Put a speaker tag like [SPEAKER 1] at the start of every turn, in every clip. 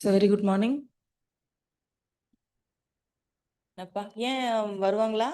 [SPEAKER 1] So very good morning. அப்பா ஏன் வருவாங்களா?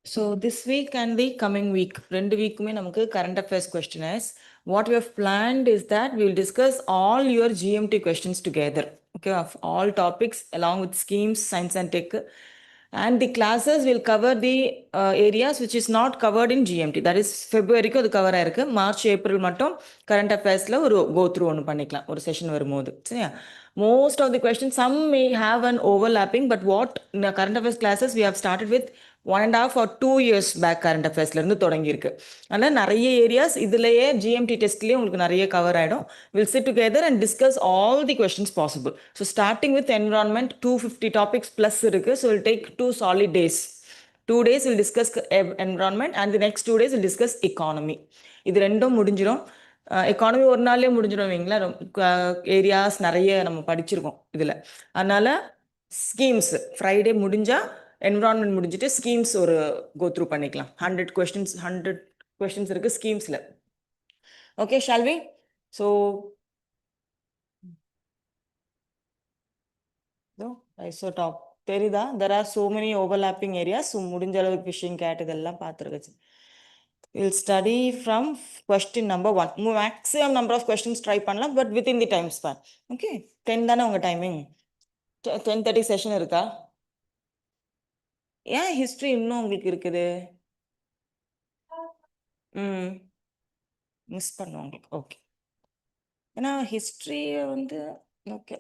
[SPEAKER 1] So this week and the coming week, 2 weekume நமக்கு current affairs questionnaires. What we have planned is that we will discuss all your GMT questions together. Okay, of all topics along with schemes, science and tech. And the classes will cover the areas which is not covered in GMT. That is February அது cover ஆயிருக்கு. March April மட்டும் current அஃபேர்ஸில் ஒரு go through ஒன்று பண்ணிக்கலாம் ஒரு session வரும்போது. சரியா? Most of the questions, some may have an overlapping, but what in the current affairs classes we have started with 1.5 or 2 years back current affairsலேருந்து தொடங்கியிருக்கு. அதனால் நிறைய ஏரியாஸ் இதுலேயே ஜிஎம்டி டெஸ்ட்லேயே உங்களுக்கு நிறைய கவர் ஆகிடும். We'll sit together and discuss all the questions possible. So starting with environment 250 topics plus இருக்குது. So we'll take 2 solid days. 2 days will discuss environment and the next 2 days will discuss economy. இது ரெண்டும் முடிஞ்சிடும். Economy ஒரு நாள்லேயே முடிஞ்சிடும் வைங்களா. Areas நிறைய நம்ம படிச்சிருக்கோம் இதில். அதனால் ஸ்கீம்ஸ் ஃப்ரைடே முடிஞ்சால் என்விரான்மெண்ட் முடிஞ்சிட்டு ஸ்கீம்ஸ் ஒரு கோ த்ரூ பண்ணிக்கலாம். 100 questions இருக்குது ஸ்கீம்ஸில். Okay, shall we? So isotope தெரியுதா? There are so many overlapping areas. முடிஞ்ச அளவுக்கு ஃபிஷிங் கேட் இதெல்லாம் பார்த்துருக்கு. We'll study from question number 1. Maximum number of questions try பண்ணலாம், but within the time span. Okay, 10 தானே உங்கள் டைமிங்? 10:30 செஷன் இருக்கா? ஏன் ஹிஸ்ட்ரி இன்னும் உங்களுக்கு இருக்குது? மிஸ் பண்ணுவாங்க. ஓகே, ஏன்னா ஹிஸ்ட்ரியை வந்து okay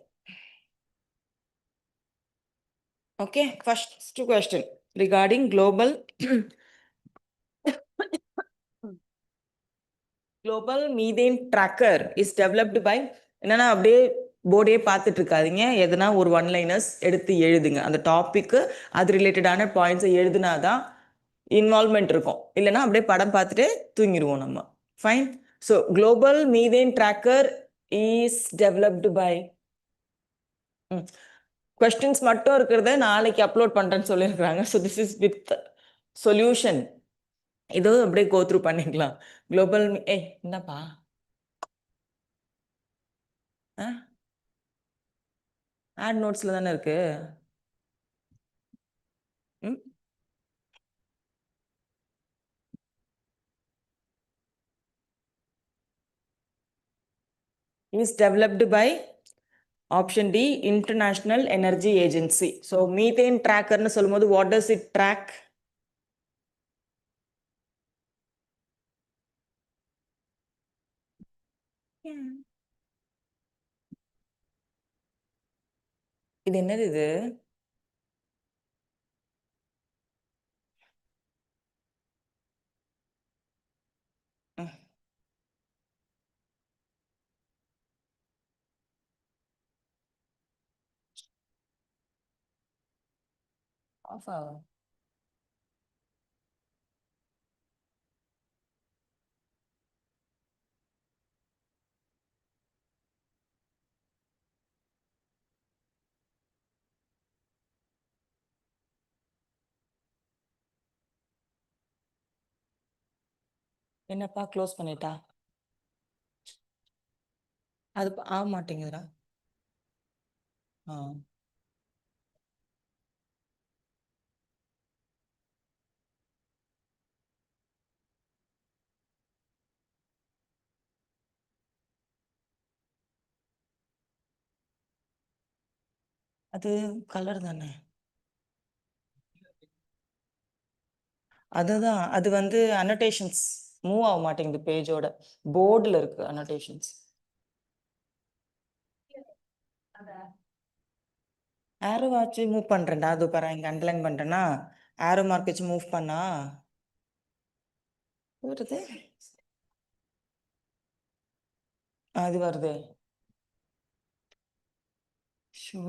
[SPEAKER 1] okay. First question regarding global methane tracker is developed by. என்னன்னா அப்படியே போர்டே பார்த்துட்டு இருக்காதிங்க. எதனா ஒரு ஒன்லைனர்ஸ் எடுத்து எழுதுங்க. அந்த டாப்பிக்கு அது ரிலேட்டடான பாயிண்ட்ஸை எழுதுனாதான் இன்வால்மெண்ட் இருக்கும். இல்லைன்னா அப்படியே படம் பார்த்துட்டு தூங்கிடுவோம் நம்ம. Fine. So global methane tracker is developed by. Questions மட்டும் இருக்கிறத நாளைக்கு அப்லோட் பண்ணுறேன்னு சொல்லியிருக்கிறாங்க. So this is with solution. இதோ அப்படியே கோ த்ரூ பண்ணிக்கலாம். குளோபல் என்னப்பா ஆட் நோட்ஸில் தானே இருக்கு. Is developed by option D International Energy Agency. So methane ட்ராக்கர்னு சொல்லும்போது வாட் டஸ் இட் ட்ராக்? இது என்னது இது? ஆஃப் ஆகும். என்னப்பா க்ளோஸ் பண்ணிட்டா? அது ஆக மாட்டேங்குதுடா. அது கலர் தானே? அதுதான் அது வந்து அனோட்டேஷன்ஸ் மூவ் ஆக மாட்டேங்குது பேஜோட. போர்டில் இருக்கு அனோட்டேஷன்ஸ். ஆரோ வச்சு மூவ் பண்றேன்டா. அது பாரு இங்க அண்டர்லைன் பண்றேன்னா ஆரோ மார்க் வச்சு மூவ் பண்ணா வருது. அது வருது. ஷோ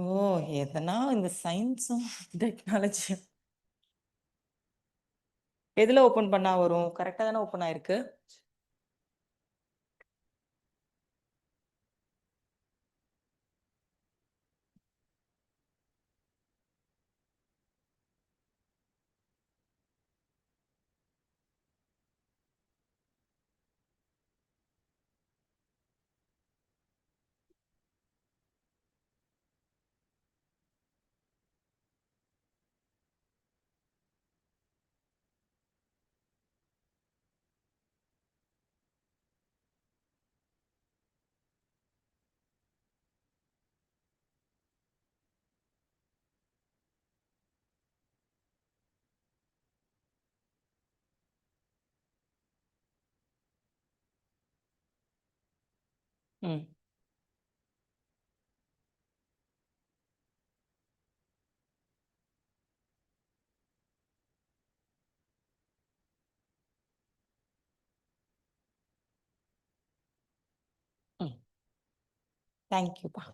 [SPEAKER 1] எதனா இந்த சயின்ஸும் டெக்னாலஜியும் எதுல ஓபன் பண்ணா வரும்? கரெக்டா தானே ஓபன் ஆயிருக்கு. ம். ம். தேங்க்யூப்பா.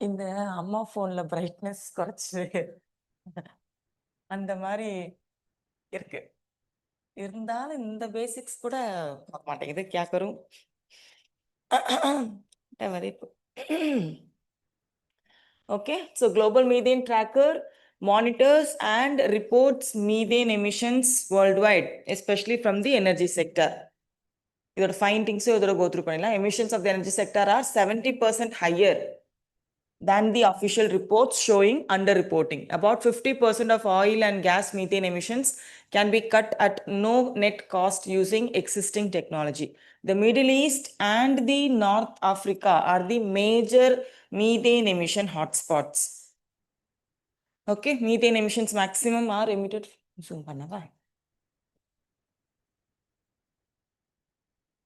[SPEAKER 1] இந்த அம்மா போன்ல பிரைட்னஸ் குறைச்சு அந்த மாதிரி இருக்கு. இருந்தாலும் இந்த பேசிக்ஸ் கூட பார்க்க மாட்டேங்குது. क्या करूं? Okay, so global methane tracker monitors and reports methane emissions worldwide, especially from the energy sector. இதோட findings இதோட go through பண்ணலாம். Emissions of the energy sector are 70% higher than the official reports showing underreporting. About 50% of oil and gas methane emissions can be cut at no net cost using existing technology. The Middle East and the North Africa are the major methane emission hotspots. Okay, methane emissions maximum are emitted. Zoom பண்ணவா?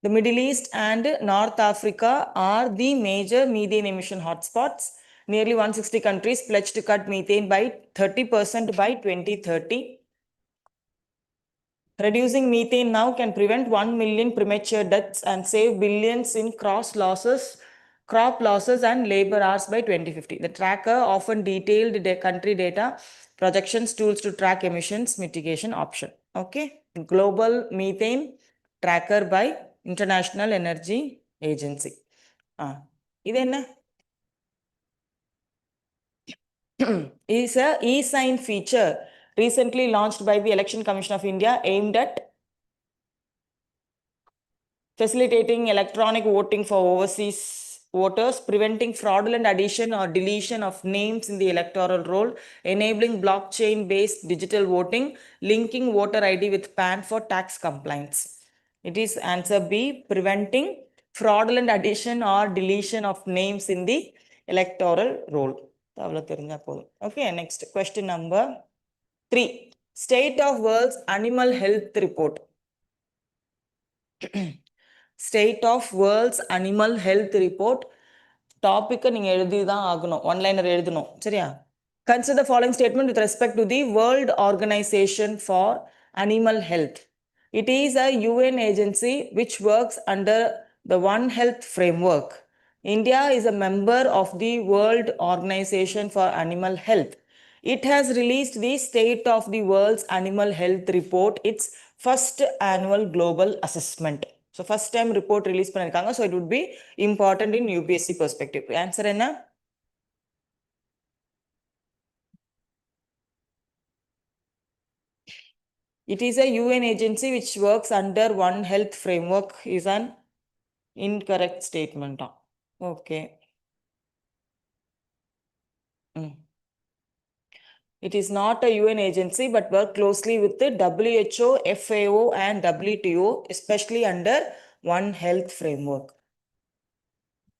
[SPEAKER 1] The Middle East and North Africa are the major methane emission hotspots. Nearly 160 countries pledged to cut methane by 30% by 2030. Reducing methane now can prevent 1 million premature deaths and save billions in crop losses and labor hours by 2050. The tracker often detailed country data, projections, tools to track emissions, mitigation option. Okay, global methane tracker by International Energy Agency. இது என்ன? Is a e-sign feature recently launched by the Election Commission of India aimed at facilitating electronic voting for overseas voters, preventing fraudulent addition or deletion of names in the electoral roll, enabling blockchain-based digital voting, linking voter ID with PAN for tax compliance. It is answer B, preventing fraudulent addition or deletion of names in the electoral roll. Okay, next question number 3. State of World's Animal Health Report. State of World's Animal Health Report. Topic நீங்க எழுதி தான் ஆகணும். One-liner எழுதணும். சரியா? Consider the following statement with respect to the World Organization for Animal Health. It is a UN agency which works under the One Health framework. India is a member of the World Organization for Animal Health. It has released the State of the World's Animal Health Report, its first annual global assessment. So first time report release பண்ணிருக்காங்க. So it would be important in UPSC perspective. Answer என்ன? It is a UN agency which works under One Health framework is an incorrect statement. Okay. It is not a UN agency but work closely with the WHO, FAO and WTO, especially under One Health framework.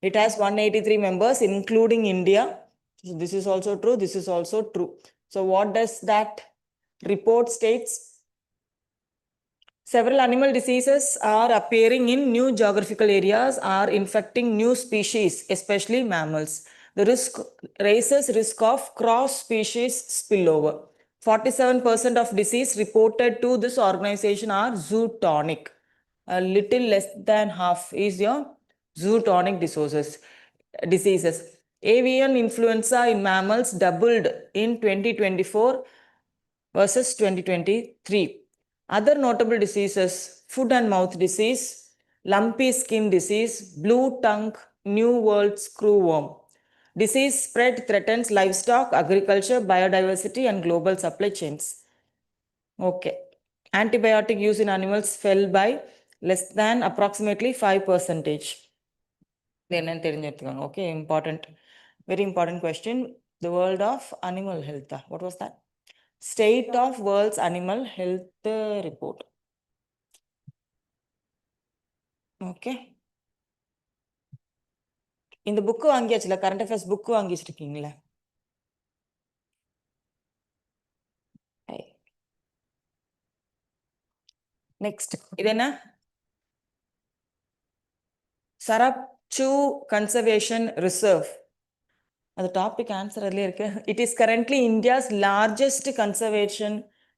[SPEAKER 1] It has 183 members, including India. So this is also true. This is also true. So what does that report states? Several animal diseases are appearing in new geographical areas, are infecting new species, especially mammals. The risk raises risk of cross-species spillover. 47% of disease reported to this organization are zootonic. A little less than half is your zootonic diseases. Avian influenza in mammals doubled in 2024 versus 2023. Other notable diseases: foot and mouth disease, lumpy skin disease, blue tongue, New World screwworm. Disease spread threatens livestock, agriculture, biodiversity, and global supply chains. Okay. Antibiotic use in animals fell by less than approximately 5%. Okay, important. Very important question. The world of animal health. What was that? State of World's Animal Health Report. Okay. இந்த book வாங்கியாச்சுல, current affairs book வாங்கி வச்சிருக்கீங்களா? Next இது என்ன? சரப்சு conservation reserve. அது topic answer அதுலயே இருக்கு. It is currently India's largest conservation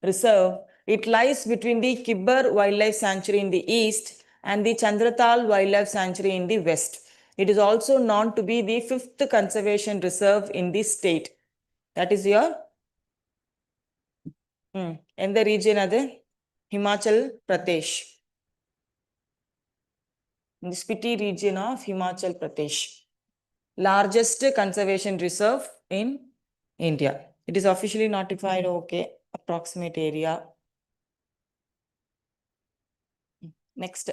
[SPEAKER 1] reserve. It lies between the Kibber Wildlife Sanctuary in the east and the Chandratal Wildlife Sanctuary in the west. It is also known to be the 5th conservation reserve in the state. That is your எந்த region அது? Himachal Pradesh. In the Spiti region of Himachal Pradesh. Largest conservation reserve in India. It is officially notified. Okay. Approximate area. Next.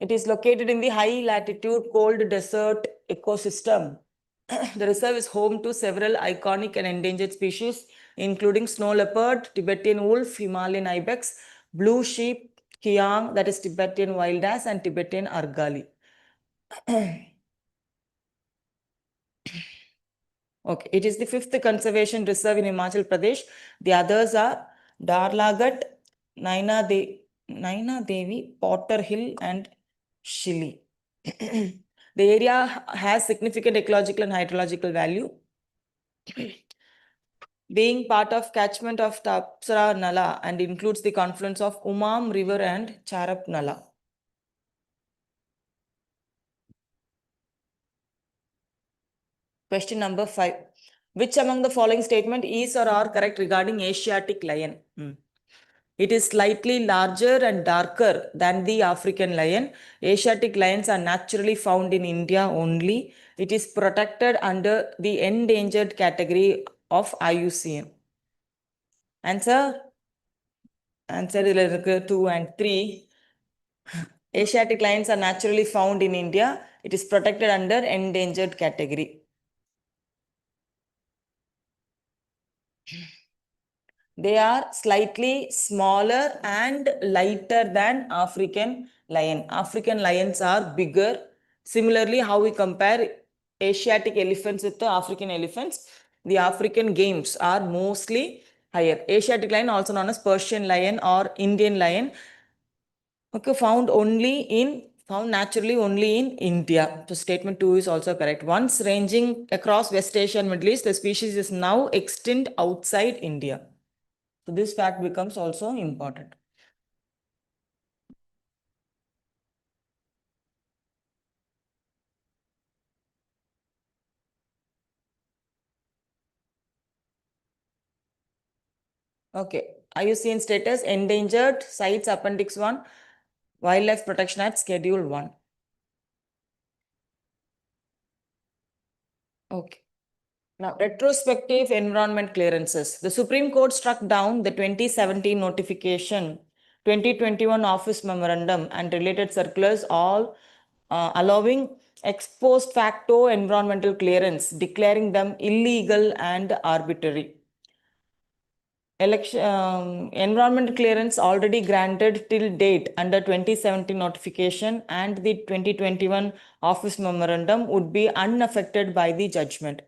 [SPEAKER 1] It is located in the high latitude cold desert ecosystem. The reserve is home to several iconic and endangered species, including snow leopard, Tibetan wolf, Himalayan ibex, blue sheep, kiang, that is Tibetan wild ass, and Tibetan argali. Okay, it is the 5th conservation reserve in Himachal Pradesh. The others are Darlagat, Naina Devi, Potter Hill, and Shili. The area has significant ecological and hydrological value. Being part of catchment of Tapsara Nala and includes the confluence of Umam River and Charap Nala. Question number 5. Which among the following statement is or are correct regarding Asiatic lion? It is slightly larger and darker than the African lion. Asiatic lions are naturally found in India only. It is protected under the endangered category of IUCN. Answer? Answer 2 and 3. Asiatic lions are naturally found in India. It is protected under endangered category. They are slightly smaller and lighter than African lion. African lions are bigger. Similarly, how we compare Asiatic elephants with the African elephants, the African games are mostly higher. Asiatic lion, also known as Persian lion or Indian lion, okay, found naturally only in India. So statement 2 is also correct. Once ranging across West Asia and Middle East, the species is now extinct outside India. So this fact becomes also important. Okay. IUCN status: endangered sites appendix 1, Wildlife Protection Act schedule 1. Okay. Now, retrospective environment clearances. The Supreme Court struck down the 2017 notification, 2021 office memorandum and related circulars, all allowing ex post facto environmental clearance, declaring them illegal and arbitrary. Environmental clearance already granted till date under 2017 notification and the 2021 office memorandum would be unaffected by the judgment.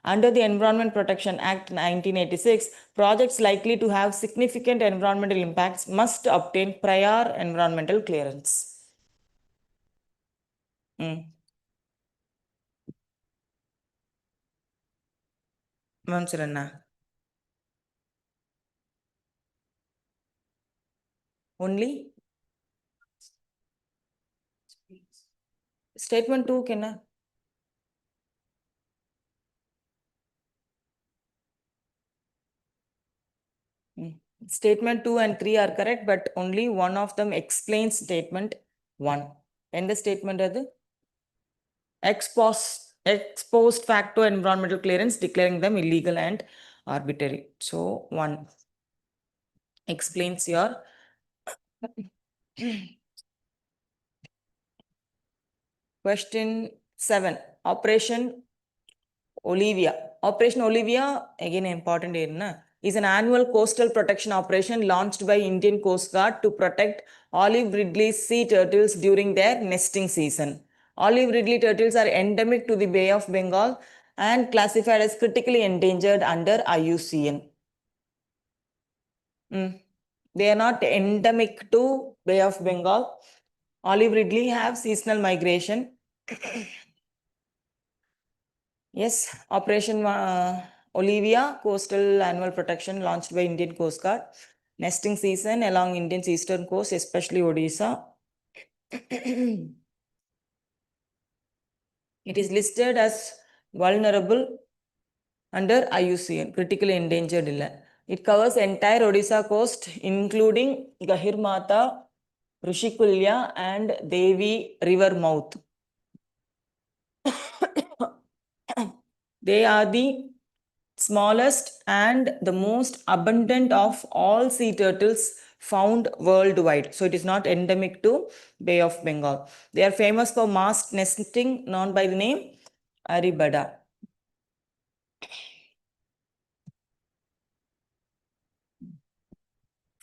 [SPEAKER 1] Under the Environment Protection Act 1986, projects likely to have significant environmental impacts must obtain prior environmental clearance. Mamsaranna. Only? Statement 2 kenna? Statement 2 and 3 are correct, but only one of them explains statement 1. And the statement adu? Ex post facto environmental clearance declaring them illegal and arbitrary. So 1 explains your question 7. Operation Olivia. Operation Olivia, again important area, is an annual coastal protection operation launched by Indian Coast Guard to protect olive ridley sea turtles during their nesting season. Olive ridley turtles are endemic to the Bay of Bengal and classified as critically endangered under IUCN. They are not endemic to Bay of Bengal. Olive ridley have seasonal migration. Yes, Operation Olivia, coastal annual protection launched by Indian Coast Guard. Nesting season along Indian's eastern coast, especially Odisha. It is listed as vulnerable under IUCN, critically endangered. It covers entire Odisha coast, including Gahirmata, Rushikulya, and Devi river mouth. They are the smallest and the most abundant of all sea turtles found worldwide. So it is not endemic to Bay of Bengal. They are famous for mass nesting, known by the name Aribada.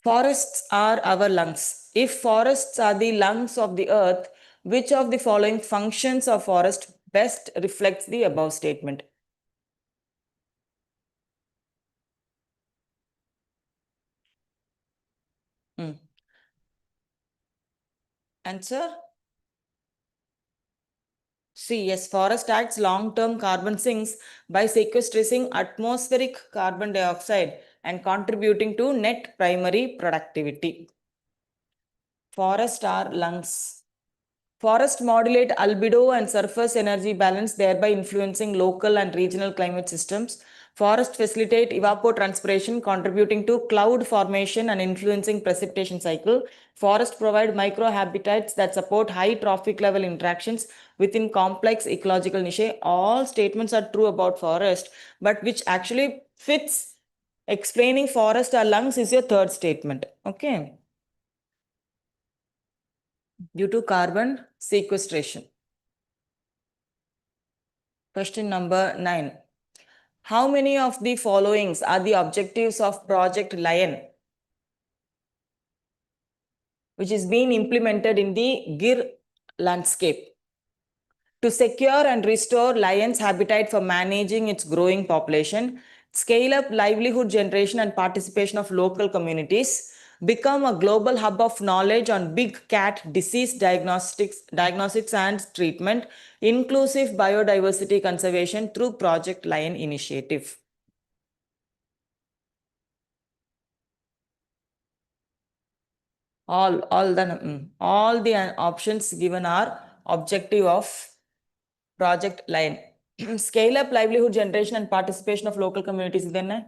[SPEAKER 1] Forests are our lungs. If forests are the lungs of the earth, which of the following functions of forest best reflects the above statement? Answer? See, yes, forest acts long-term carbon sinks by sequestering atmospheric carbon dioxide and contributing to net primary productivity. Forest are lungs. Forests modulate albedo and surface energy balance, thereby influencing local and regional climate systems. Forests facilitate evapotranspiration, contributing to cloud formation and influencing precipitation cycle. Forests provide microhabitats that support high trophic level interactions within complex ecological niche. All statements are true about forest, but which actually fits explaining forest are lungs is your third statement. Okay. Due to carbon sequestration. Question number 9. How many of the followings are the objectives of Project Lion, which is being implemented in the Gir landscape? To secure and restore lion's habitat for managing its growing population, scale up livelihood generation and participation of local communities, become a global hub of knowledge on big cat disease diagnostics and treatment, inclusive biodiversity conservation through Project Lion initiative. All the options given are objective of Project Lion. Scale up livelihood generation and participation of local communities. Then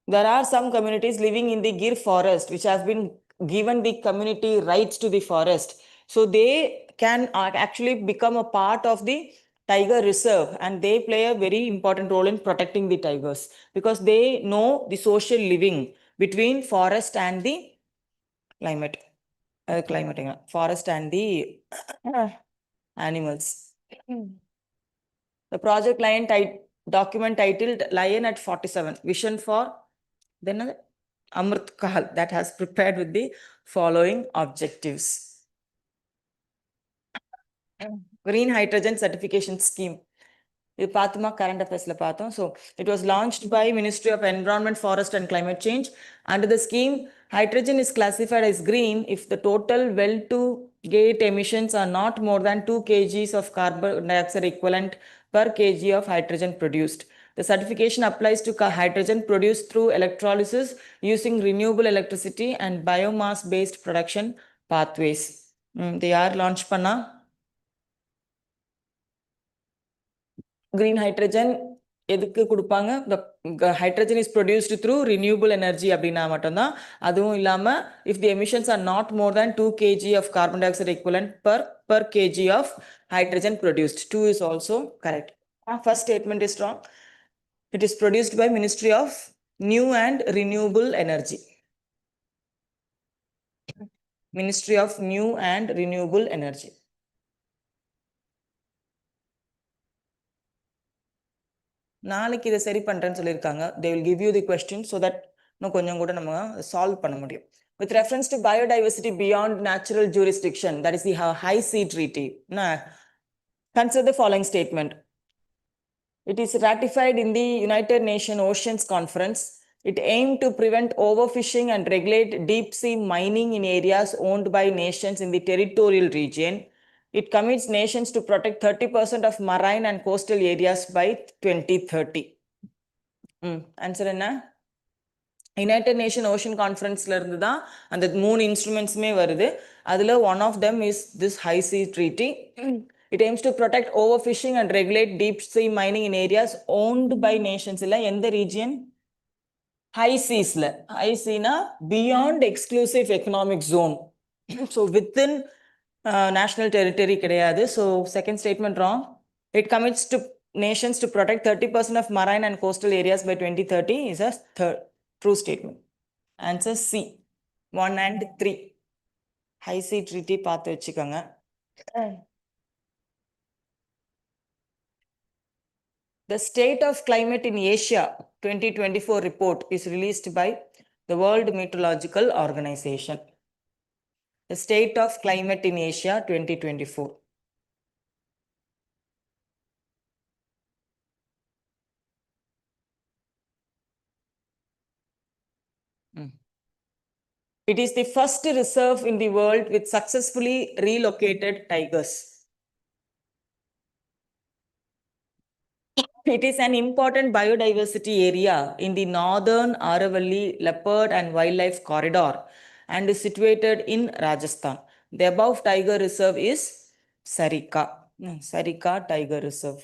[SPEAKER 1] there are some communities living in the Gir forest which have been given the community rights to the forest. So they can actually become a part of the tiger reserve, and they play a very important role in protecting the tigers because they know the social living between forest and the climate. climate, forest and the animals. The project line document titled Lion at 47, Vision for then Amrit Kahal, that has prepared with the following objectives. Green hydrogen certification scheme. இது பார்த்தோமா current affairsல பார்த்தோம். So it was launched by Ministry of Environment, Forest and Climate Change. Under the scheme, hydrogen is classified as green if the total well to gate emissions are not more than 2 kgs of carbon dioxide equivalent per kg of hydrogen produced. The certification applies to hydrogen produced through electrolysis using renewable electricity and biomass based production pathways. They are launched பண்ணா green hydrogen எதுக்கு கொடுப்பாங்க? The hydrogen is produced through renewable energy அப்படின்னா மட்டும்தான். அதுவும் இல்லாம if the emissions are not more than 2 kg of carbon dioxide equivalent per kg of hydrogen produced. 2 is also correct. First statement is wrong. It is produced by Ministry of New and Renewable Energy. Ministry of New and Renewable Energy. நாளைக்கு இதை சரி பண்றேன்னு சொல்லியிருக்காங்க. They will give you the question so that இன்னும் கொஞ்சம் கூட நம்ம solve பண்ண முடியும். With reference to biodiversity beyond natural jurisdiction, that is the High Sea Treaty. Consider the following statement. It is ratified in the United Nations Oceans Conference. It aimed to prevent overfishing and regulate deep sea mining in areas owned by nations in the territorial region. It commits nations to protect 30% of marine and coastal areas by 2030. Answer என்ன? United Nations Ocean Conferenceல இருந்து தான் அந்த 3 இன்ஸ்ட்ருமெண்ட்ஸுமே வருது. அதுல one of them is this High Sea Treaty. It aims to protect overfishing and regulate deep sea mining in areas owned by nations. இல்ல எந்த region? High seasல. High sea-na beyond exclusive economic zone. So within national territory கிடையாது. So second statement wrong. It commits to nations to protect 30% of marine and coastal areas by 2030 is a true statement. Answer C. 1 and 3. High Sea Treaty பார்த்து வச்சுக்கோங்க. The State of Climate in Asia 2024 report is released by the World Meteorological Organization. The State of Climate in Asia 2024. It is the first reserve in the world with successfully relocated tigers. It is an important biodiversity area in the northern Aravalli leopard and wildlife corridor and is situated in Rajasthan. The above tiger reserve is Sariska. Sariska Tiger Reserve.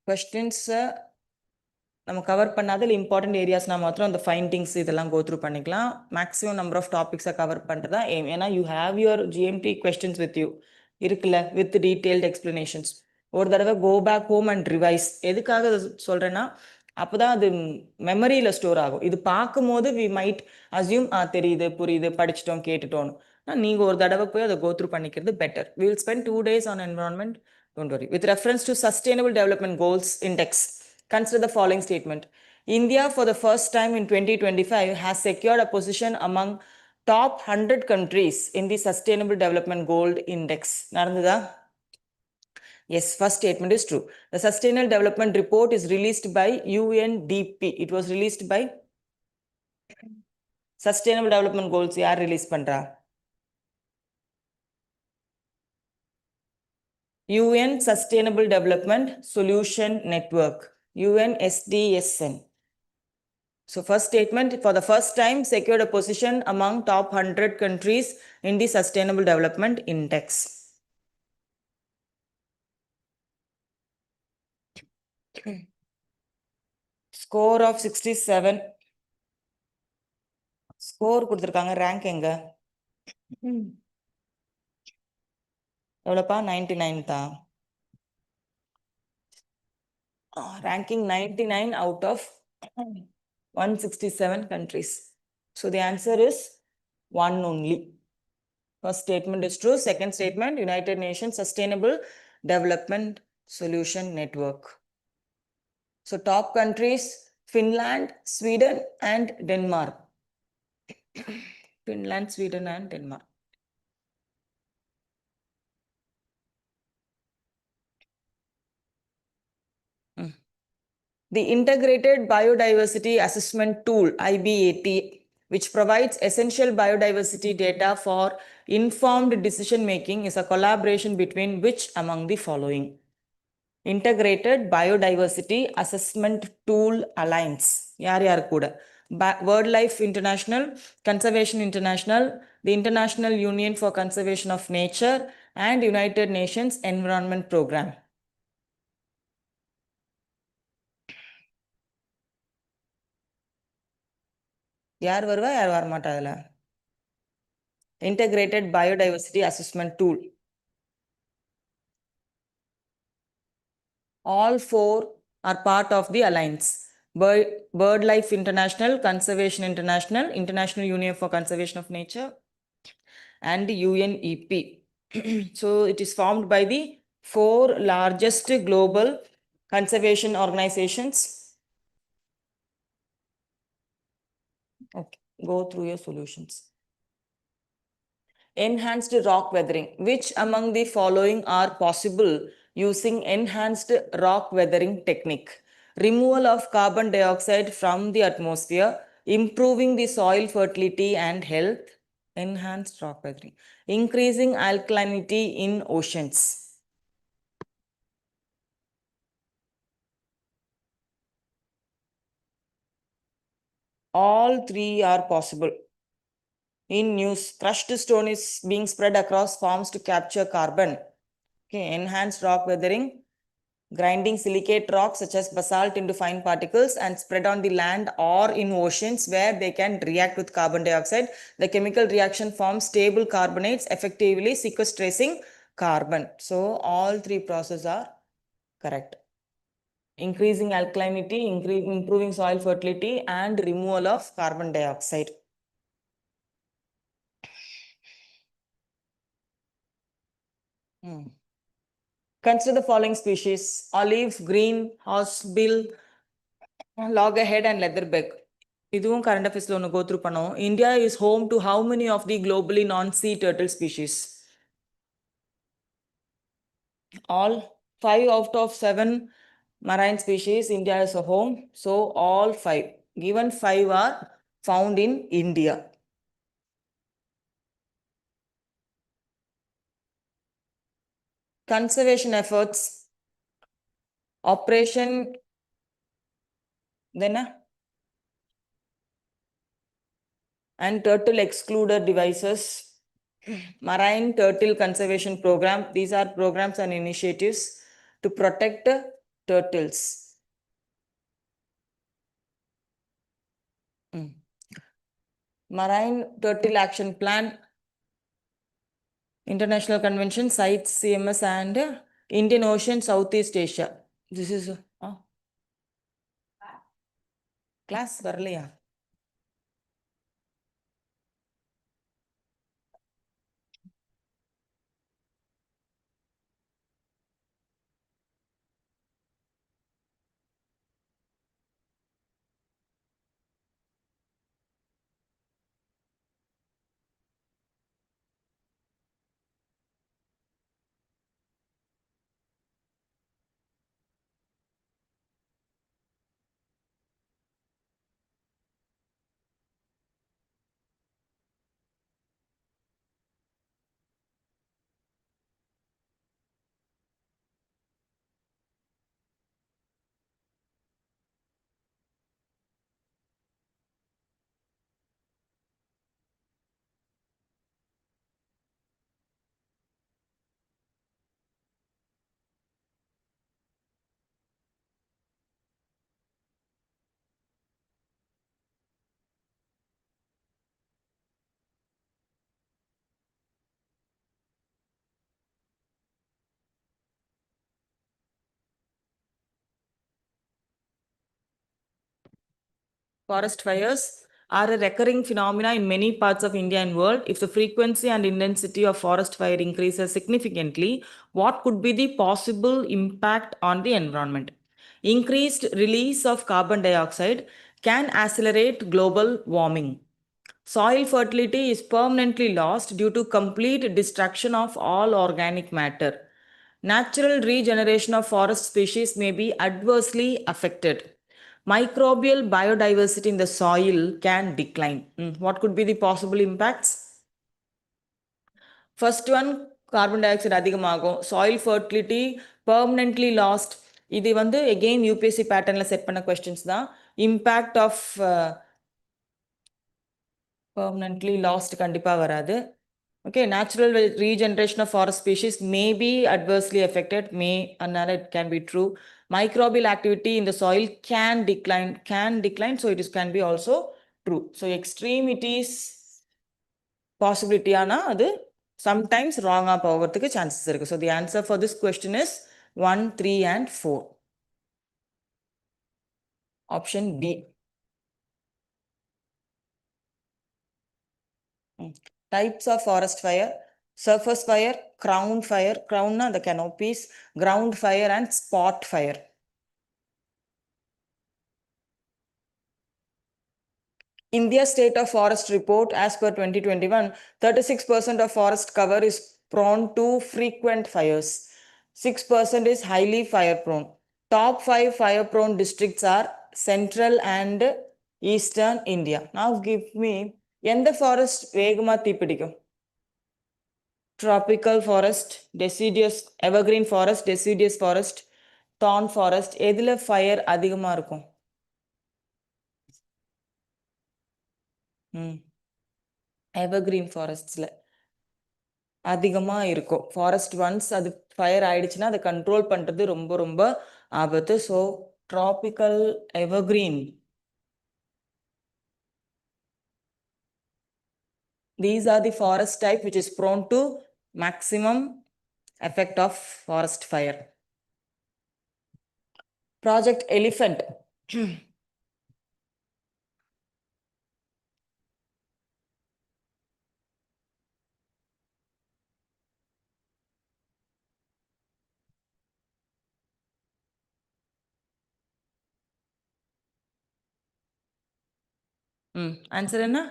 [SPEAKER 1] Questions நம்ம cover பண்ணாத important ஏரியாஸ்னா மாத்திரம் அந்த findings இதெல்லாம் go through பண்ணிக்கலாம். Maximum number of டாபிக்ஸை cover பண்ணுறதா aim. ஏன்னா you have your GMT questions with you இருக்குல்ல, வித் டீட்டெயில்டு எக்ஸ்பிளனேஷன்ஸ். ஒரு தடவை go back home and revise. எதுக்காக சொல்கிறேன்னா அப்போதான் அது மெமரியில் ஸ்டோர் ஆகும். இது பார்க்கும்போது வி மைட் அசியூம் தெரியுது புரியுது படிச்சிட்டோம் கேட்டுட்டோன்னு. நீங்கள் ஒரு தடவை போய் அதை கோ த்ரூ பண்ணிக்கிறது better. We will spend 2 days on environment. Don't worry. With reference to Sustainable Development Goals Index, consider the following statement. India, for the first time in 2025, has secured a position among top 100 countries in the Sustainable Development Goal Index. Narandada? Yes, first statement is true. The Sustainable Development Report is released by UNDP. It was released by Sustainable Development Goals. Yaar release பண்றா? UN Sustainable Development Solution Network. UNSDSN. So first statement, for the first time secured a position among top 100 countries in the Sustainable Development Index. Score of 67. Score கொடுத்திருக்காங்க, rank எங்க? எவ்வளோப்பா? 99 தான். ranking 99 out of 167 countries. So the answer is one only. First statement is true. Second statement, United Nations Sustainable Development Solution Network. So top countries, Finland, Sweden and Denmark. Finland, Sweden and Denmark. The Integrated Biodiversity Assessment Tool, IBAT, which provides essential biodiversity data for informed decision making, is a collaboration between which among the following? Integrated Biodiversity Assessment Tool Alliance. Yar kuda. WildLife International, Conservation International, the International Union for Conservation of Nature, and United Nations Environment Program. யார் வருவா யார் வரமாட்டா அதுல? Integrated Biodiversity Assessment Tool. All four are part of the alliance. BirdLife International, Conservation International, International Union for Conservation of Nature, and UNEP. So it is formed by the four largest global conservation organizations. Okay, go through your solutions. Enhanced rock weathering. Which among the following are possible using enhanced rock weathering technique? Removal of carbon dioxide from the atmosphere, improving the soil fertility and health, enhanced rock weathering, increasing alkalinity in oceans. All three are possible. In news, crushed stone is being spread across farms to capture carbon. Okay, enhanced rock weathering, grinding silicate rocks such as basalt into fine particles and spread on the land or in oceans where they can react with carbon dioxide. The chemical reaction forms stable carbonates, effectively sequestrating carbon. So all three processes are correct. Increasing alkalinity, improving soil fertility, and removal of carbon dioxide. Consider the following species: olive, green, horsebill, loggerhead, and leatherback. இதுவும் current affairs ஒன்று go through பண்ணோம். India is home to how many of the globally non-sea turtle species? All 5 out of 7 marine species India is a home. So all 5. Given 5 are found in India. Conservation efforts. Operation. Then and turtle excluder devices. Marine Turtle Conservation Program. These are programs and initiatives to protect turtles. Marine Turtle Action Plan, International Convention, CITES, CMS, and Indian Ocean, Southeast Asia. This is class varlaya. Forest fires are a recurring phenomena in many parts of India and world. If the frequency and intensity of forest fire increases significantly, what could be the possible impact on the environment? Increased release of carbon dioxide can accelerate global warming. Soil fertility is permanently lost due to complete destruction of all organic matter. Natural regeneration of forest species may be adversely affected. Microbial biodiversity in the soil can decline. What could be the possible impacts? First one, carbon dioxide அதிகமாகும். Soil fertility permanently lost. இது வந்து again UPSC patternல set பண்ண questions தான். Impact of permanently lost கண்டிப்பா வராது. Okay, natural regeneration of forest species may be adversely affected, it can be true. Microbial activity in the soil can decline, so it can be also true. So extremities possibility ஆனா அது sometimes wrong போகிறதுக்கு chances இருக்கு. So the answer for this question is 1, 3 and 4. Option B. Types of forest fire: surface fire, crown fire, crown na the canopies, ground fire and spot fire. India State of Forest Report as per 2021, 36% of forest cover is prone to frequent fires. 6% is highly fire prone. Top 5 fire prone districts are central and eastern India. Now give me, எந்த forest வேகமா தீப்பிடிக்கும்? Tropical forest, deciduous, evergreen forest, deciduous forest, thorn forest, எதுல fire அதிகமா இருக்கும்? Evergreen forestsல அதிகமா இருக்கும். Forest once அது fire ஆயிடுச்சுன்னா அதை control பண்றது ரொம்ப ரொம்ப ஆபத்து. So tropical evergreen. These are the forest type which is prone to maximum effect of forest fire. Project Elephant. Answer enna?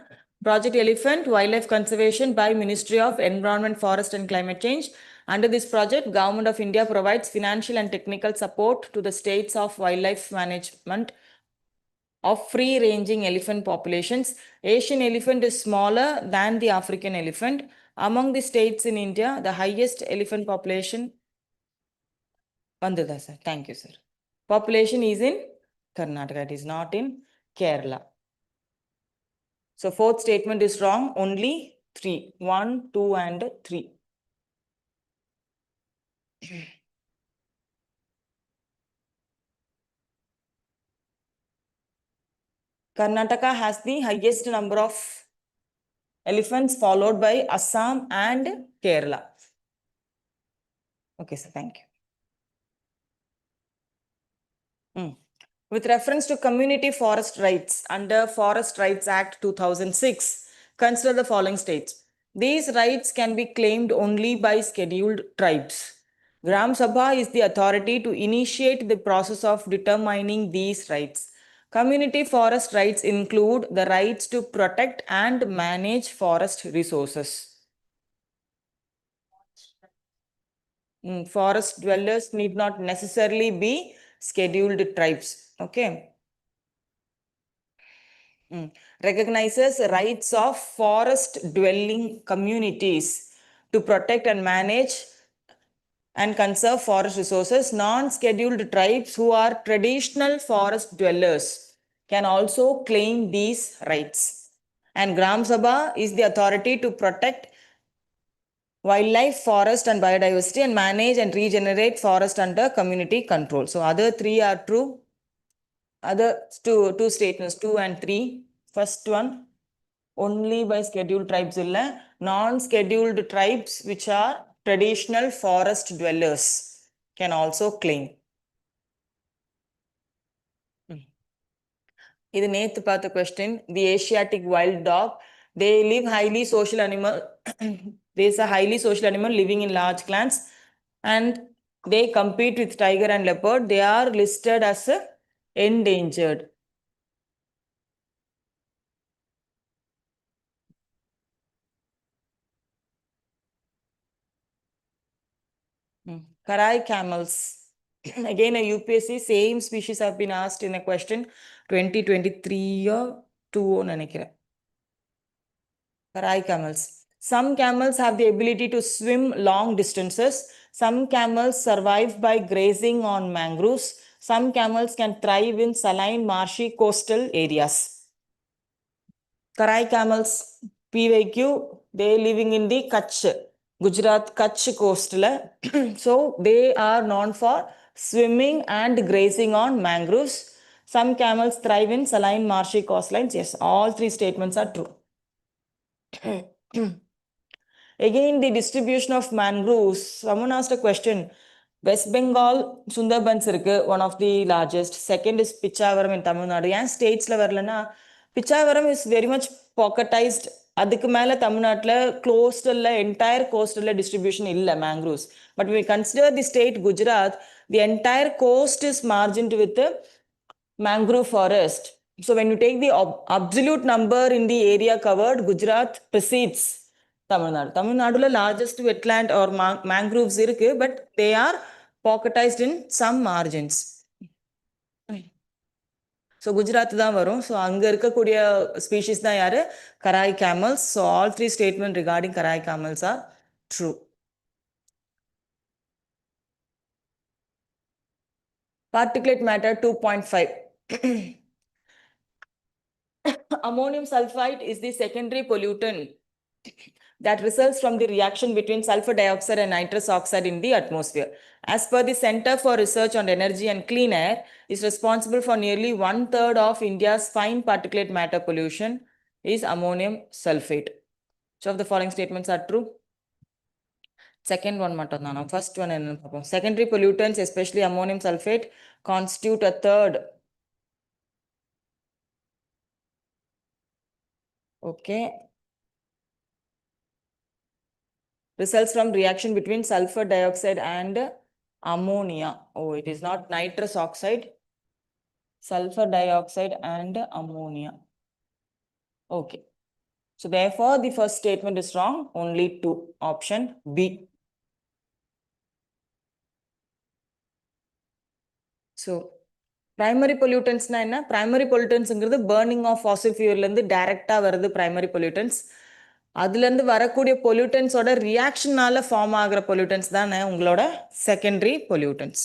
[SPEAKER 1] Project Elephant, Wildlife Conservation by Ministry of Environment, Forest and Climate Change. Under this project, Government of India provides financial and technical support to the states of wildlife management of free-ranging elephant populations. Asian elephant is smaller than the African elephant. Among the states in India, the highest elephant population. Vandada, sir. Thank you, sir. Population is in Karnataka. It is not in Kerala. So fourth statement is wrong. Only 3. 1, 2 and 3. Karnataka has the highest number of elephants, followed by Assam and Kerala. Okay, sir. Thank you. With reference to community forest rights under Forest Rights Act 2006, consider the following states. These rights can be claimed only by scheduled tribes. Gram Sabha is the authority to initiate the process of determining these rights. Community forest rights include the rights to protect and manage forest resources. Forest dwellers need not necessarily be scheduled tribes. Okay. Recognizes rights of forest dwelling communities to protect and manage and conserve forest resources. Non-scheduled tribes who are traditional forest dwellers can also claim these rights. And Gram Sabha is the authority to protect wildlife, forest and biodiversity and manage and regenerate forest under community control. So other 3 are true. Other two statements, 2 and 3. First one, only by scheduled tribes illa. Non-scheduled tribes which are traditional forest dwellers can also claim. இது நேத்து பார்த்த question. The Asiatic wild dog. They live highly social animal. There is a highly social animal living in large clans, and they compete with tiger and leopard. They are listed as endangered. Kharai camels. Again, a UPSC, same species have been asked in a question 2023 or 2 நினைக்கிறேன். Kharai camels. Some camels have the ability to swim long distances. Some camels survive by grazing on mangroves. Some camels can thrive in saline, marshy coastal areas. Kharai camels, PYQ, they living in the Kutch, Gujarat Kutch coastal. So they are known for swimming and grazing on mangroves. Some camels thrive in saline, marshy coastlines. Yes, all three statements are true. Again, the distribution of mangroves. Someone asked a question. West Bengal, Sundarbans irukku, one of the largest. Second is Pichavaram in Tamil Nadu. And states la varlana, Pichavaram is very much pocketized. அதுக்கு மேல தமிழ்நாட்டுல coastal entire coastal distribution இல்ல mangroves. But when we consider the state Gujarat, the entire coast is margined with mangrove forest. So when you take the absolute number in the area covered, Gujarat precedes Tamil Nadu. Tamil Naduல largest wetland or mangroves இருக்கு, but they are pocketized in some margins. So Gujarat தான் வரும். So அங்க இருக்கக்கூடிய species தான் யாரு? Kharai camels. So all three statements regarding Kharai camels are true. Particulate matter 2.5. Ammonium sulfide is the secondary pollutant that results from the reaction between sulfur dioxide and nitrous oxide in the atmosphere. As per the Center for Research on Energy and Clean Air, is responsible for nearly 1/3 of India's fine particulate matter pollution is ammonium sulfate. So of the following statements are true. Second one mattum. First one enna paapom. Secondary pollutants, especially ammonium sulfate, constitute a third. Okay. Results from reaction between sulfur dioxide and ammonia. Oh, it is not nitrous oxide. Sulfur dioxide and ammonia. Okay. So therefore, the first statement is wrong. Only two. Option B. So primary pollutants na enna? Primary pollutants ங்கிறது burning of fossil fuel ல இருந்து டைரக்டா வருது primary pollutants. அதுல இருந்து வரக்கூடிய pollutants ஓட reactionனால form ஆகுற pollutants தானே உங்களோட secondary pollutants.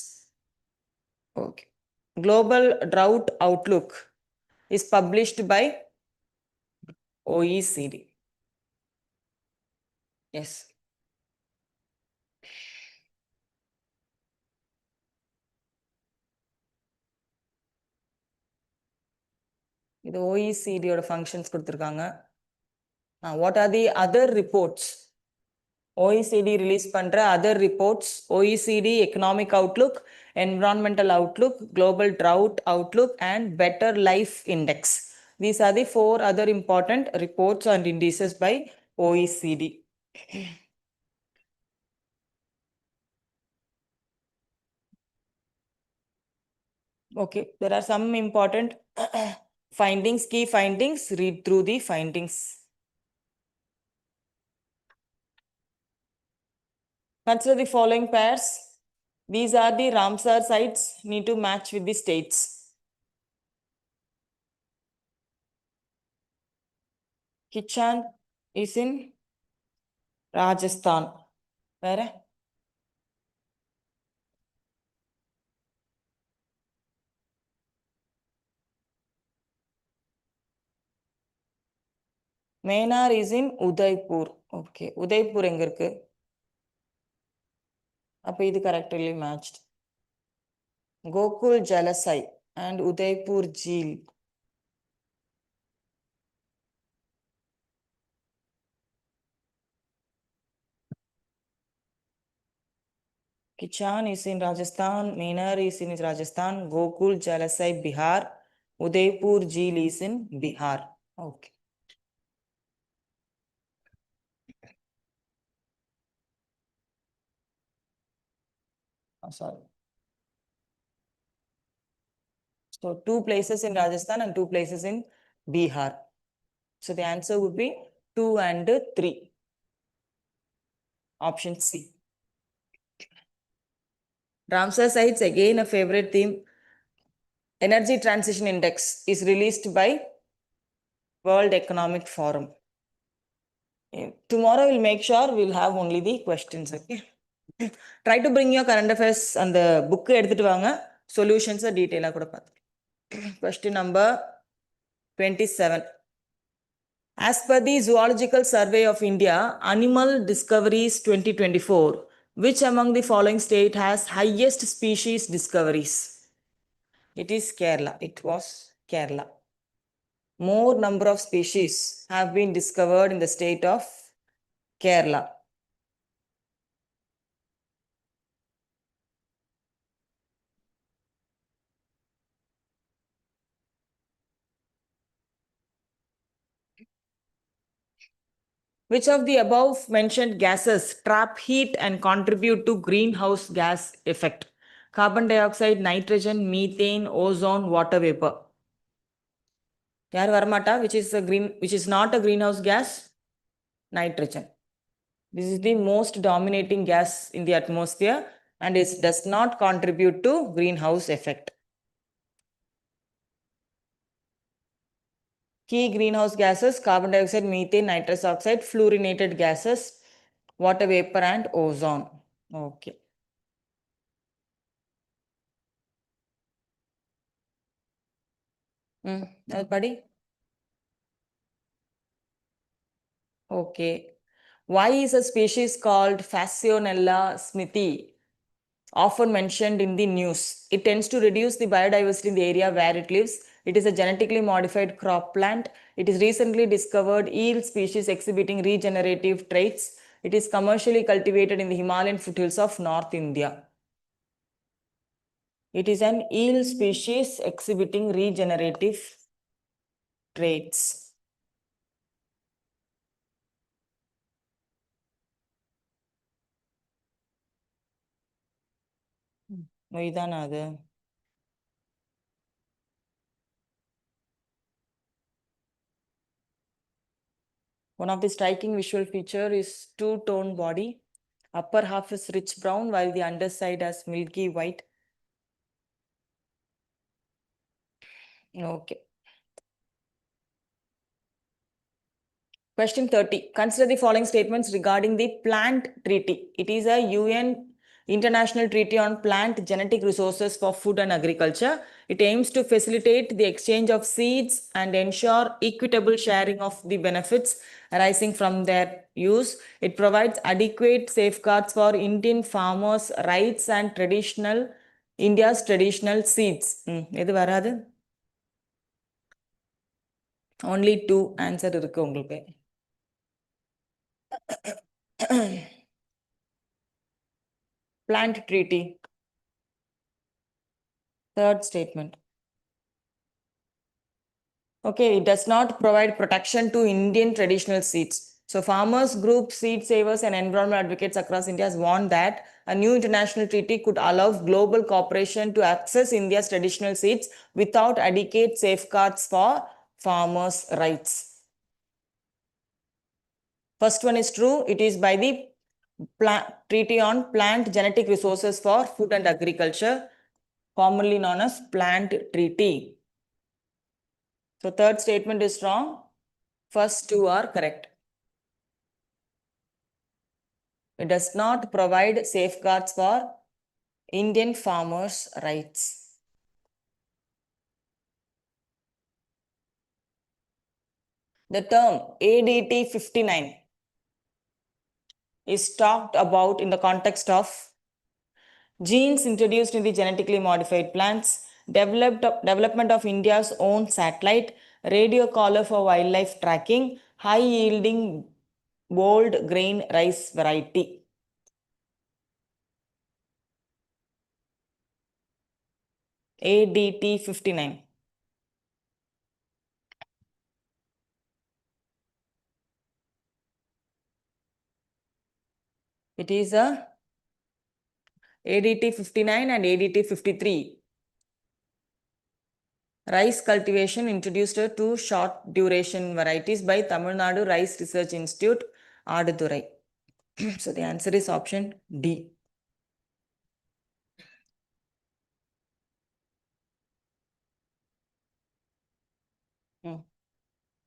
[SPEAKER 1] Okay. Global Drought Outlook is published by OECD. Yes. இது OECD ஓட functions கொடுத்திருக்காங்க. What are the other reports? OECD release பண்ற other reports, OECD Economic Outlook, Environmental Outlook, Global Drought Outlook, and Better Life Index. These are the 4 other important reports and indices by OECD. Okay, there are some important findings, key findings. Read through the findings. Consider the following pairs. These are the Ramsar sites, need to match with the states. Kichan is in Rajasthan. Where? Menar is in Udaipur. Okay, Udaipur எங்க இருக்கு? அப்ப இது correctly matched. Gokul Jalasai and Udaipur Jeel. Kichan is in Rajasthan, Menar is in Rajasthan, Gokul Jalasai Bihar, Udaipur Jheel is in Bihar. Okay. Oh, sorry. So 2 places in Rajasthan and 2 places in Bihar. So the answer would be 2 and 3. Option C. Ramsar sites, again a favorite theme. Energy Transition Index is released by World Economic Forum. Tomorrow we'll make sure we'll have only the questions. Okay. Try to bring your current affairs and the book எடுத்துட்டு வாங்க. Solutions detail கூட பார்த்து. Question number 27. As per the Zoological Survey of India, Animal Discoveries 2024, which among the following state has highest species discoveries? It is Kerala. It was Kerala. More number of species have been discovered in the state of Kerala. Which of the above mentioned gases trap heat and contribute to greenhouse gas effect? Carbon dioxide, nitrogen, methane, ozone, water vapor. Yar varmata, which is not a greenhouse gas? Nitrogen. This is the most dominating gas in the atmosphere and it does not contribute to greenhouse effect. Key greenhouse gases: carbon dioxide, methane, nitrous oxide, fluorinated gases, water vapor and ozone. Okay. Everybody? Okay. Why is a species called Facciolella smithi often mentioned in the news? It tends to reduce the biodiversity in the area where it lives. It is a genetically modified crop plant. It is recently discovered eel species exhibiting regenerative traits. It is commercially cultivated in the Himalayan foothills of North India. It is an eel species exhibiting regenerative traits. இதுதானா அது? One of the striking visual feature is two-tone body. Upper half is rich brown while the underside has milky white. Okay. Question 30. Consider the following statements regarding the plant treaty. It is a UN International Treaty on Plant Genetic Resources for Food and Agriculture. It aims to facilitate the exchange of seeds and ensure equitable sharing of the benefits arising from their use. It provides adequate safeguards for Indian farmers' rights and India's traditional seeds. எது வராது? Only 2 answer இருக்கு உங்களுக்கு. Plant treaty. Third statement. Okay, it does not provide protection to Indian traditional seeds. So farmers, groups, seed savers and environmental advocates across India has warned that a new international treaty could allow global cooperation to access India's traditional seeds without adequate safeguards for farmers' rights. First one is true. It is by the Treaty on Plant Genetic Resources for Food and Agriculture, commonly known as Plant Treaty. So third statement is wrong. First two are correct. It does not provide safeguards for Indian farmers' rights. The term ADT 59 is talked about in the context of genes introduced in the genetically modified plants, development of India's own satellite, radio collar for wildlife tracking, high yielding bold grain rice variety. ADT 59. It is a ADT 59 and ADT 53. Rice cultivation introduced to short duration varieties by Tamil Nadu Rice Research Institute, Aduturai. So the answer is option D.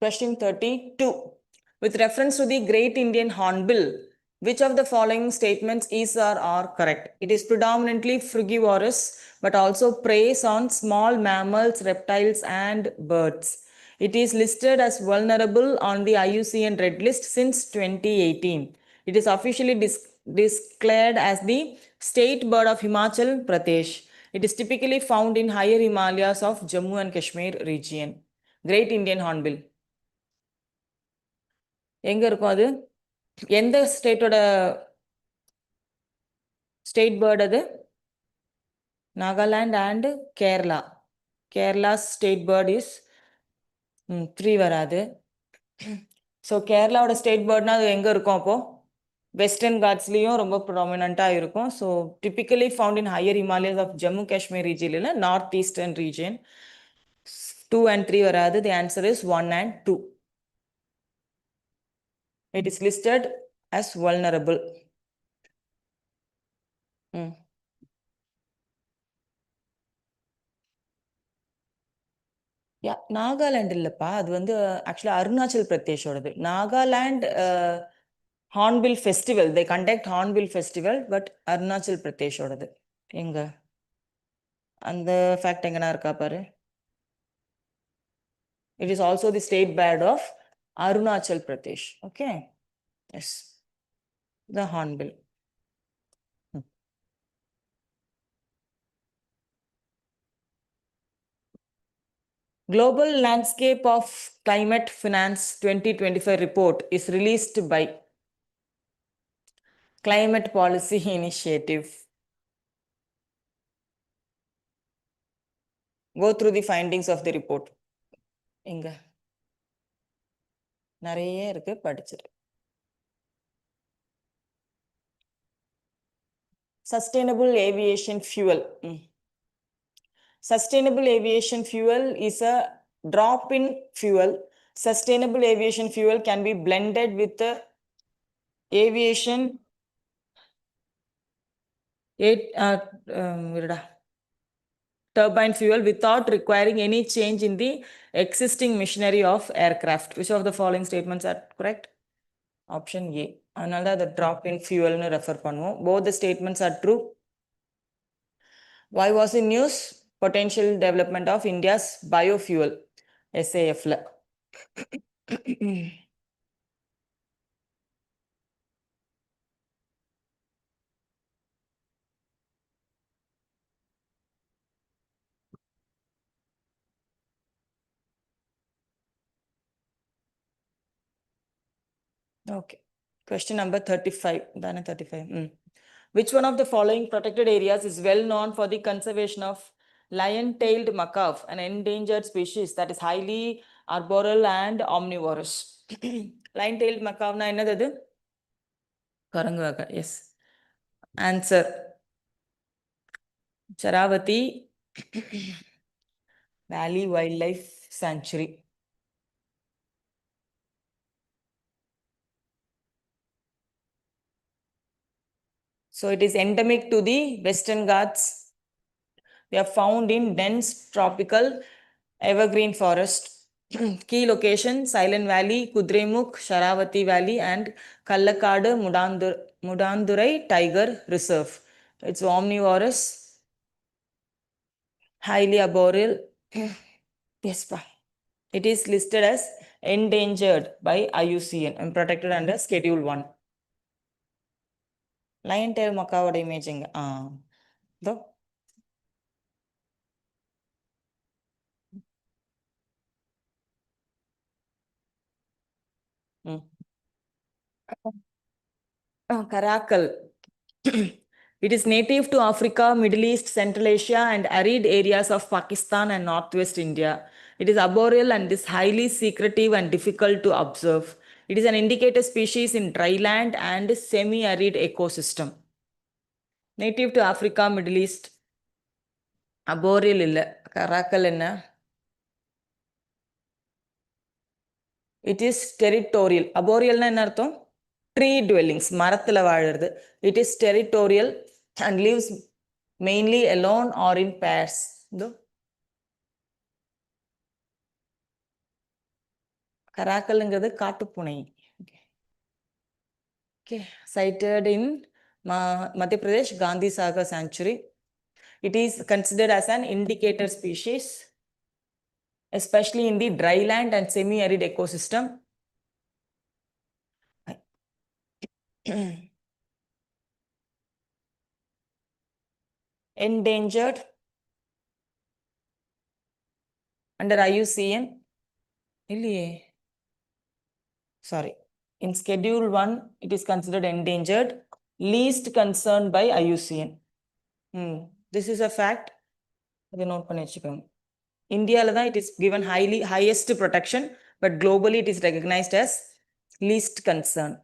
[SPEAKER 1] Question 32. With reference to the Great Indian Hornbill, which of the following statements is or are correct? It is predominantly frugivorous, but also preys on small mammals, reptiles, and birds. It is listed as vulnerable on the IUCN Red List since 2018. It is officially declared as the state bird of Himachal Pradesh. It is typically found in higher Himalayas of Jammu and Kashmir region. Great Indian Hornbill. எங்க இருக்கும் அது? எந்த ஸ்டேட்டோட state bird அது? Nagaland and Kerala. Kerala state bird is 3 வராது. So கேரளாவோட state பேர்ட்னா அது எங்கே இருக்கும் அப்போ? வெஸ்டர்ன் காட்ஸ்லேயும் ரொம்ப ப்ராமினண்ட்டாக இருக்கும். So typically found in higher Himalayas of Jammu Kashmir region இல்லை நார்த் ஈஸ்டர்ன் ரீஜியன். 2 and 3 வராது. The answer is 1 and 2. It is listed as vulnerable. Nagaland இல்லப்பா, அது வந்து ஆக்சுவலா அருணாச்சல் பிரதேஷோடது. Nagaland hornbill festival, they conduct hornbill festival, but Arunachal பிரதேஷோடது. எங்க அந்த ஃபேக்ட் எங்கன்னா இருக்கா பாரு. It is also the state bird of Arunachal Pradesh. Okay, yes, the hornbill. Global Landscape of Climate Finance 2025 report is released by Climate Policy Initiative. Go through the findings of the report. எங்க நிறைய இருக்கு, படிச்சிரு. Sustainable aviation fuel. Sustainable aviation fuel is a drop-in fuel. Sustainable aviation fuel can be blended with the aviation turbine fuel without requiring any change in the existing machinery of aircraft. Which of the following statements are correct? Option A. அதனால the drop-in fuel னு refer பண்ணுவோம். Both the statements are true. Why was in news? Potential development of India's biofuel, SAF. Okay. Question number 35. Dana 35. Which one of the following protected areas is well known for the conservation of lion-tailed macaque, an endangered species that is highly arboreal and omnivorous? Lion-tailed macaque na enadhu? Karangu vaka. Yes. Answer. Charavati Valley Wildlife Sanctuary. So it is endemic to the Western Ghats. They are found in dense tropical evergreen forest. Key locations: Silent Valley, Kudremukh, Sharavati Valley, and Kallakadu Mudandurai Tiger Reserve. It's omnivorous, highly arboreal. Yes, pa. It is listed as endangered by IUCN and protected under Schedule 1. Lion-tailed macaque imaging. Though. Caracal. It is native to Africa, Middle East, Central Asia, and arid areas of Pakistan and Northwest India. It is arboreal and is highly secretive and difficult to observe. It is an indicator species in dryland and semi-arid ecosystem. Native to Africa, Middle East. Arboreal illa. Caracal enna? It is territorial. Arboreal na enna artham? Tree dwellings. Marathila vaazhirudhu. It is territorial and lives mainly alone or in pairs. Caracal engadhu kaattupunai. Okay. Sighted in Madhya Pradesh, Gandhi Sagar Sanctuary. It is considered as an indicator species, especially in the dryland and semi-arid ecosystem. Endangered under IUCN. Sorry. In Schedule 1, it is considered endangered, least concerned by IUCN. This is a fact. India, it is given highest protection, but globally it is recognized as least concern.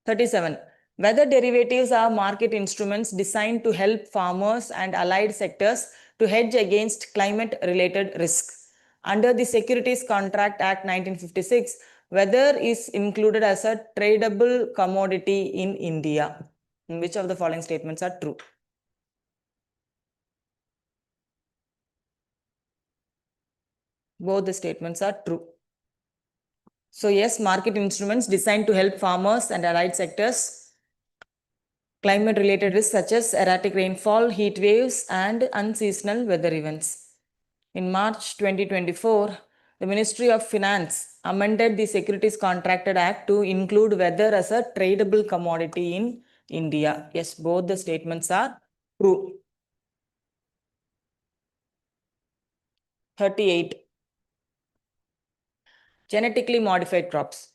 [SPEAKER 1] 37. Weather derivatives are market instruments designed to help farmers and allied sectors to hedge against climate-related risks. Under the Securities Contract Act 1956, weather is included as a tradable commodity in India. Which of the following statements are true? Both the statements are true. So yes, market instruments designed to help farmers and allied sectors. Climate-related risks such as erratic rainfall, heat waves, and unseasonal weather events. In March 2024, the Ministry of Finance amended the Securities Contracted Act to include weather as a tradable commodity in India. Yes, both the statements are true. 38. Genetically modified crops.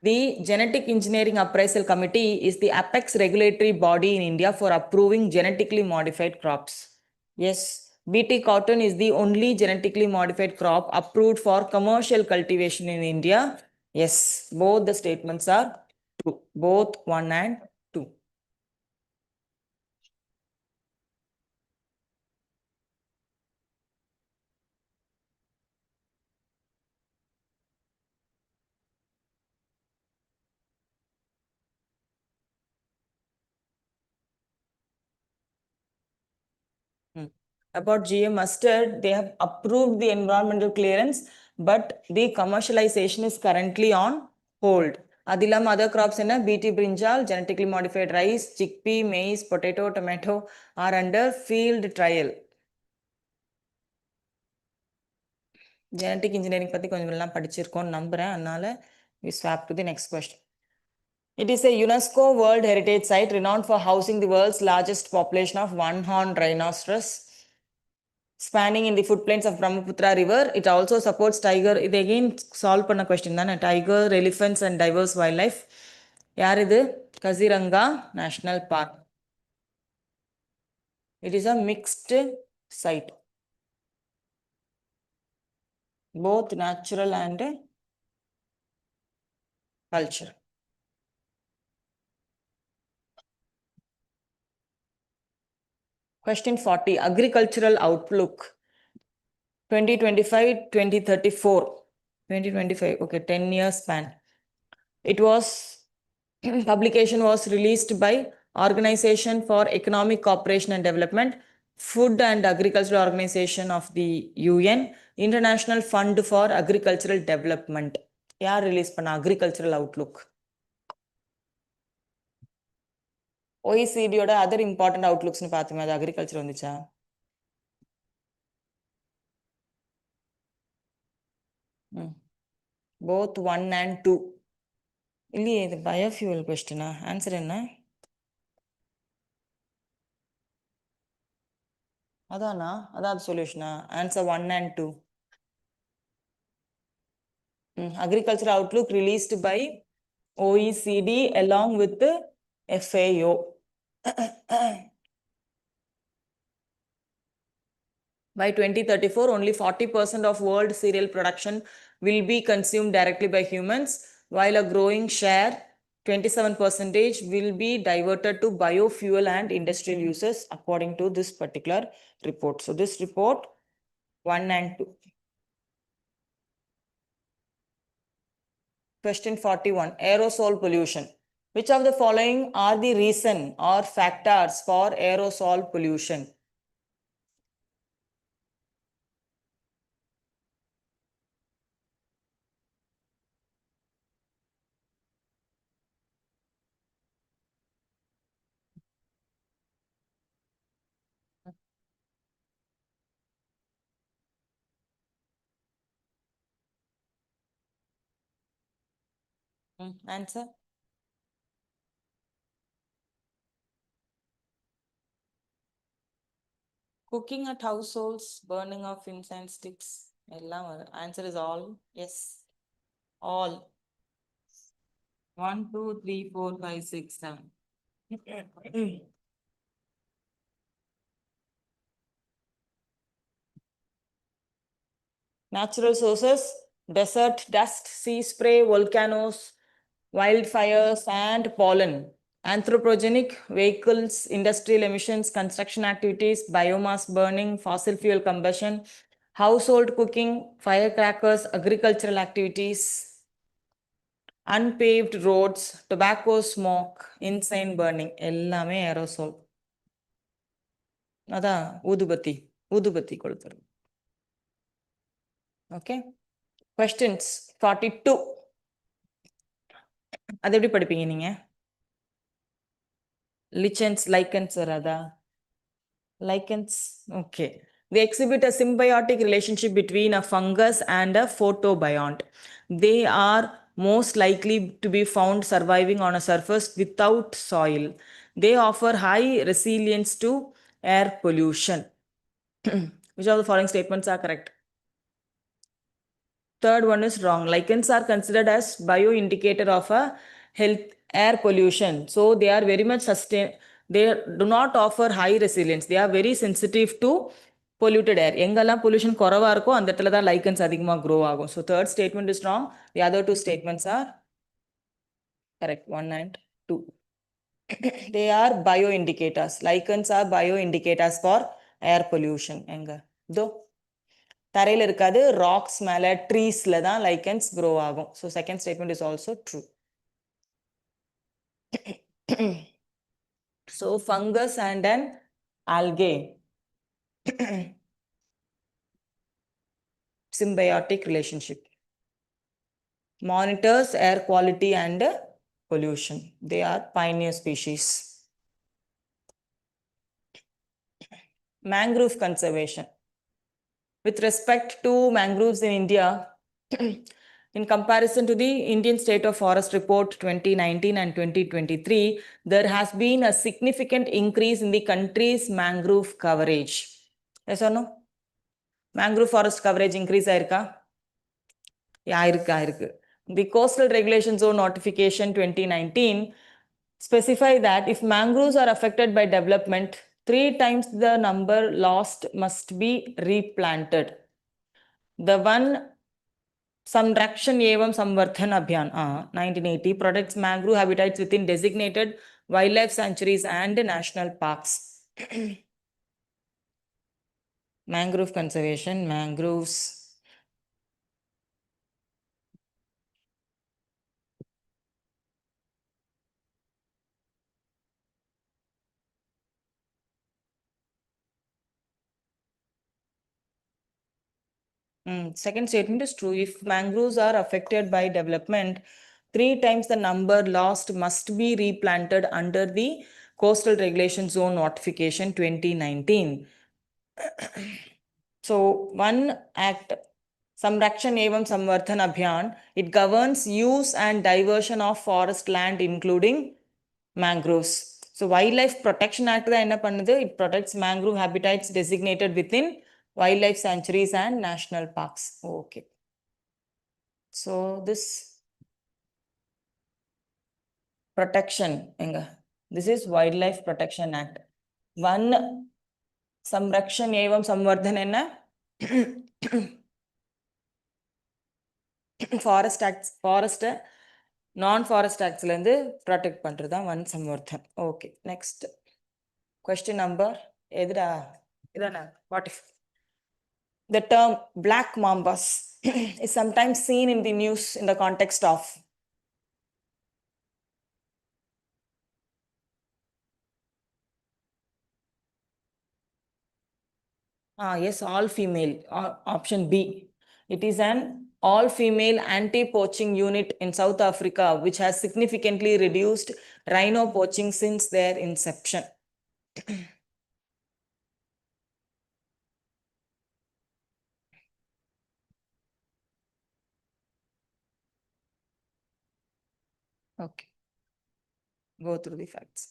[SPEAKER 1] The Genetic Engineering Appraisal Committee is the apex regulatory body in India for approving genetically modified crops. Yes, BT cotton is the only genetically modified crop approved for commercial cultivation in India. Yes, both the statements are true. Both 1 and 2. About GM mustard, they have approved the environmental clearance, but the commercialization is currently on hold. Adilam other crops in BT brinjal, genetically modified rice, chickpea, maize, potato, tomato are under field trial. Genetic engineering பத்தி கொஞ்சம் எல்லாம் படிச்சிருக்கோம் நம்புறேன் அதனால we swap to the next question. It is a UNESCO World Heritage Site renowned for housing the world's largest population of one-horned rhinoceros. Spanning in the footplains of Brahmaputra River, it also supports tiger. It again solve panna question dana. Tiger, elephants and diverse wildlife. Yaar idu? Kaziranga National Park. It is a mixed site. Both natural and culture. Question 40. Agricultural outlook. 2025-2034. 2025. Okay, 10-year span. It was publication was released by Organization for Economic Cooperation and Development, Food and Agricultural Organization of the UN, International Fund for Agricultural Development. Yeah, release panna Agricultural Outlook. OECD oda other important outlooks nu paathuma adu agriculture vanducha. Both 1 and 2. இல்லையே இது biofuel question. Answer என்ன? அதானா? அதான் சொல்யூஷனா? Answer 1 and 2. Agricultural Outlook released by OECD along with the FAO. By 2034, only 40% of world cereal production will be consumed directly by humans, while a growing share, 27%, will be diverted to biofuel and industrial uses, according to this particular report. So this report 1 and 2. Question 41, aerosol pollution. Which of the following are the reason or factors for aerosol pollution? Answer? Cooking at households, burning of incense sticks. Answer is all. Yes. All. 1, 2, 3, 4, 5, 6, 7. Natural sources, desert, dust, sea spray, volcanoes, wildfires, and pollen. Anthropogenic, vehicles, industrial emissions, construction activities, biomass burning, fossil fuel combustion, household cooking, firecrackers, agricultural activities, unpaved roads, tobacco smoke, insane burning. எல்லாமே aerosol. அதான் ஊதுபத்தி கொளுத்துறது. Okay. Questions 42. அது எப்படி படிப்பீங்க நீங்க? Lichens, lichens வரதா? Lichens. Okay. They exhibit a symbiotic relationship between a fungus and a photobiont. They are most likely to be found surviving on a surface without soil. They offer high resilience to air pollution. Which of the following statements are correct? Third one is wrong. Lichens are considered as bioindicator of a health air pollution. So they are very much they do not offer high resilience. They are very sensitive to polluted air. எங்கெல்லாம் pollution குறைவா இருக்கோ அந்த இடத்துல தான் lichens அதிகமா grow ஆகும். So third statement is wrong. The other two statements are correct. 1 and 2. They are bioindicators. Lichens are bioindicators for air pollution. எங்க இதோ தரையில இருக்காது, ராக்ஸ் மேல ட்ரீஸ்ல தான் லைக்கன்ஸ் க்ரோ ஆகும். So second statement is also true. So fungus and an algae symbiotic relationship, monitors air quality and pollution. They are pioneer species. Mangrove conservation. With respect to mangroves in India, in comparison to the Indian State of Forest Report 2019 and 2023, there has been a significant increase in the country's mangrove coverage. Yes or no? Mangrove forest coverage increase ஆயிருக்கா? ஆயிருக்கு. The Coastal Regulation Zone Notification 2019 specify that if mangroves are affected by development, 3 times the number lost must be replanted. The one Samrakshan Evam Samvardhan Abhiyan 1980 protects mangrove habitats within designated wildlife sanctuaries and national parks. Mangrove conservation, mangroves. Second statement is true. If mangroves are affected by development, 3 times the number lost must be replanted under the Coastal Regulation Zone Notification 2019. So one act, Samrakshan Evam Samvardhan Abhiyan, it governs use and diversion of forest land including mangroves. So Wildlife Protection Act தான் என்ன பண்ணுது? It protects mangrove habitats designated within wildlife sanctuaries and national parks. Okay. So this protection, this is Wildlife Protection Act. One संरक्षण एवं संवर्धन என்ன forest நான் forest ஆக்ட்ஸ்ல இருந்து protect பண்றது தான் வன் சம்வர்தன். ஓகே, நெக்ஸ்ட் கொஸ்டின் நம்பர் எதுடா இதானே 45. The term black mambas is sometimes seen in the news in the context of yes, all female. Option B. It is an all-female anti-poaching unit in South Africa, which has significantly reduced rhino poaching since their inception. Okay, go through the facts.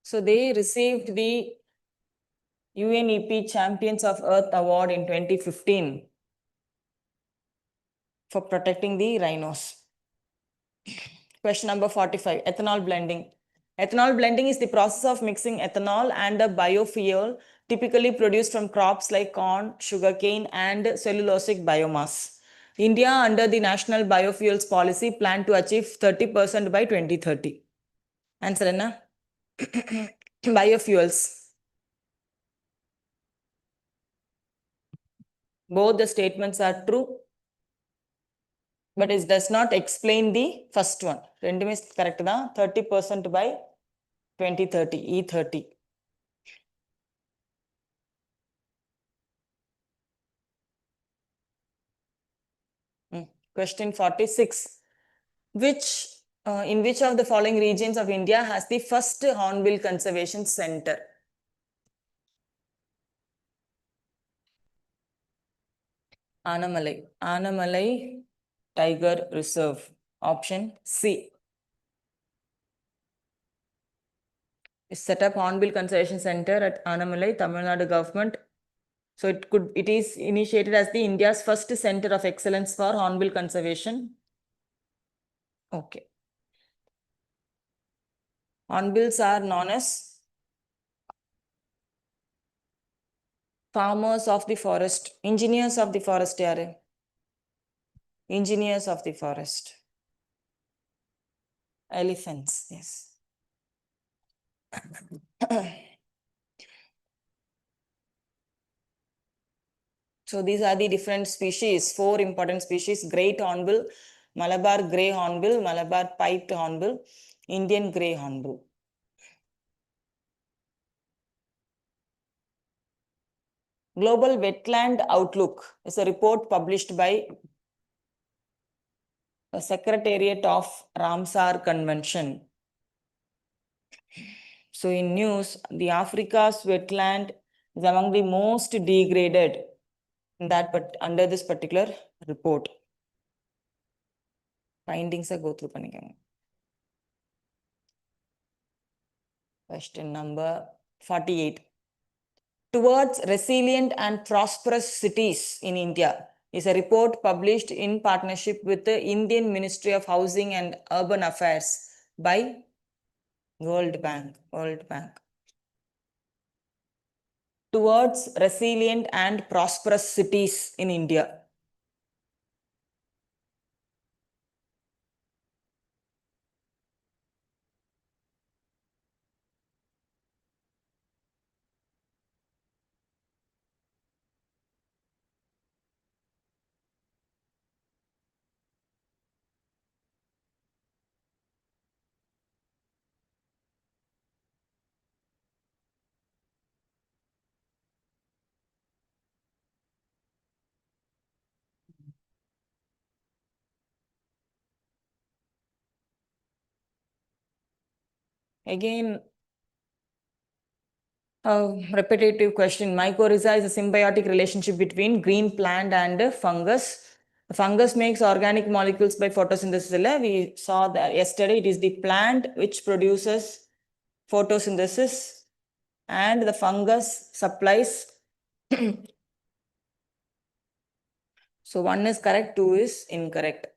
[SPEAKER 1] So they received the UNEP Champions of Earth Award in 2015 for protecting the rhinos. Question number 45, ethanol blending. Ethanol blending is the process of mixing ethanol and a biofuel typically produced from crops like corn, sugarcane, and cellulosic biomass. India, under the National Biofuels Policy, plan to achieve 30% by 2030. Answer enna? Biofuels. Both the statements are true, but it does not explain the first one. ரெண்டுமே correct தான். 30% by 2030, E30. Question 46. In which of the following regions of India has the first Hornbill Conservation Center? Anamalai Tiger Reserve. Option C. Set up Hornbill Conservation Center at Anamalai, Tamil Nadu government. So it is initiated as the India's first center of excellence for Hornbill conservation. Okay. Hornbills are known as farmers of the forest, engineers of the forest. Yaare? Engineers of the forest. Elephants, yes. So these are the different species, 4 important species: Great Hornbill, Malabar Grey Hornbill, Malabar Piped Hornbill, Indian Grey Hornbill. Global Wetland Outlook is a report published by the Secretariat of Ramsar Convention. So in news, the Africa's wetland is among the most degraded in that, but under this particular report. Findings go through panikanga. Question number 48. Towards Resilient and Prosperous Cities in India is a report published in partnership with the Indian Ministry of Housing and Urban Affairs by World Bank. Towards Resilient and Prosperous Cities in India. Again, a repetitive question. Mycorrhiza is a symbiotic relationship between green plant and fungus. The fungus makes organic molecules by photosynthesis. We saw that yesterday. It is the plant which produces photosynthesis and the fungus supplies. So 1 is correct, 2 is incorrect.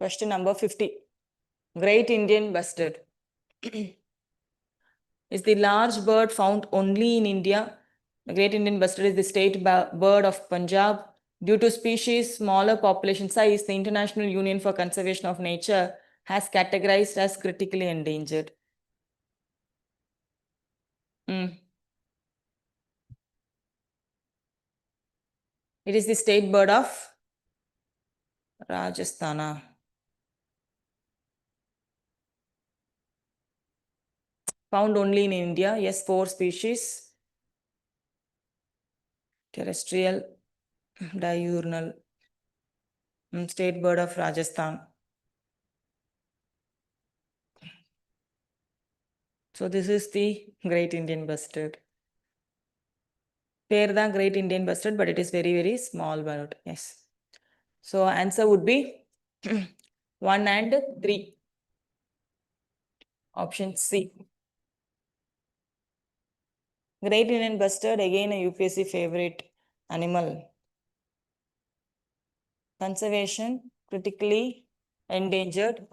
[SPEAKER 1] Question number 50. Great Indian Bustard is the large bird found only in India. The Great Indian Bustard is the state bird of Punjab. Due to species smaller population size, the International Union for Conservation of Nature has categorized as critically endangered. Mm. It is the state bird of Rajasthana. Found only in India. Yes, 4 species. Terrestrial, diurnal. State bird of Rajasthan. So this is the Great Indian Bustard. Pair the Great Indian Bustard, but it is very, very small bird. Yes. So answer would be 1 and 3. Option C. Great Indian Bustard, again a UPSC favorite animal. Conservation, critically endangered.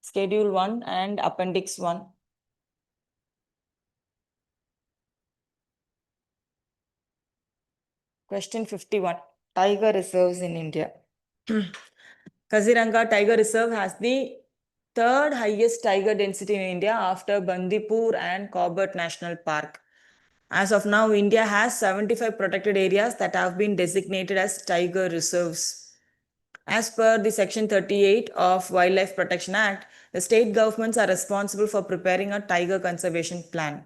[SPEAKER 1] Schedule 1 and Appendix 1. Question 51. Tiger reserves in India. Kaziranga Tiger Reserve has the third highest tiger density in India after Bandipur and Corbett National Park. As of now, India has 75 protected areas that have been designated as tiger reserves. As per the Section 38 of Wildlife Protection Act, the state governments are responsible for preparing a tiger conservation plan.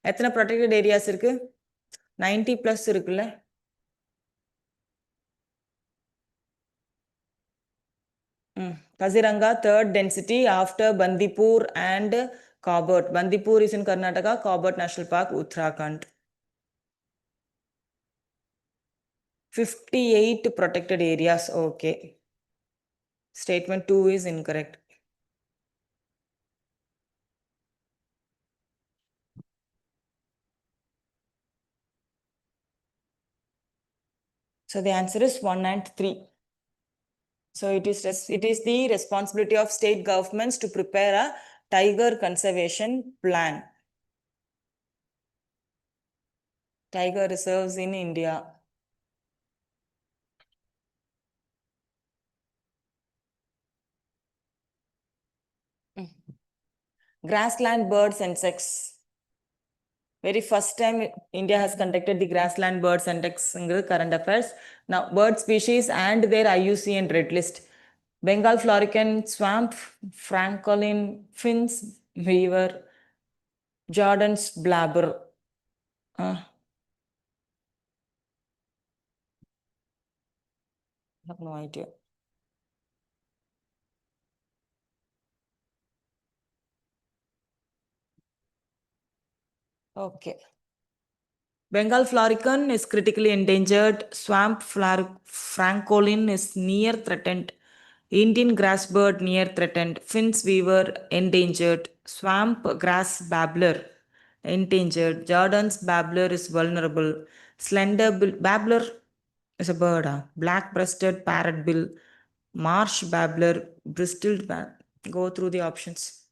[SPEAKER 1] எத்தனை protected areas இருக்கு? 90 plus இருக்குல்ல? Kaziranga, third density after Bandipur and Corbett. Bandipur is in Karnataka, Corbett National Park, Uttarakhand. 58 protected areas. Okay. Statement 2 is incorrect. So the answer is 1 and 3. So it is the responsibility of state governments to prepare a tiger conservation plan. Tiger reserves in India. Grassland birds and insects. Very first time India has conducted the grassland birds index in the current affairs. Now, bird species and their IUCN red list. Bengal florican, swamp, francolin, finns, beaver, Jordan's blabber. I have no idea. Okay. Bengal florican is critically endangered. Swamp francolin is near threatened. Indian grassbird near threatened. Finns weaver endangered. Swamp grass babbler endangered. Jordan's babbler is vulnerable. Slender babbler is a bird. Black-breasted parrotbill. Marsh babbler. Bristled Go through the options.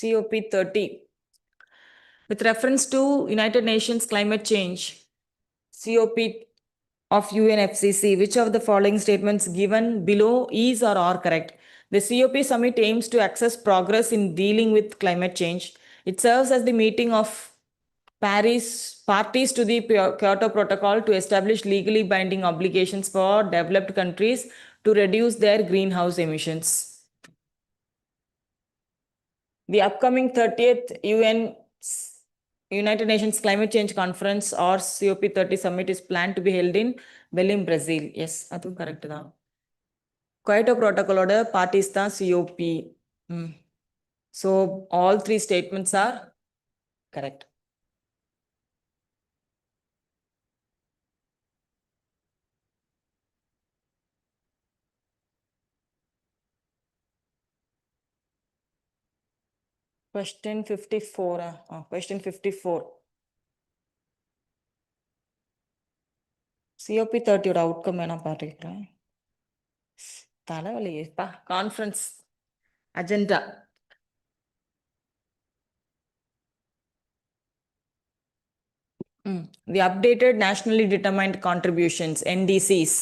[SPEAKER 1] COP 30. With reference to United Nations climate change, COP of UNFCCC, which of the following statements given below is or are correct? The COP summit aims to access progress in dealing with climate change. It serves as the meeting of Paris parties to the Kyoto Protocol to establish legally binding obligations for developed countries to reduce their greenhouse emissions. The upcoming 30th United Nations Climate Change Conference or COP30 Summit is planned to be held in Belém, Brazil. Yes, that's correct. Kyoto Protocol parties the COP. So all 3 statements are correct. Question 54. Question 54. COP 30 outcome என்ன பார்த்துக்கிறேன். தலைவலி conference agenda. The updated nationally determined contributions, NDCs,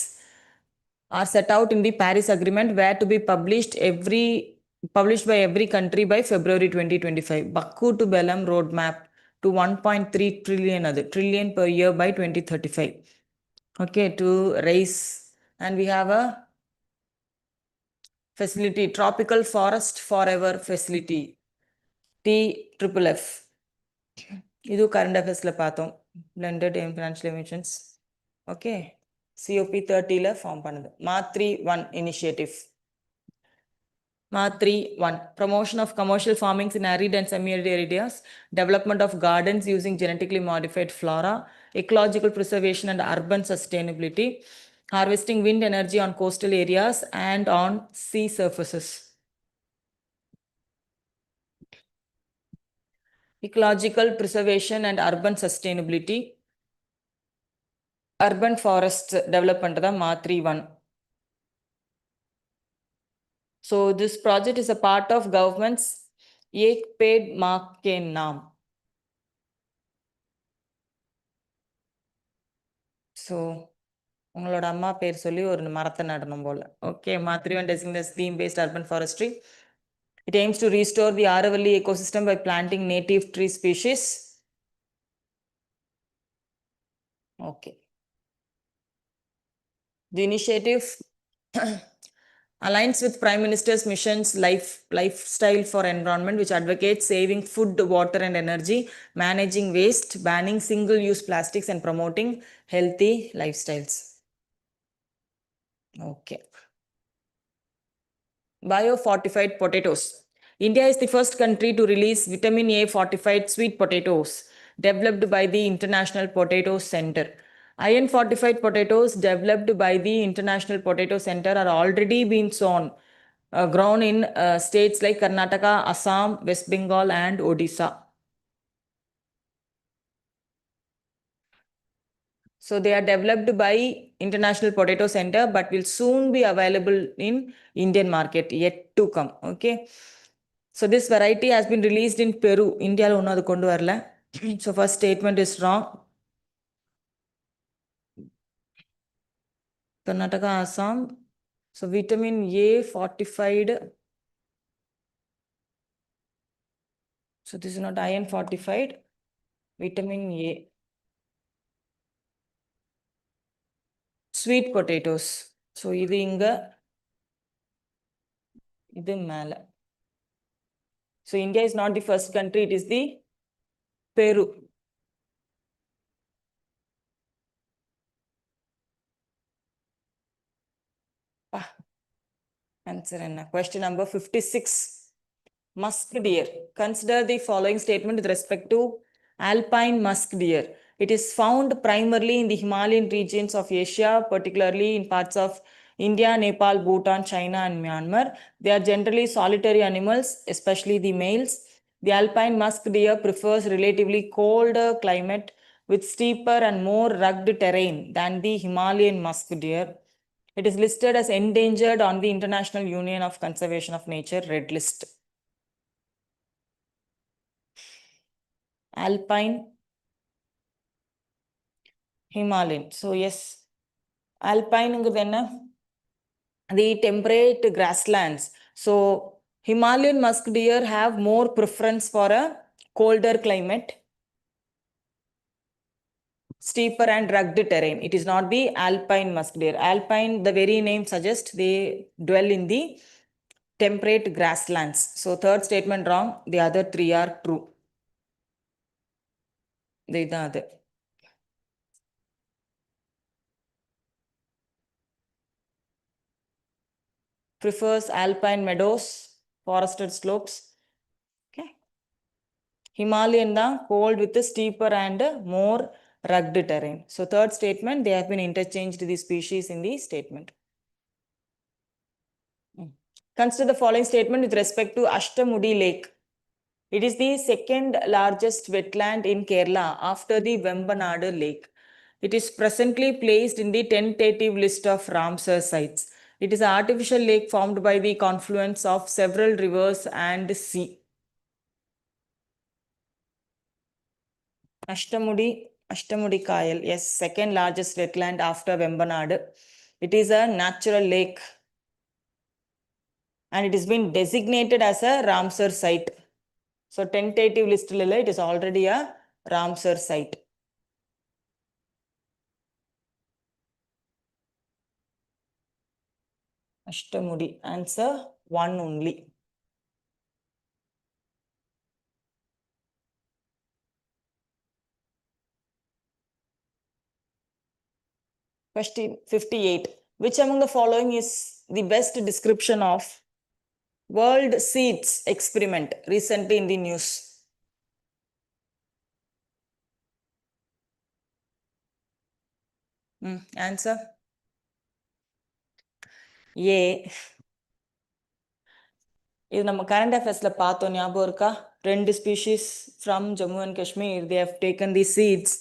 [SPEAKER 1] are set out in the Paris Agreement, where to be published by every country by February 2025. Baku to Belem roadmap to 1.3 trillion per year by 2035. Okay, to raise, and we have a facility, Tropical Forest Forever Facility, TFFF. இது current affairsல பார்த்தோம். Blended financial emissions. Okay. COP 30ல form பண்ணுது. MATRI-1 initiative. MATRI-1, promotion of commercial farming in arid and semi-arid areas, development of gardens using genetically modified flora, ecological preservation and urban sustainability, harvesting wind energy on coastal areas and on sea surfaces. Ecological preservation and urban sustainability, urban forest development தான் MATRI-1. So this project is a part of government's Ek Ped Maa Ke Naam. So உங்களோட அம்மா பேர் சொல்லி ஒரு மரத்தை நடணும் போல. Okay, MATRI-1 designates theme-based urban forestry. It aims to restore the Aravalli ecosystem by planting native tree species. Okay. The initiative aligns with Prime Minister's mission's lifestyle for environment, which advocates saving food, water and energy, managing waste, banning single-use plastics and promoting healthy lifestyles. Okay. Bio-fortified potatoes. India is the first country to release vitamin A fortified sweet potatoes developed by the International Potato Center. Iron fortified potatoes developed by the International Potato Center are already being grown in states like Karnataka, Assam, West Bengal and Odisha. So they are developed by International Potato Center, but will soon be available in Indian market, yet to come. Okay. So this variety has been released in Peru. India lo onnadu kondu varala. So first statement is wrong. Karnataka, Assam. So vitamin A fortified. So this is not iron fortified. Vitamin A. Sweet potatoes. So இது இங்க இது மேல. So India is not the first country, it is the Peru. Answer enna? Question number 56. Musk deer. Consider the following statement with respect to alpine musk deer. It is found primarily in the Himalayan regions of Asia, particularly in parts of India, Nepal, Bhutan, China, and Myanmar. They are generally solitary animals, especially the males. The alpine musk deer prefers relatively colder climate with steeper and more rugged terrain than the Himalayan musk deer. It is listed as endangered on the International Union of Conservation of Nature Red List. Alpine, Himalayan. So yes, alpine the temperate grasslands. So Himalayan musk deer have more preference for a colder climate, steeper and rugged terrain. It is not the alpine musk deer. Alpine, the very name suggests they dwell in the temperate grasslands. So third statement wrong. The other three are true. இதுதான் அது. Prefers alpine meadows, forested slopes. Okay. Himalayan தான் cold with a steeper and more rugged terrain. So third statement, they have been interchanged the species in the statement. Consider the following statement with respect to Ashtamudi Lake. It is the second largest wetland in Kerala after the Vembanadu Lake. It is presently placed in the tentative list of Ramsar sites. It is an artificial lake formed by the confluence of several rivers and sea. Ashtamudi Kayal, yes, second largest wetland after Vembanadu. It is a natural lake and it has been designated as a Ramsar site. So tentative list it is already a Ramsar site. Ashtamudi, answer 1 only. Question 58. Which among the following is the best description of World Seeds experiment recently in the news? Answer? A. இது நம்ம current affairsல பார்த்தோம் ஞாபகம் இருக்கா? 2 species from Jammu and Kashmir, they have taken the seeds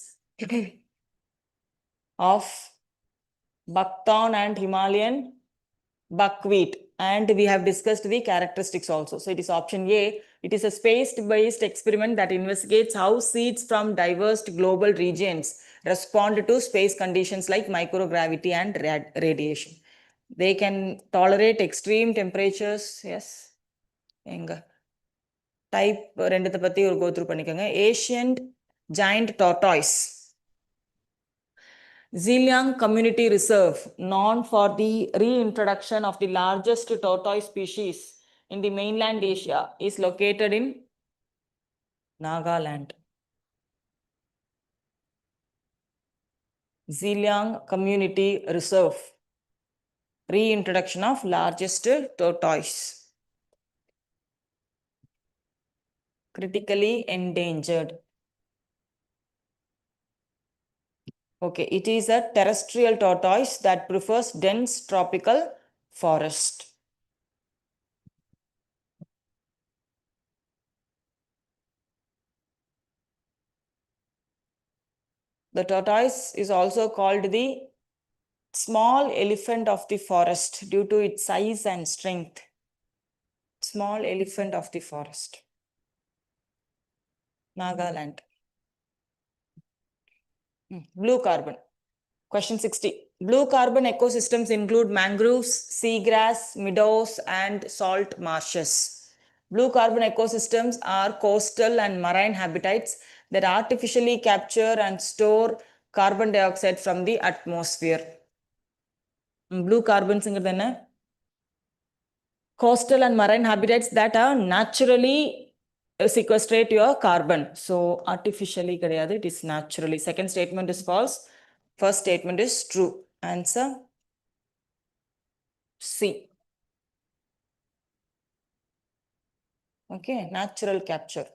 [SPEAKER 1] of buckthorn and Himalayan buckwheat, and we have discussed the characteristics also. So it is option A. It is a space-based experiment that investigates how seeds from diverse global regions respond to space conditions like microgravity and radiation. They can tolerate extreme temperatures. Yes. எங்க type ரெண்டுத்தை பத்தி ஒரு go through பண்ணிக்கோங்க. Asian giant tortoise, Ziliang Community Reserve, known for the reintroduction of the largest tortoise species in the mainland Asia, is located in Nagaland. Ziliang Community Reserve, reintroduction of largest tortoise. Critically endangered. Okay, it is a terrestrial tortoise that prefers dense tropical forest. The tortoise is also called the small elephant of the forest due to its size and strength. Small elephant of the forest. Nagaland. Blue carbon. Question 60. Blue carbon ecosystems include mangroves, seagrass, meadows, and salt marshes. Blue carbon ecosystems are coastal and marine habitats that artificially capture and store carbon dioxide from the atmosphere. Blue carbons inga coastal and marine habitats that are naturally sequestrate your carbon. So artificially it is naturally. Second statement is false. First statement is true. Answer C. Okay, natural capture.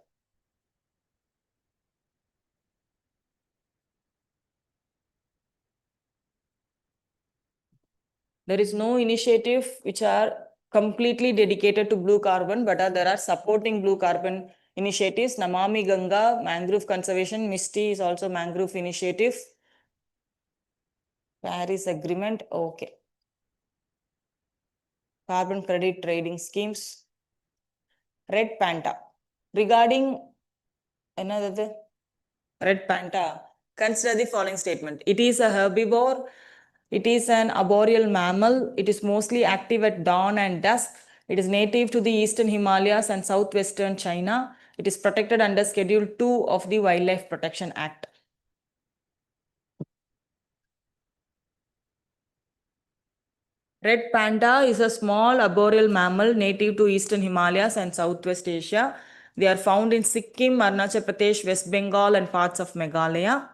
[SPEAKER 1] There is no initiative which are completely dedicated to blue carbon, but there are supporting blue carbon initiatives. Namami Ganga, mangrove conservation, Misty is also mangrove initiative. Paris Agreement, okay. Carbon credit trading schemes. Red panda. Regarding another red panda, consider the following statement. It is a herbivore. It is an arboreal mammal. It is mostly active at dawn and dusk. It is native to the eastern Himalayas and southwestern China. It is protected under Schedule 2 of the Wildlife Protection Act. Red panda is a small arboreal mammal native to eastern Himalayas and Southwest Asia. They are found in Sikkim, Arunachal Pradesh, West Bengal, and parts of Meghalaya.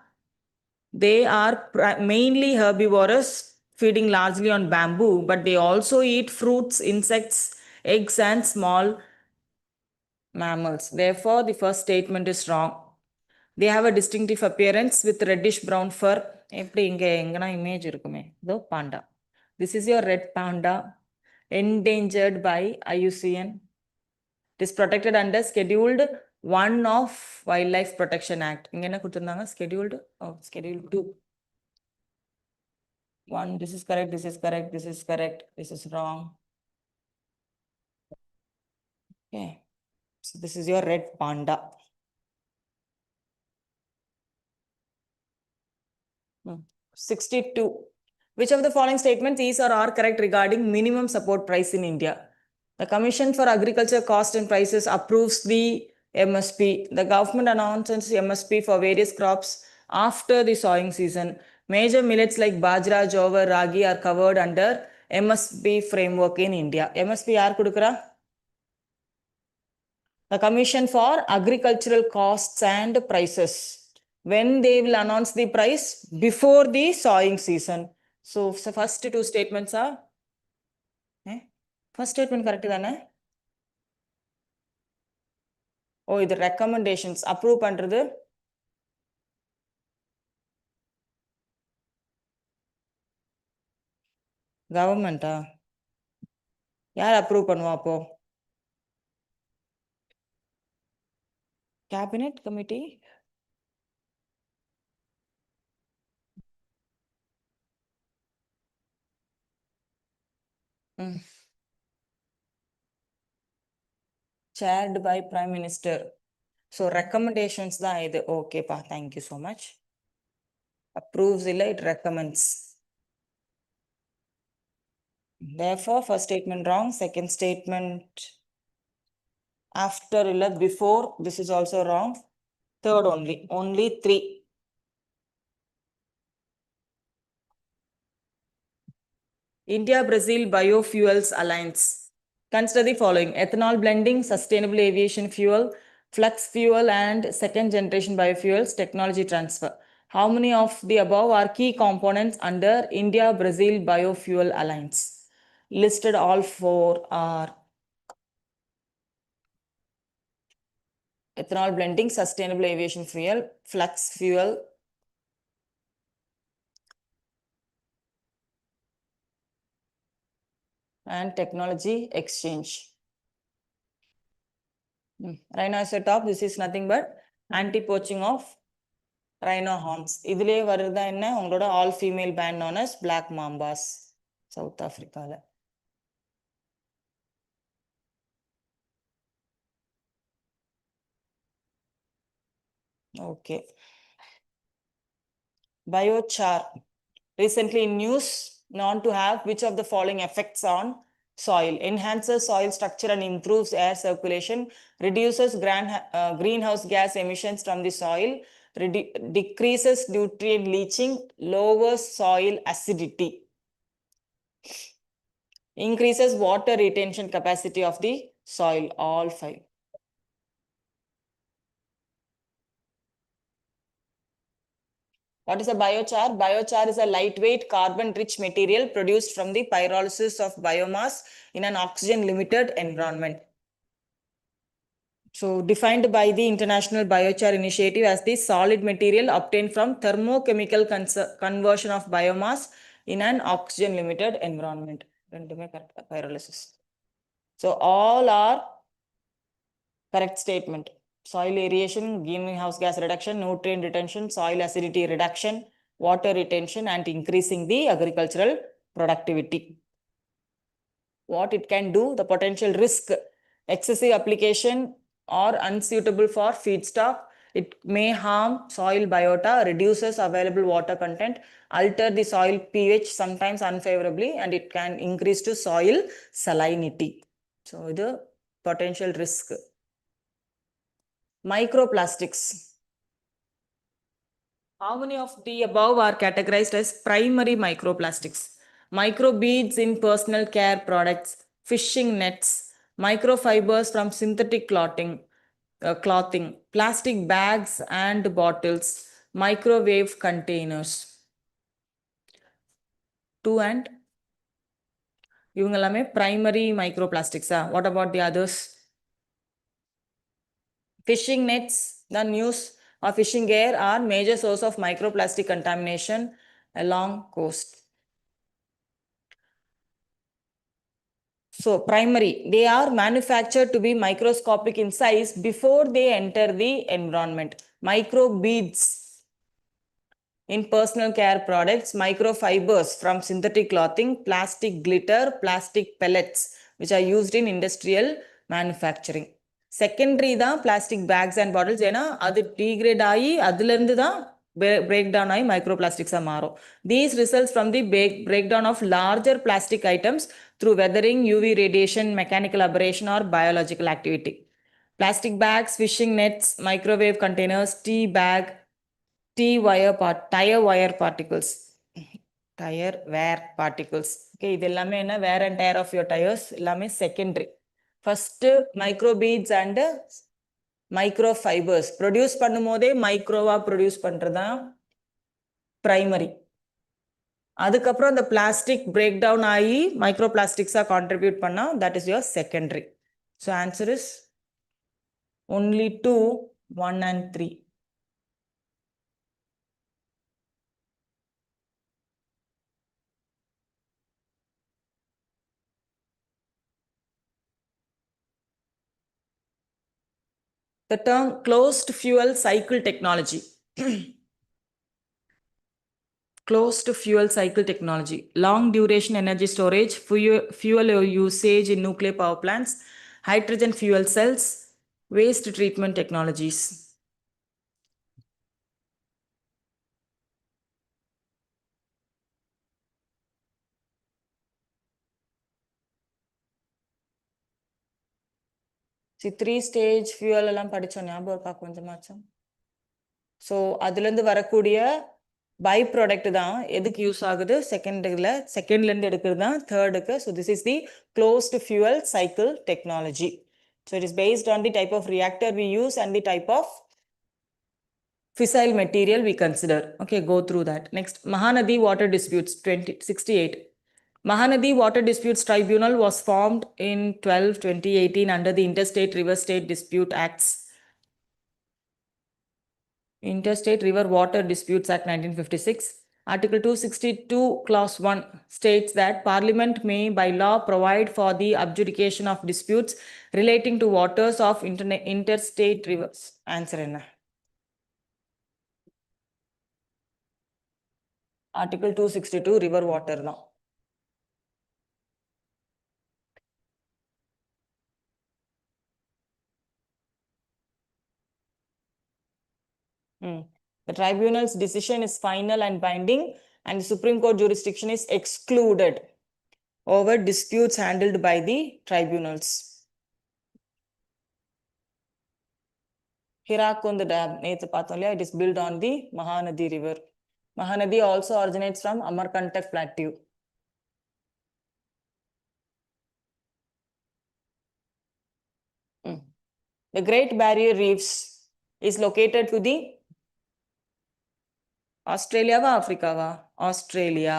[SPEAKER 1] They are mainly herbivorous, feeding largely on bamboo, but they also eat fruits, insects, eggs, and small mammals. Therefore, the first statement is wrong. They have a distinctive appearance with reddish brown fur. Image panda. This is your red panda, endangered by IUCN. It is protected under Scheduled 1 of Wildlife Protection Act. இங்க என்ன கொடுத்திருந்தாங்க? Scheduled? Oh, Schedule 2. 1, this is correct, this is correct, this is correct, this is wrong. Okay. So this is your red panda. 62. Which of the following statements is or are correct regarding minimum support price in India? The Commission for Agriculture Cost and Prices approves the MSP. The government announces MSP for various crops after the sowing season. Major millets like bajra, jowar, ragi are covered under MSP framework in India. MSP yaar kudukra? The Commission for Agricultural Costs and Prices. When they will announce the price? Before the sowing season. So first two statements are first statement correct தானே? ஓ இது recommendations approve பண்றது கவர்மெண்டா? யார் approve பண்ணுவா அப்போ? Cabinet committee? Chaired by Prime Minister. So recommendations தான் இது. ஓகேப்பா, thank you so much. Approves இல்லை, it recommends. Therefore, first statement wrong. Second statement after இல்லை, before. This is also wrong. Third only 3. India-Brazil Biofuels Alliance. Consider the following: ethanol blending, sustainable aviation fuel, flex fuel, and second generation biofuels technology transfer. How many of the above are key components under India-Brazil Biofuel Alliance? Listed all 4 are ethanol blending, sustainable aviation fuel, flex fuel, and technology exchange. Rhino top, this is nothing but anti-poaching of rhino horns. இதுலயே வருதா என்ன? உங்களோட all female band known as black mambas, South Africa. Okay. Biochar. Recently in news, known to have which of the following effects on soil? Enhances soil structure and improves air circulation, reduces greenhouse gas emissions from the soil, decreases nutrient leaching, lowers soil acidity, increases water retention capacity of the soil. All 5. What is a biochar? Biochar is a lightweight carbon-rich material produced from the pyrolysis of biomass in an oxygen-limited environment. So defined by the International Biochar Initiative as the solid material obtained from thermochemical conversion of biomass in an oxygen-limited environment. Pyrolysis. So all are correct statement. Soil aeration, greenhouse gas reduction, nutrient retention, soil acidity reduction, water retention, and increasing the agricultural productivity. What it can do, the potential risk: excessive application or unsuitable for feedstock. It may harm soil biota, reduces available water content, alter the soil pH sometimes unfavorably, and it can increase to soil salinity. So the potential risk. Microplastics. How many of the above are categorized as primary microplastics? Microbeads in personal care products, fishing nets, microfibers from synthetic clothing, plastic bags and bottles, microwave containers. 2 and இவங்க primary microplastics. What about the others? Fishing nets, the news or fishing gear are major source of microplastic contamination along coast. So primary, they are manufactured to be microscopic in size before they enter the environment. Microbeads in personal care products, microfibers from synthetic clothing, plastic glitter, plastic pellets, which are used in industrial manufacturing. Secondary தான் plastic bags and bottles, ஏன்னா அது degrade ஆகி அதுலேருந்து தான் breakdown ஆகி microplastics மாறும். These results from the breakdown of larger plastic items through weathering, UV radiation, mechanical aberration or biological activity. Plastic bags, fishing nets, microwave containers, tea bag, tire wire particles. Tire wear particles. Okay, இது எல்லாமே என்ன wear and tear of your tires எல்லாமே secondary. First microbeads and microfibers produce பண்ணும்போதே மைக்ரோவா produce பண்றதுதான் primary. அதுக்கப்புறம் அந்த plastic break down ஆகி மைக்ரோபிளாஸ்டிக்ஸா contribute பண்ணா that is your secondary. So answer is only 2, 1 and 3. The term closed fuel cycle technology. Closed fuel cycle technology. Long duration energy storage, fuel usage in nuclear power plants, hydrogen fuel cells, waste treatment technologies. See, 3-stage fuel எல்லாம் படிச்சோம், ஞாபகம் இருக்கா கொஞ்சமாச்சும்? So அதுலேருந்து வரக்கூடிய by product தான் எதுக்கு use ஆகுது? செகண்ட்லேருந்து எடுக்கிறது தான் தேர்டுக்கு. So this is the closed fuel cycle technology. So it is based on the type of reactor we use and the type of fissile material we consider. Okay, go through that. Next, Mahanadi water disputes, 68. Mahanadi Water Disputes Tribunal was formed in 2018 under the Interstate River State Dispute Acts. Interstate River Water Disputes Act 1956. Article 262, Clause 1 states that Parliament may by law provide for the adjudication of disputes relating to waters of interstate rivers. Answer enna? Article 262, river water now. The tribunal's decision is final and binding, and the Supreme Court jurisdiction is excluded over disputes handled by the tribunals. Hirakund Dam, it is built on the Mahanadi River. Mahanadi also originates from Amarkantak Plateau. The Great Barrier Reefs is located to the Australia va Africa va? Australia.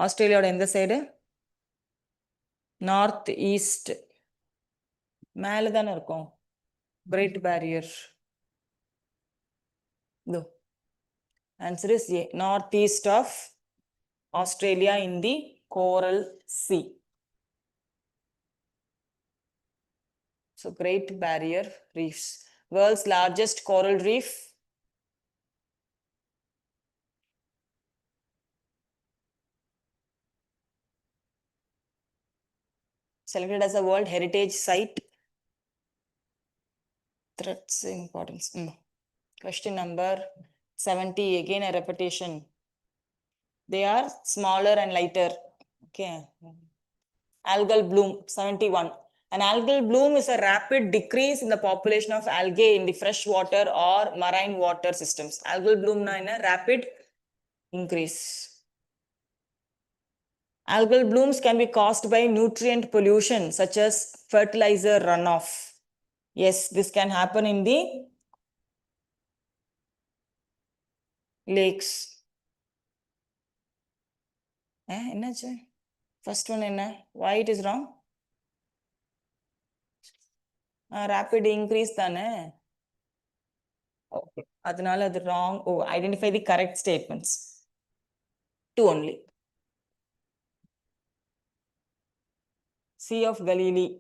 [SPEAKER 1] Australia oda endha side? North east. மேல தானே இருக்கும் Great Barrier. No. Answer is A. Northeast of Australia in the Coral Sea. So Great Barrier Reefs. World's largest coral reef. Selected as a World Heritage Site. Threats importance. Question number 70. Again a repetition. They are smaller and lighter. Okay. Algal bloom, 71. An algal bloom is a rapid decrease in the population of algae in the freshwater or marine water systems. Algal bloom na in a rapid increase. Algal blooms can be caused by nutrient pollution such as fertilizer runoff. Yes, this can happen in the lakes. Ennachu? First one enna? Why it is wrong? Rapid increase தானே. Okay. அதனால அது wrong. Oh, identify the correct statements. 2 only. Sea of Galilee,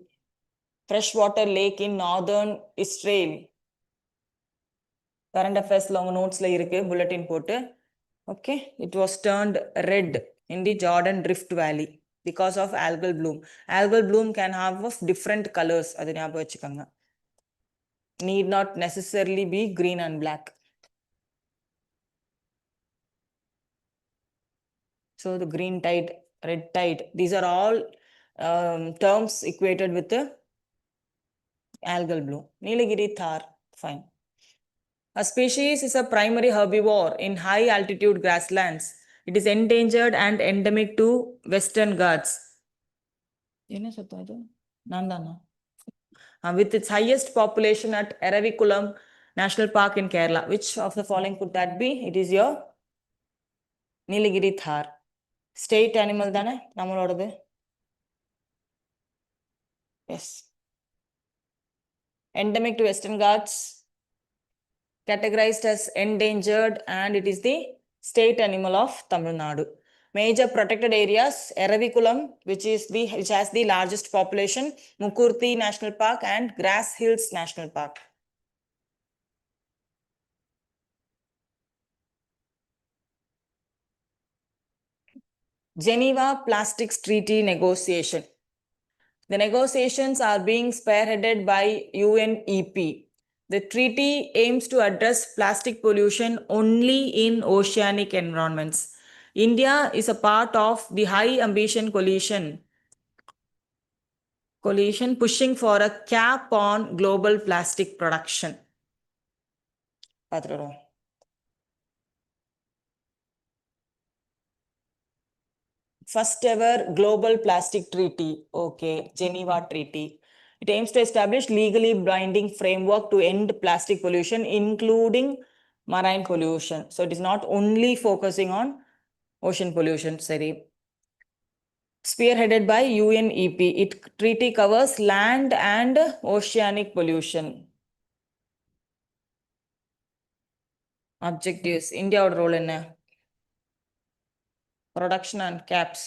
[SPEAKER 1] freshwater lake in northern Israel. Current affairs long notes la irukku bulletin போட்டு. Okay, it was turned red in the Jordan Rift Valley because of algal bloom. Algal bloom can have of different colors. அது ஞாபகம் வச்சுக்கோங்க. Need not necessarily be green and black. So the green tide, red tide, these are all terms equated with the algal bloom. Nilagiri Thar, fine. A species is a primary herbivore in high altitude grasslands. It is endangered and endemic to Western Ghats. With its highest population at Eravikulam National Park in Kerala. Which of the following could that be? It is your Nilagiri Thar. State animal தானே நம்மளோடது. Yes. Endemic to Western Ghats, categorized as endangered, and it is the state animal of Tamil Nadu. Major protected areas, Eravikulam, which has the largest population, Mukurthi National Park and Grass Hills National Park. Geneva Plastics Treaty negotiation. The negotiations are being spearheaded by UNEP. The treaty aims to address plastic pollution only in oceanic environments. India is a part of the high ambition coalition pushing for a cap on global plastic production. First ever global plastic treaty. Okay, Geneva Treaty. It aims to establish legally binding framework to end plastic pollution, including marine pollution. So it is not only focusing on ocean pollution. Sorry. Spearheaded by UNEP. It treaty covers land and oceanic pollution. Objectives. India role in production and caps.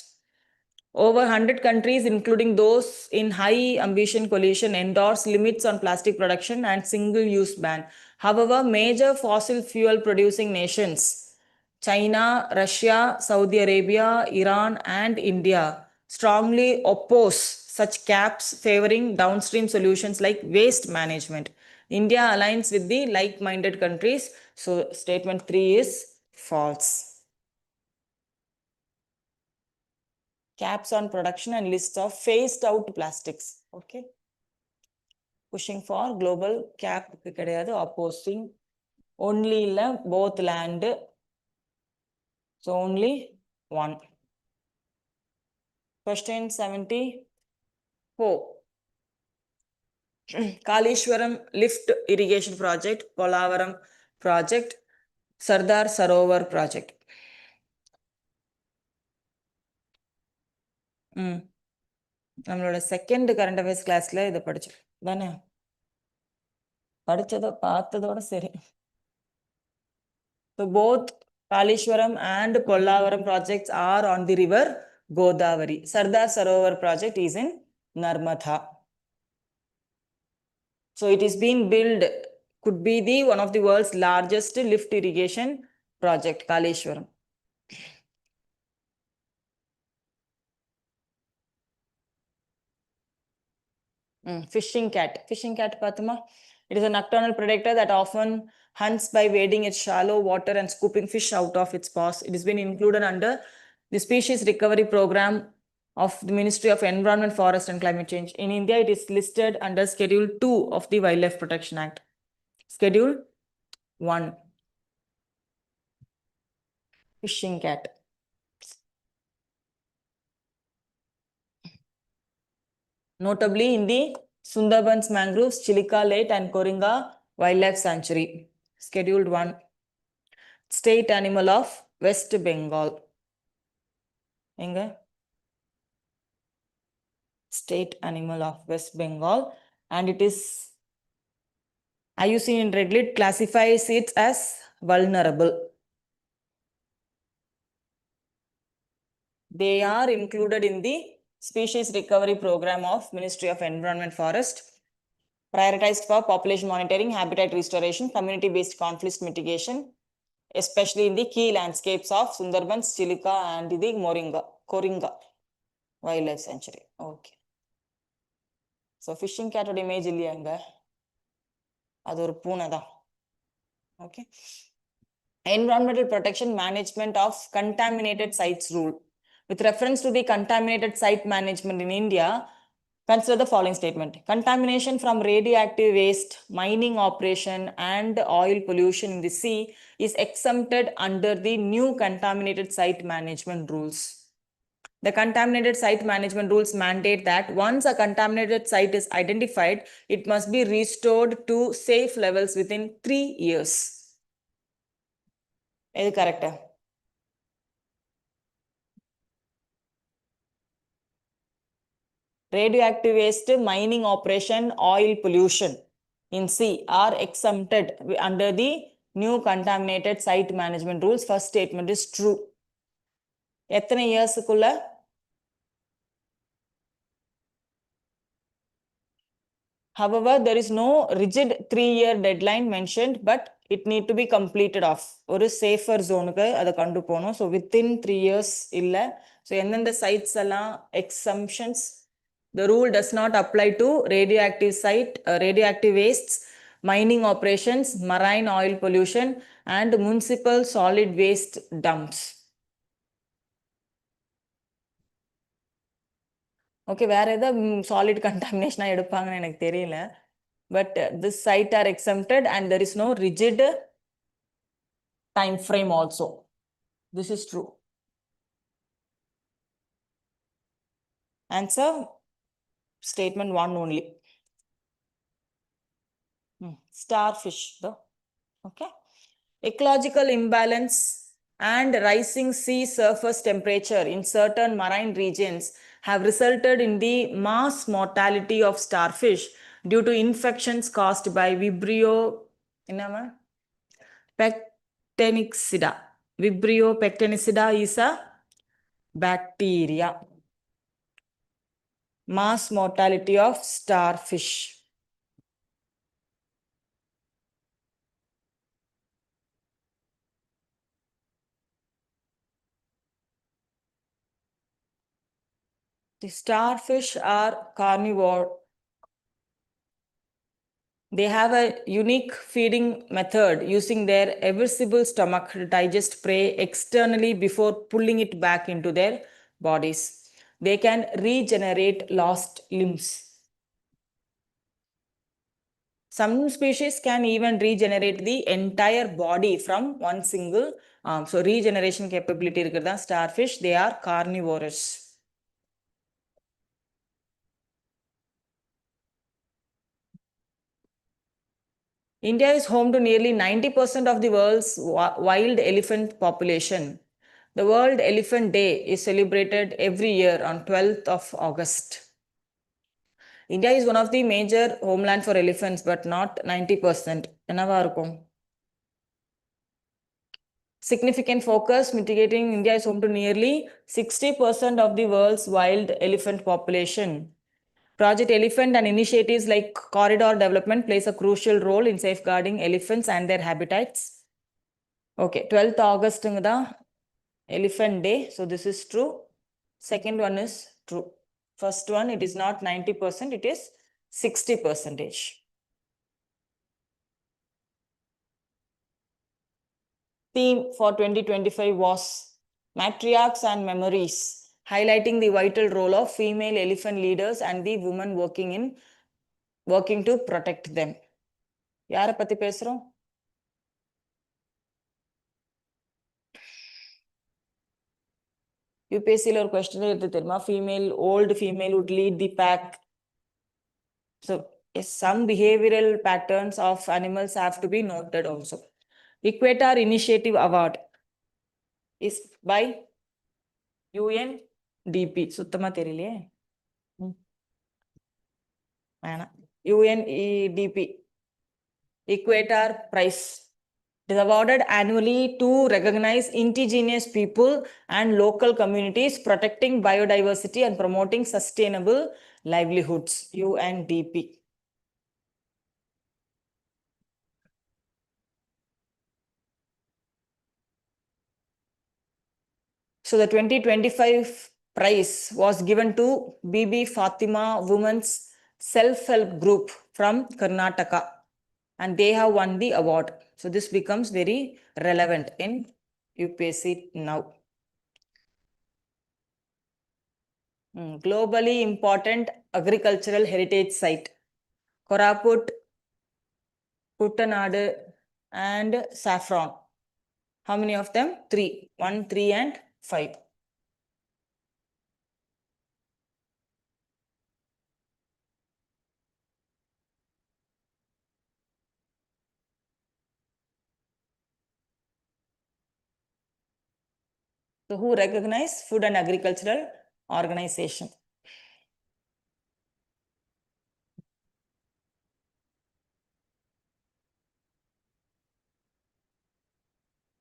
[SPEAKER 1] Over 100 countries, including those in high ambition coalition, endorse limits on plastic production and single-use ban. However, major fossil fuel producing nations, China, Russia, Saudi Arabia, Iran, and India, strongly oppose such caps, favoring downstream solutions like waste management. India aligns with the like-minded countries. So statement 3 is false. Caps on production and list of phased out plastics. Okay. Pushing for global cap கிடையாது, opposing only both land. So only one. Question 74. Kalishwaram lift irrigation project, Polavaram project, Sardar Sarovar project. நம்மளோட second current affairs கிளாஸ்ல இதை படிச்சோம் தானே, படிச்சதோ பார்த்ததோட சரி. So both Kalishwaram and Pollavaram projects are on the river Godavari. Sardar Sarovar project is in Narmada. So it is being built, could be the one of the world's largest lift irrigation project, Kalishwaram. Fishing cat. Fishing cat, Patma. It is a nocturnal predator that often hunts by wading its shallow water and scooping fish out of its paws. It has been included under the Species Recovery Program of the Ministry of Environment, Forest and Climate Change. In India, it is listed under Schedule 2 of the Wildlife Protection Act. Schedule 1. Fishing cat. Notably in the Sundarbans mangroves, Chilika Lake and Koringa Wildlife Sanctuary. Scheduled 1. State animal of West Bengal. Enga? State animal of West Bengal, and it is IUCN in red list classifies it as vulnerable. They are included in the Species Recovery Program of Ministry of Environment Forest, prioritized for population monitoring, habitat restoration, community-based conflict mitigation, especially in the key landscapes of Sundarbans, Chilika and the Koringa Wildlife Sanctuary. Okay. So fishing cat image illiyanga. அது ஒரு பூனை தான். Okay. Environmental Protection Management of Contaminated Sites Rule. With reference to the contaminated site management in India, consider the following statement. Contamination from radioactive waste, mining operation, and oil pollution in the sea is exempted under the new contaminated site management rules. The contaminated site management rules mandate that once a contaminated site is identified, it must be restored to safe levels within 3 years. Is it correct? Radioactive waste, mining operation, oil pollution in sea are exempted under the new contaminated site management rules. First statement is true. எத்தனை இயர்ஸுக்குள்ள? However, there is no rigid 3-year deadline mentioned, but it need to be completed off. ஒரு safer zoneக்கு அதை கொண்டு போகணும். So within 3 years இல்லை. So எந்தெந்த sites எல்லாம் exemptions? The rule does not apply to radioactive wastes, mining operations, marine oil pollution, and municipal solid waste dumps. Okay, வேற ஏதாவது solid contamination எடுப்பாங்கன்னு எனக்கு தெரியல. But this site are exempted and there is no rigid time frame also. This is true. Answer statement 1 only. Starfish though. Okay. Ecological imbalance and rising sea surface temperature in certain marine regions have resulted in the mass mortality of starfish due to infections caused by Vibrio pectenicida. Vibrio pectenicida is a bacteria. Mass mortality of starfish. The starfish are carnivore. They have a unique feeding method using their aversible stomach to digest prey externally before pulling it back into their bodies. They can regenerate lost limbs. Some species can even regenerate the entire body from one single arm. So regeneration capability irukkuradha starfish. They are carnivorous. India is home to nearly 90% of the world's wild elephant population. The World Elephant Day is celebrated every year on 12th of August. India is one of the major homeland for elephants, but not 90%. என்னவா இருக்கும்? Significant focus mitigating. India is home to nearly 60% of the world's wild elephant population. Project Elephant and initiatives like corridor development plays a crucial role in safeguarding elephants and their habitats. Okay, 12th August Elephant Day. So this is true. Second one is true. First one, it is not 90%, it is 60%. Theme for 2025 was Matriarchs and Memories, highlighting the vital role of female elephant leaders and the women working to protect them. யாரை பத்தி பேசுறோம்? UPSCல ஒரு question எடுத்து தெரியுமா? Old female would lead the pack. So some behavioral patterns of animals have to be noted also. Equator Initiative Award is by UNDP. சுத்தமா தெரியலையே. UNEDP. Equator Prize. It is awarded annually to recognize indigenous people and local communities, protecting biodiversity and promoting sustainable livelihoods. UNDP. So the 2025 prize was given to BB Fatima Women's Self-Help Group from Karnataka, and they have won the award. So this becomes very relevant in UPSC now. Globally important agricultural heritage site. Koraput, Kuttanadu, and Saffron. How many of them? 3. 1, 3, and 5. So who recognize Food and Agricultural Organization?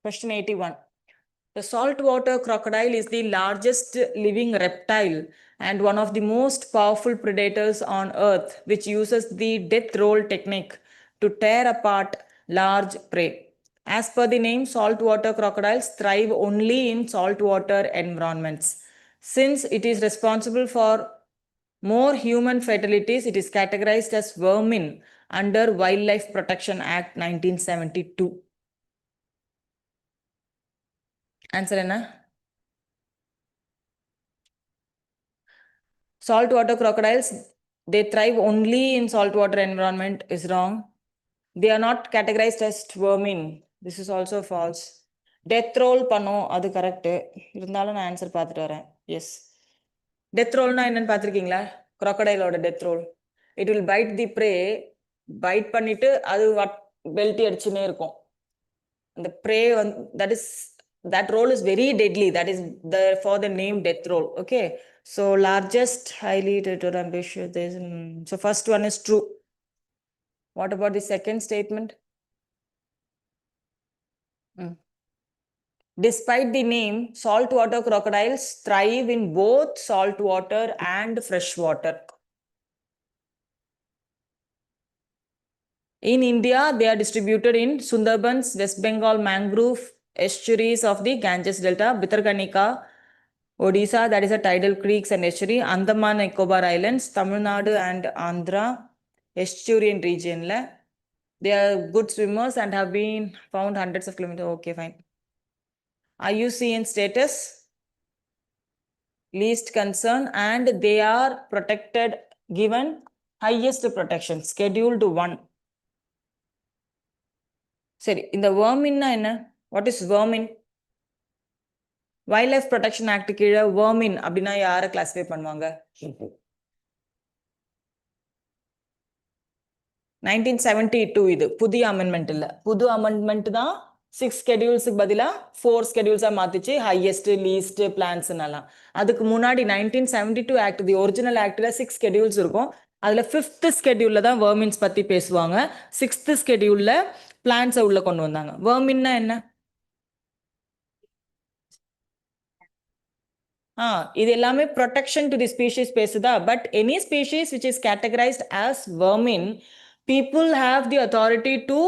[SPEAKER 1] Question 81. The saltwater crocodile is the largest living reptile and one of the most powerful predators on Earth, which uses the death roll technique to tear apart large prey. As per the name, saltwater crocodiles thrive only in saltwater environments. Since it is responsible for more human fatalities, it is categorized as vermin under Wildlife Protection Act 1972. Answer enna? Saltwater crocodiles, they thrive only in saltwater environment is wrong. They are not categorized as vermin. This is also false. Death roll பண்ணோம் அது correct. இருந்தாலும் நான் answer பார்த்துட்டு வரேன். S. Death ரோல்னா என்னன்னு பார்த்துருக்கீங்களா? crocodileோட death roll. It will bite the prey, bite பண்ணிட்டு அது பெல்ட்டி அடிச்சுனே இருக்கும். The prey that roll is very deadly. That is for the name death roll. Okay. So largest, highly rated, ambitious. So first one is true. What about the second statement? Despite the name, saltwater crocodiles thrive in both saltwater and freshwater. In India, they are distributed in Sundarbans, West Bengal mangrove estuaries of the Ganges Delta, Bhitarkanika, Odisha, that is a tidal creeks and estuary, Andaman Nicobar Islands, Tamil Nadu and Andhra, estuarian region. They are good swimmers and have been found hundreds of kilometers. Okay, fine. IUCN status, least concern, and they are protected, given highest protection, scheduled 1. Sorry, in the vermin na enna? What is vermin? Wildlife Protection Act கீழ vermin அப்படின்னா யாரை classify பண்ணுவாங்க? 1972 இது புதிய amendment இல்ல. புது amendment தான் 6 ஸ்கெடியூல்ஸுக்கு பதிலா 4 ஸ்கெடியூல்ஸா மாத்திச்சு, ஹையஸ்ட், லீஸ்ட், பிளான்ஸ் எல்லாம். அதுக்கு முன்னாடி 1972 ஆக்ட், தி ஒரிஜினல் ஆக்ட்ல 6 ஸ்கெடியூல்ஸ் இருக்கும். அதுல 5th ஸ்கெடியூல்ல தான் வெர்மின்ஸ் பத்தி பேசுவாங்க. 6th ஸ்கெடியூல்ல பிளான்ஸை உள்ள கொண்டு வந்தாங்க. வெர்மின்னா என்ன? இது எல்லாமே ப்ரொடெக்ஷன் டு தி ஸ்பீஷீஸ் பேசுதா. But any species which is categorised as vermin, people have the authority to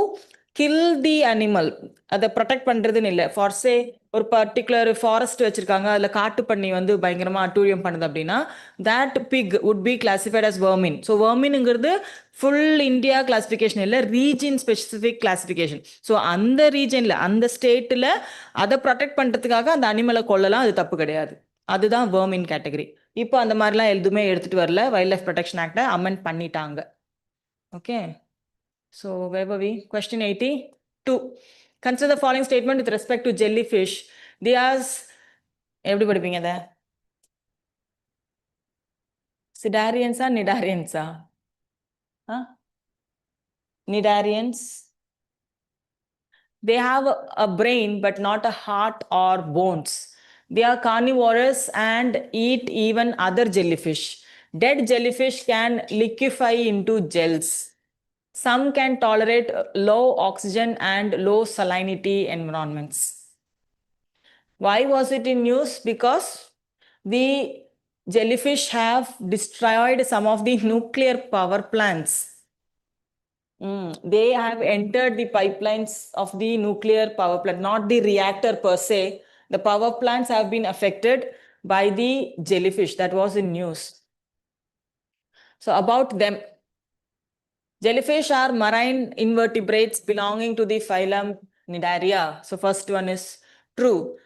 [SPEAKER 1] kill the animal. அதை ப்ரொடெக்ட் பண்றதுன்னு இல்லை. ஃபார் சே ஒரு பர்டிகுலர் ஃபாரஸ்ட் வச்சிருக்காங்க, அதுல காட்டு பண்ணி வந்து பயங்கரமா அட்டூழியம் பண்ணுது அப்படின்னா, that pig would be classified as vermin. So வெர்மின்ங்கிறது ஃபுல் இந்தியா கிளாசிஃபிகேஷன் இல்லை, ரீஜன் ஸ்பெசிஃபிக் கிளாசிஃபிகேஷன். ஸோ அந்த ரீஜன்ல, அந்த ஸ்டேட்ல அதை ப்ரொடெக்ட் பண்றதுக்காக அந்த அனிமலை கொல்லலாம், அது தப்பு கிடையாது. அதுதான் வெர்மின் கேட்டகரி. இப்போ அந்த மாதிரிலாம் எதுவுமே எடுத்துட்டு வரல. வைல்ட் லைஃப் ப்ரொடெக்ஷன் ஆக்டை அமெண்ட் பண்ணிட்டாங்க. Okay. So where were we? Question 82. Consider the following statement with respect to jellyfish. They are எப்படி படிப்பீங்க அதை? Cnidarians or Nidarians? Nidarians. They have a brain but not a heart or bones. They are carnivorous and eat even other jellyfish. Dead jellyfish can liquefy into gels. Some can tolerate low oxygen and low salinity environments. Why was it in news? Because the jellyfish have destroyed some of the nuclear power plants. They have entered the pipelines of the nuclear power plant, not the reactor per se. The power plants have been affected by the jellyfish. That was in news. So about them, jellyfish are marine invertebrates belonging to the phylum Cnidaria. So first one is true.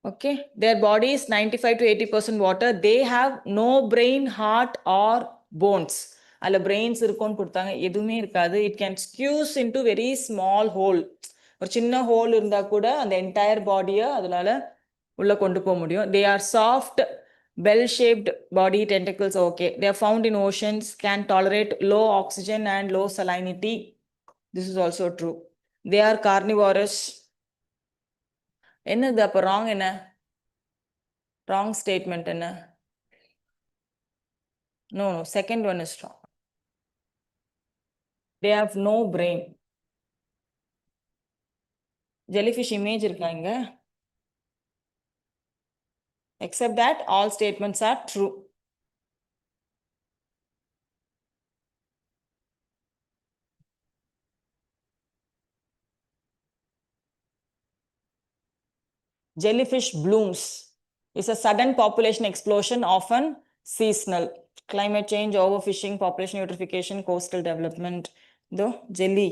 [SPEAKER 1] Okay, their body is 95 to 80% water. They have no brain, heart or bones. அல்ல brains இருக்கும்னு கொடுத்தாங்க, எதுவுமே இருக்காது. It can ஸ்கியூஸ் into very small whole. ஒரு சின்ன whole இருந்தால் கூட அந்த என்டையர் பாடியை அதனால உள்ள கொண்டு போக முடியும். They are soft bell shaped body tentacles. Okay, they are found in oceans, can tolerate low oxygen and low salinity. This is also true. They are carnivorous. என்னது அப்போ ராங்? என்ன wrong statement? என்ன? No, second one is wrong. They have no brain. Jellyfish image இருக்கா இங்க? Except that all statements are true. Jellyfish blooms is a sudden population explosion, often seasonal. Climate change, overfishing, population eutrophication, coastal development. Though jelly.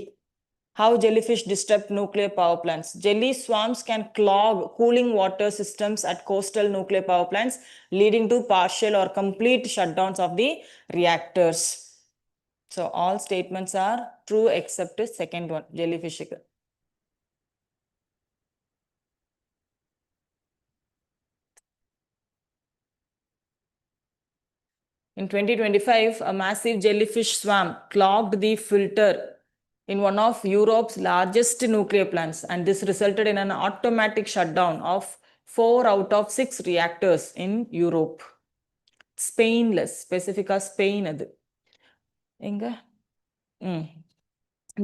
[SPEAKER 1] How jellyfish disrupt nuclear power plants? Jelly swarms can clog cooling water systems at coastal nuclear power plants, leading to partial or complete shutdowns of the reactors. So all statements are true except the second one, jellyfish. In 2025, a massive jellyfish swarm clogged the filter in one of Europe's largest nuclear plants, and this resulted in an automatic shutdown of 4 out of 6 reactors in Europe. Spainless, specifica Spain adu. Inga?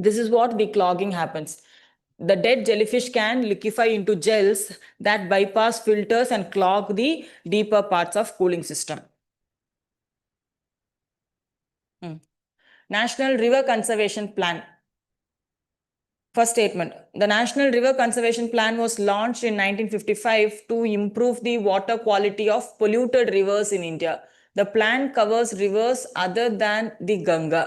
[SPEAKER 1] This is what the clogging happens. The dead jellyfish can liquefy into gels that bypass filters and clog the deeper parts of cooling system. National River Conservation Plan. First statement, the National River Conservation Plan was launched in 1955 to improve the water quality of polluted rivers in India. The plan covers rivers other than the Ganga.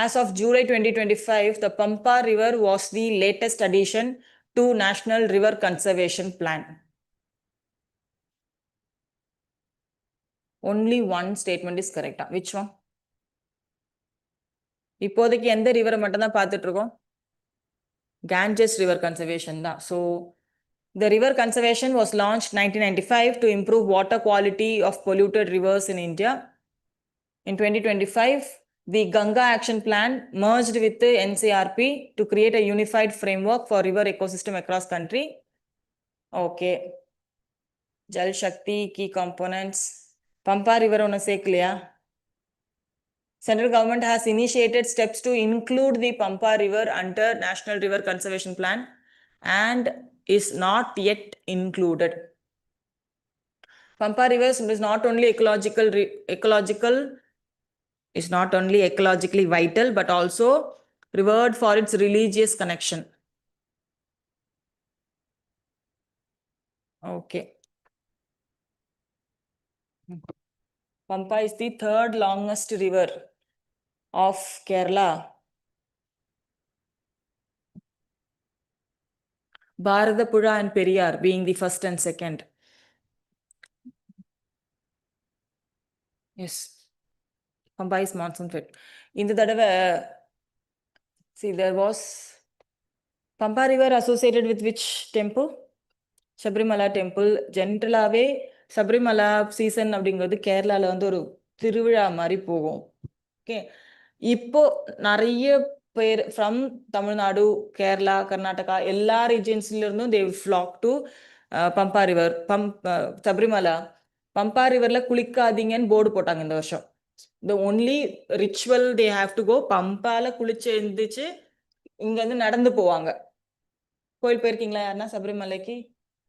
[SPEAKER 1] As of July 2025, the Pampa River was the latest addition to National River Conservation Plan. Only one statement is correct. Which one? இப்போதைக்கு எந்த ரிவரை மட்டும் தான் பார்த்துட்டு இருக்கோம்? Ganges River Conservation da. So the river conservation was launched 1995 to improve water quality of polluted rivers in India. In 2025, the Ganga Action Plan merged with the NCRP to create a unified framework for river ecosystem across country. Okay. Jal Shakti key components. Pampa River ona sekliya. Central government has initiated steps to include the Pampa River under National River Conservation Plan and is not yet included. Pampa River is not only ecologically vital, but also revered for its religious connection. Okay. Pampa is the third longest river of Kerala. Bharatapuzha and Periyar being the first and second. Yes. Pampa is monsoon fit. In the Dadava, see, there was Pampa River associated with which temple? Sabrimala temple. Generally, Sabrimala season அப்படிங்கிறது கேரளால வந்து ஒரு திருவிழா மாதிரி போகும். Okay, இப்போ நிறைய பேர் ஃப்ரம் தமிழ்நாடு, கேரளா, கர்நாடகா எல்லா ரீஜன்ஸ்ல இருந்தும் they flock to Pampa river. Sabarimala Pampa ரிவர்ல குளிக்காதீங்கன்னு போர்டு போட்டாங்க இந்த வருஷம். The only ritual they have to go, பம்பால குளிச்சு எழுந்திரிச்சு இங்க இருந்து நடந்து போவாங்க. கோயில் போயிருக்கீங்களா யாருன்னா சபரிமலைக்கு?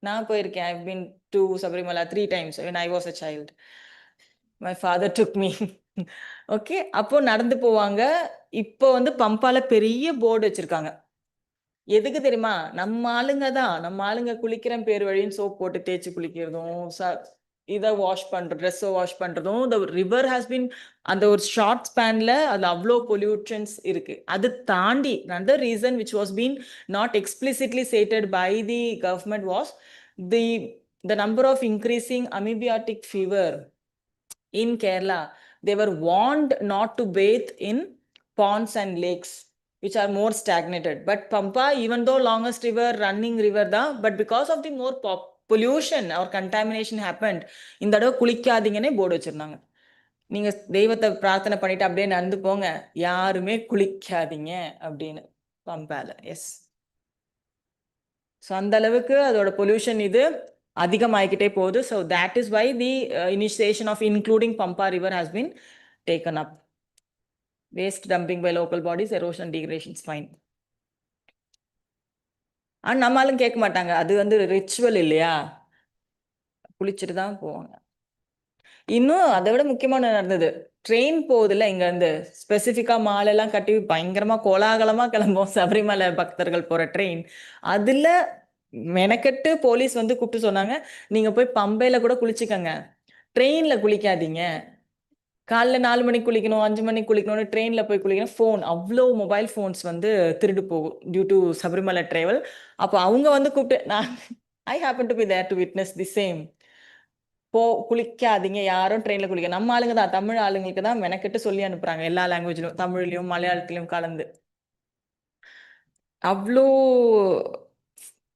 [SPEAKER 1] நான் போயிருக்கேன். I've been to Sabarimala 3 times when I was a child. My father took me. Okay, அப்போ நடந்து போவாங்க. இப்போ வந்து பம்பால பெரிய போர்டு வச்சிருக்காங்க. எதுக்கு தெரியுமா? நம்ம ஆளுங்க தான், நம்ம ஆளுங்க குளிக்கிறேன் பேர் வழின்னு சோப் போட்டு தேய்ச்சி குளிக்கிறதும், இதை வாஷ் பண்றது, ட்ரெஸ்ஸை வாஷ் பண்றதும், the river has been அந்த ஒரு ஷார்ட் ஸ்பேன்ல அது அவ்வளோ பொல்யூஷன்ஸ் இருக்கு. அது தாண்டி another reason which was been not explicitly stated by the government was the the number of increasing amoebiatic fever in Kerala. They were warned not to bathe in ponds and lakes which are more stagnated. But Pampa, even though longest river, running river da, but because of the more pollution or contamination happened, இந்த தடவை குளிக்காதீங்கன்னே board வச்சிருந்தாங்க. நீங்க தெய்வத்தை பிரார்த்தனை பண்ணிட்டு அப்படியே நடந்து போங்க, யாருமே குளிக்காதீங்க அப்படின்னு பம்பால. எஸ், ஸோ அந்த அளவுக்கு அதோட பொல்யூஷன் இது அதிகமாகிக்கிட்டே போகுது. So that is why the initiation of including Pampa river has been taken up. Waste dumping by local bodies, erosion, degradation is fine. ஆனால் நம்மளும் கேட்க மாட்டாங்க, அது வந்து ரிச்சுவல் இல்லையா, குளிச்சுட்டு தான் போவாங்க. இன்னும் அதை விட முக்கியமான நடந்தது, ட்ரெயின் போகுதுல்ல இங்க இருந்து, ஸ்பெசிஃபிக்கா மாலெல்லாம் கட்டி பயங்கரமா கோலாகலமா கிளம்பும் சபரிமலை பக்தர்கள் போற ட்ரெயின். அதுல மெனக்கெட்டு போலீஸ் வந்து கூப்பிட்டு சொன்னாங்க, நீங்க போய் பம்பையில கூட குளிச்சுக்கங்க, ட்ரெயின்ல குளிக்காதீங்க. காலைல 4 மணிக்கு குளிக்கணும், 5 மணிக்கு குளிக்கணும்னு ட்ரெயினில் போய் குளிக்கணும். ஃபோன், அவ்வளோ மொபைல் ஃபோன்ஸ் வந்து திருடு போகும் டியூ டு சபரிமலை ட்ராவல். அப்போ அவங்க வந்து கூப்பிட்டு, நான் I happen to be there to witness the same. குளிக்காதீங்க யாரும் ட்ரெயினில் குளிக்க. நம்ம ஆளுங்க தான், தமிழ் ஆளுங்களுக்கு தான் மெனக்கெட்டு சொல்லி அனுப்புகிறாங்க, எல்லா லாங்குவேஜ்லையும், தமிழ்லையும் மலையாளத்துலையும் கலந்து. அவ்வளோ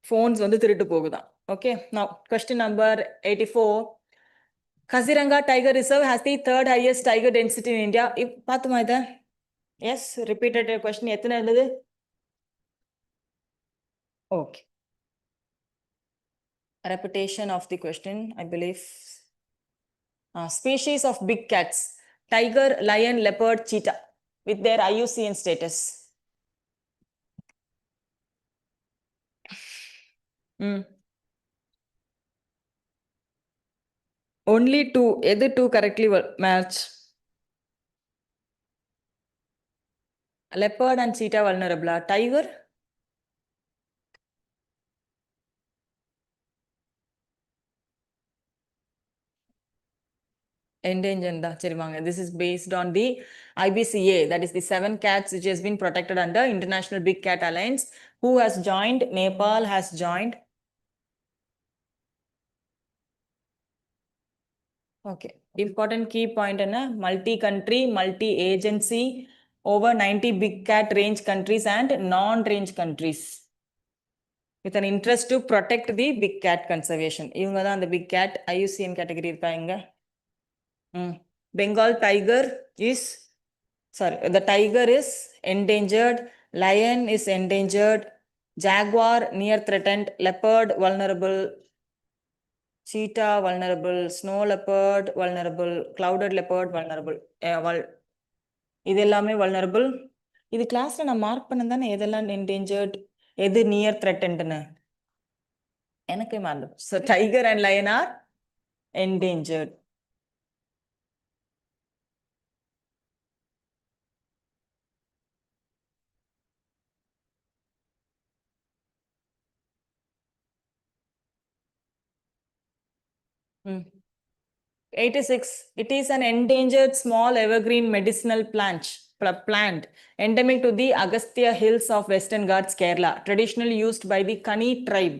[SPEAKER 1] ஃபோன்ஸ் வந்து திருட்டு போகுதான். ஓகே, நான் question number 84. Kaziranga Tiger Reserve has the third highest tiger density in India. பாத்துமா இத? எஸ், ரிப்பீட்டட் கொஸ்டின் எத்தனை இருந்தது? Okay, repetition of the question, I believe. Species of big cats: tiger, lion, leopard, cheetah, with their IUCN status. Only two. எது two correctly match? Leopard and cheetah vulnerable. Tiger? Endangered da சரி வாங்க. This is based on the IBCA, that is the 7 cats which has been protected under International Big Cat Alliance. Who has joined? Nepal has joined. Okay, important key point என்ன? Multi-country, multi-agency, over 90 big cat range countries and non-range countries with an interest to protect the big cat conservation. இவங்க தான் அந்த big cat IUCN category இருக்காங்க. Bengal tiger is, sorry, the tiger is endangered, lion is endangered, jaguar near threatened, leopard vulnerable, cheetah vulnerable, snow leopard vulnerable, clouded leopard vulnerable. இது எல்லாமே vulnerable. இது கிளாஸ்ல நான் mark பண்ண தானே எதெல்லாம் endangered, எது near threatenedனு எனக்கே மறந்து. So tiger and lion are endangered. Hmm. 86. It is an endangered small evergreen medicinal plant endemic to the Agastya Hills of Western Ghats, Kerala, traditionally used by the Kani tribe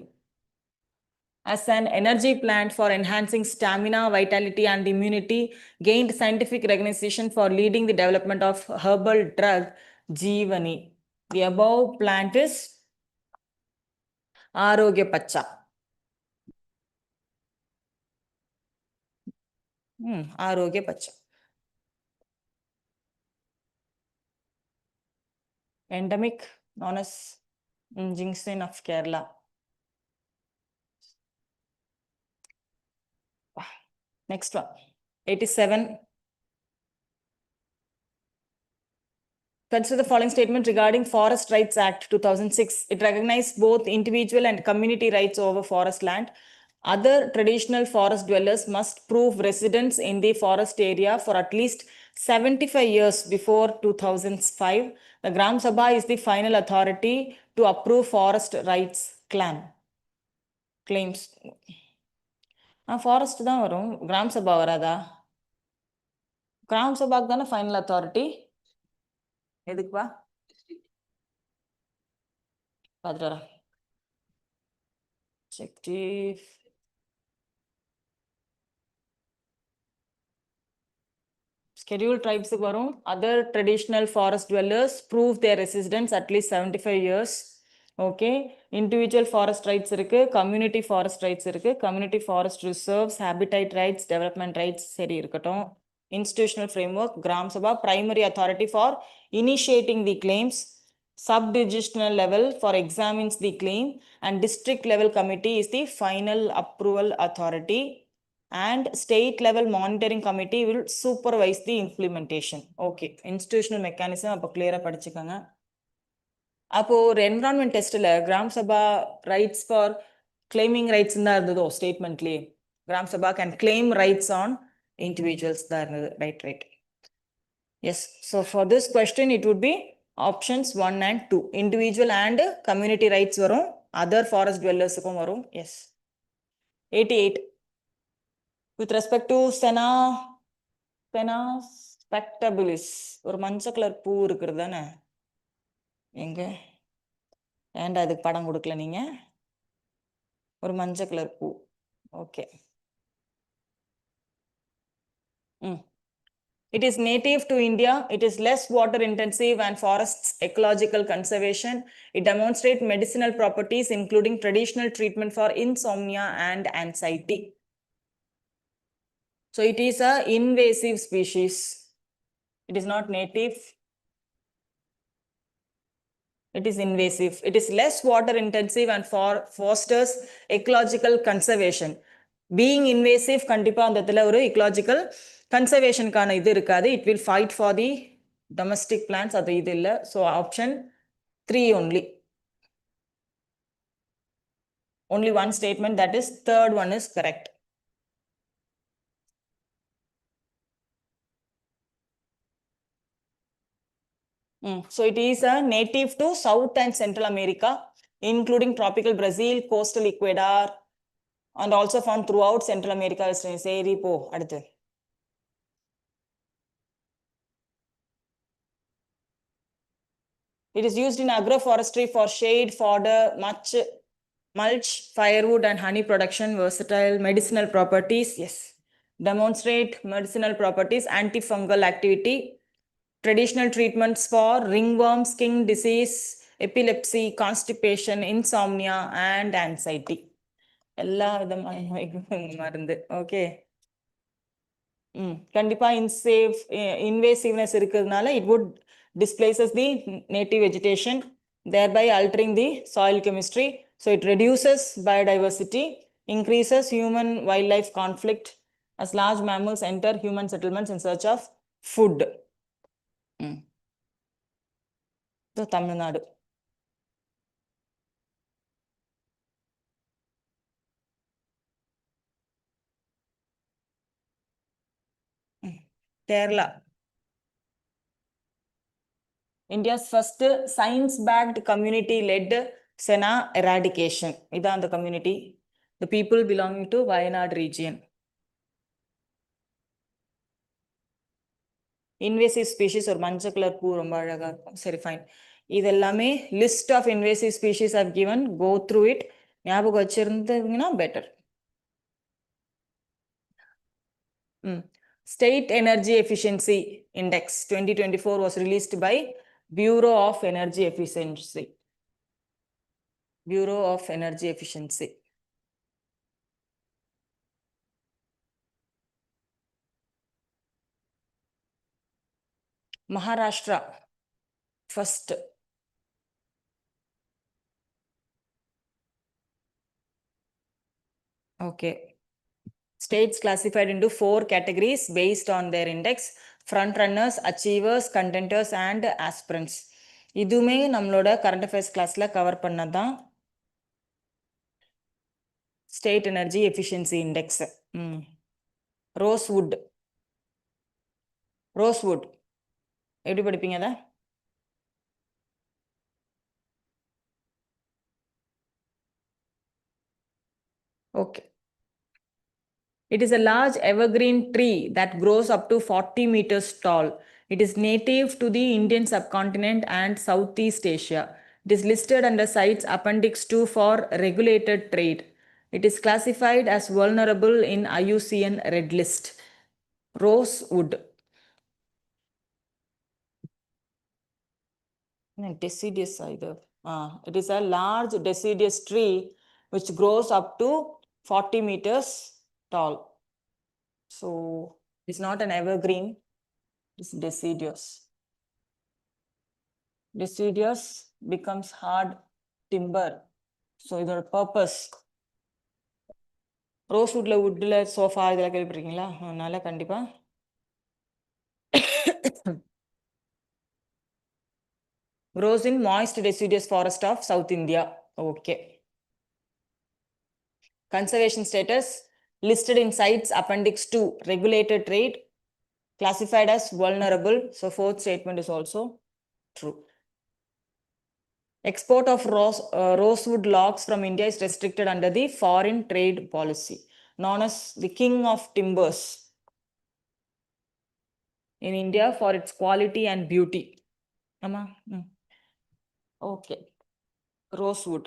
[SPEAKER 1] as an energy plant for enhancing stamina, vitality, and immunity. Gained scientific recognition for leading the development of herbal drug Jeevani. The above plant is Arogya Pacha. Arogya Pacha. Endemic, known as ginseng of Kerala. Next one, 87. Consider the following statement regarding Forest Rights Act 2006. It recognized both individual and community rights over forest land. Other traditional forest dwellers must prove residence in the forest area for at least 75 years before 2005. The Gram Sabha is the final authority to approve forest rights claims. Forest தான் வரும், Gram Sabha வராதா? Gram Sabha தானே final authority. எதுக்குப்பா? பார்த்துட்டு வரேன். Objective. Scheduled tribes varum. Other traditional forest dwellers prove their residence at least 75 years. Okay. Individual forest rights irukku, community forest rights irukku, community forest reserves, habitat rights, development rights seri irukattum. Institutional framework, Gram Sabha, primary authority for initiating the claims. Sub-divisional level for examines the claim, and district level committee is the final approval authority, and state level monitoring committee will supervise the implementation. Okay, institutional mechanism அப்ப clear படிச்சுக்கங்க. அப்போ ஒரு environment testல Gram Sabha rights for claiming rights தான் இருந்ததோ statementலயே. Gram Sabha can claim rights on individuals தான் இருந்தது. Right. Yes, so for this question it would be options 1 and 2. Individual and community rights varum, other forest dwellers kum varum. Yes. 88. With respect to Sena spectabilis, ஒரு மஞ்ச colour பூ இருக்குது தானே, எங்க ஏன்டா அதுக்கு படம் கொடுக்கல நீங்க? ஒரு மஞ்ச கலர் பூ. Okay. It is native to India. It is less water intensive and forests ecological conservation. It demonstrates medicinal properties including traditional treatment for insomnia and anxiety. So it is a invasive species. It is not native. It is invasive. It is less water intensive and fosters ecological conservation. Being invasive, kandipa andathila oru ecological conservation kana idu irukadu. It will fight for the domestic plants, adu idu illa. So option 3 only. Only one statement, that is third one is correct. So it is a native to South and Central America, including tropical Brazil, coastal Ecuador, and also found throughout Central America. Seri po aduthu. It is used in agroforestry for shade, fodder, mulch, firewood and honey production. Versatile medicinal properties. Yes. Demonstrate medicinal properties, antifungal activity, traditional treatments for ringworm, skin disease, epilepsy, constipation, insomnia and anxiety. எல்லா விதமான மருந்து. Okay. கண்டிப்பா invasiveness இருக்கிறதுனால it would displaces the native vegetation, thereby altering the soil chemistry. So it reduces biodiversity, increases human wildlife conflict as large mammals enter human settlements in search of food. So Tamil Nadu. Kerala. India's first science-backed community-led Sena eradication. Idan the community. The people belonging to Wayanad region. Invasive species or mancha color poo romba alaga irukum. Seri fine. இதெல்லாமே list of invasive species I've given. Go through it. ஞாபகம் வச்சிருந்தீங்கன்னா better. State Energy Efficiency Index 2024 was released by Bureau of Energy Efficiency. Bureau of Energy Efficiency. Maharashtra first. Okay. States classified into 4 categories based on their index. front runners, achievers, contenders and aspirants. இதுவுமே நம்மளோட current affairs classல cover பண்ணதான் state energy efficiency index. rosewood எப்படி படிப்பீங்க அத? Okay. It is a large evergreen tree that grows up to 40 meters tall. It is native to the Indian subcontinent and Southeast Asia. It is listed under CITES Appendix 2 for regulated trade. It is classified as vulnerable in IUCN Red List. Rosewood. Deciduous either. It is a large deciduous tree which grows up to 40 meters tall. So it's not an evergreen, it's deciduous. Deciduous becomes hard timber. So இதோட purpose. ரோஸ்வுட்ல வுட்ல sofa இதெல்லாம் கேள்விப்பட்டிருக்கீங்களா? அதனால கண்டிப்பா grows in moist deciduous forest of South India. Okay. Conservation status listed in CITES Appendix 2, regulated trade, classified as vulnerable. So fourth statement is also true. Export of rosewood logs from India is restricted under the foreign trade policy, known as the king of timbers in India for its quality and beauty. Okay. Rosewood.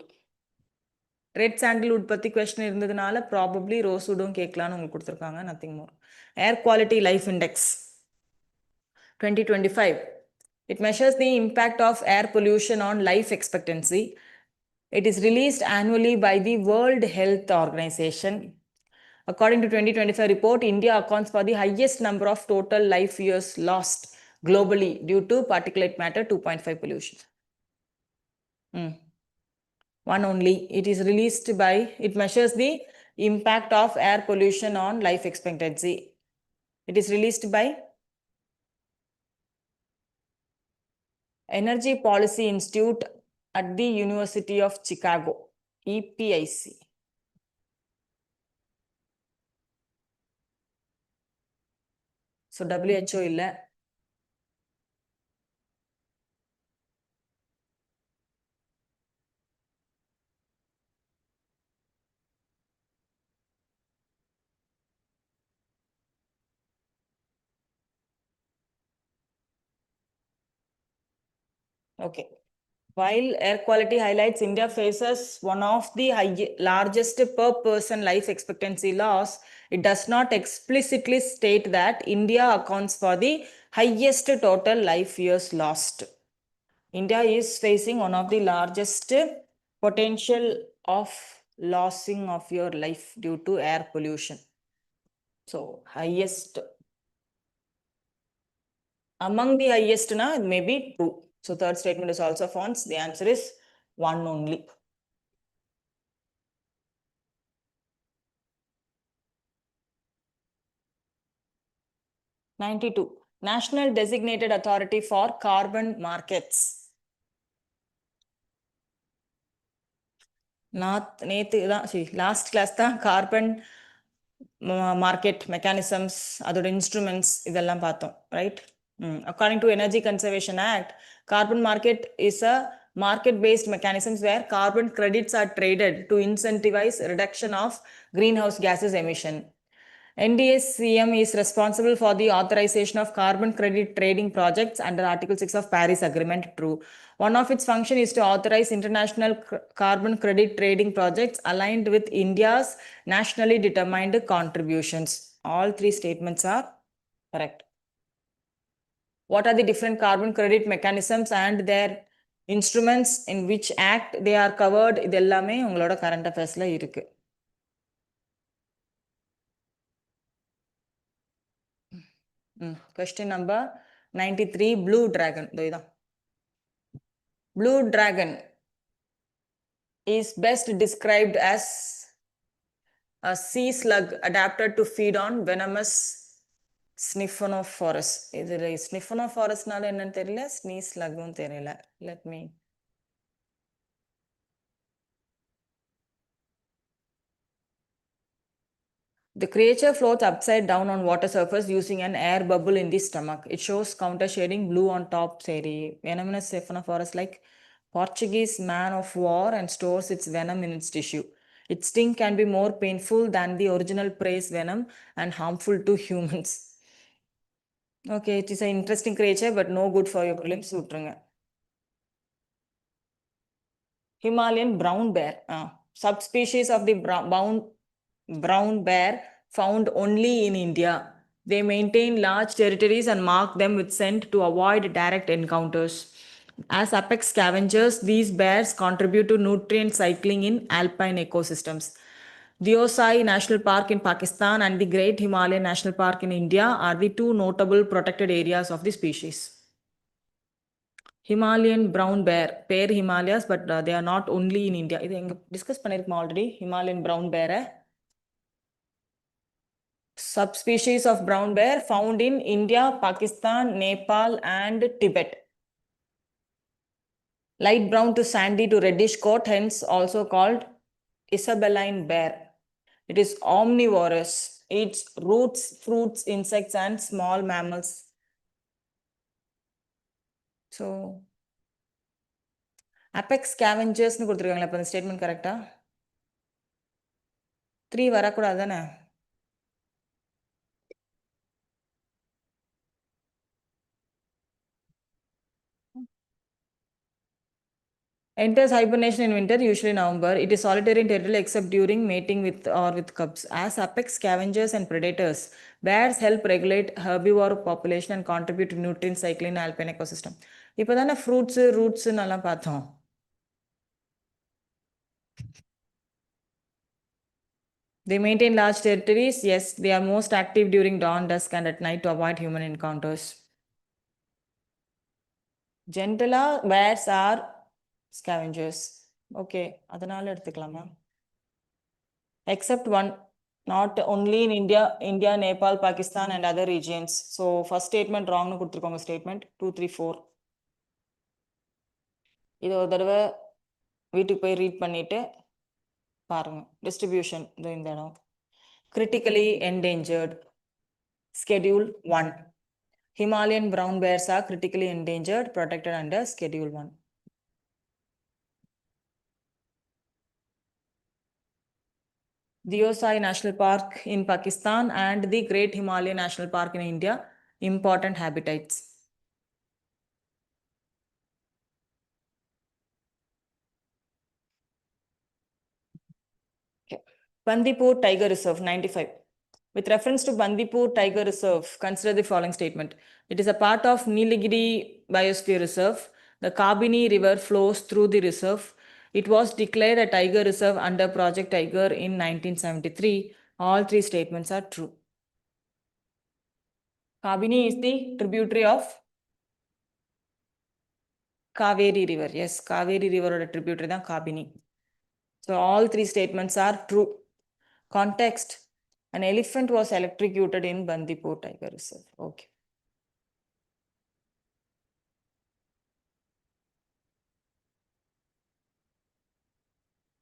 [SPEAKER 1] Red sandalwood பத்தி question இருந்ததுனால probably rosewoodum கேட்கலான்னு உங்களுக்கு கொடுத்திருக்காங்க, nothing more. Air quality life index 2025. It measures the impact of air pollution on life expectancy. It is released annually by the World Health Organization. According to 2025 report, India accounts for the highest number of total life years lost globally due to particulate matter 2.5 pollution. One only. It is released by, it measures the impact of air pollution on life expectancy. It is released by Energy Policy Institute at the University of Chicago, EPIC. So WHO இல்ல. Okay. While air quality highlights India faces one of the largest per person life expectancy loss, it does not explicitly state that India accounts for the highest total life years lost. India is facing one of the largest potential of losing of your life due to air pollution. So highest, among the highest na, it may be true. So third statement is also false. The answer is one only. '92. National Designated Authority for Carbon Markets. Last class தான் carbon market mechanisms, அதோட instruments இதெல்லாம் பார்த்தோம், right? According to Energy Conservation Act, carbon market is a market-based mechanisms where carbon credits are traded to incentivize reduction of greenhouse gases emission. NDSCM is responsible for the authorization of carbon credit trading projects under Article 6 of Paris Agreement. True. One of its functions is to authorize international carbon credit trading projects aligned with India's nationally determined contributions. All three statements are correct. What are the different carbon credit mechanisms and their instruments, in which act they are covered? இதெல்லாமே உங்களோட current affairsல இருக்கு. Question number 93. Blue dragon. Blue dragon is best described as a sea slug adapted to feed on venomous Sniffenophorus. இதில் Sniffenophorusனால என்னன்னு தெரியல, sneeze slugகும் தெரியல. Let me. The creature floats upside down on water surface using an air bubble in the stomach. It shows counter shading blue on top. Seri. Venomous Sniffenophorus like Portuguese man of war and stores its venom in its tissue. Its sting can be more painful than the original prey's venom and harmful to humans. Okay, it is an interesting creature but no good for your prelims. Himalayan brown bear. Subspecies of the brown bear found only in India. They maintain large territories and mark them with scent to avoid direct encounters. As apex scavengers, these bears contribute to nutrient cycling in alpine ecosystems. The Osai National Park in Pakistan and the Great Himalayan National Park in India are the two notable protected areas of the species. Himalayan brown bear, pair Himalayas, but they are not only in India. இது எங்க discuss பண்ணிருக்கோம் already. Himalayan brown bear. Subspecies of brown bear found in India, Pakistan, Nepal, and Tibet. Light brown to sandy to reddish coat, hence also called Isabelline bear. It is omnivorous. Eats roots, fruits, insects, and small mammals. So, apex scavengers னு கொடுத்துருக்காங்களா இப்போ இந்த statement கரெக்டா? 3 வரக்கூடாது தானே? Enters hibernation in winter, usually November. It is solitary and territorial except during mating with or with cubs. As apex scavengers and predators, bears help regulate herbivore population and contribute to nutrient cycling in alpine ecosystem. இப்போ தானே fruits ரூட்ஸுன்னு எல்லாம் பார்த்தோம். They maintain large territories. Yes, they are most active during dawn, dusk, and at night to avoid human encounters. Gentila bears are scavengers. Okay, அதனால எடுத்துக்கலாமா? Except one, not only in India, Nepal, Pakistan, and other regions. So first statement wrong னு கொடுத்துருக்கோங்க statement 2, 3, 4. இது ஒரு தடவை வீட்டுக்கு போய் read பண்ணிட்டு பாருங்க. Distribution இந்த இடம். Critically endangered. Schedule 1. Himalayan brown bears are critically endangered, protected under Schedule 1. The Osai National Park in Pakistan and the Great Himalayan National Park in India, important habitats. Okay. Bandipur Tiger Reserve, 95. With reference to Bandipur Tiger Reserve, consider the following statement. It is a part of Nilgiri Biosphere Reserve. The Kabini River flows through the reserve. It was declared a tiger reserve under Project Tiger in 1973. All three statements are true. Kabini is the tributary of Kaveri River. Yes, Kaveri River or a tributary than Kabini. So all three statements are true. Context. An elephant was electrocuted in Bandipur Tiger Reserve. Okay.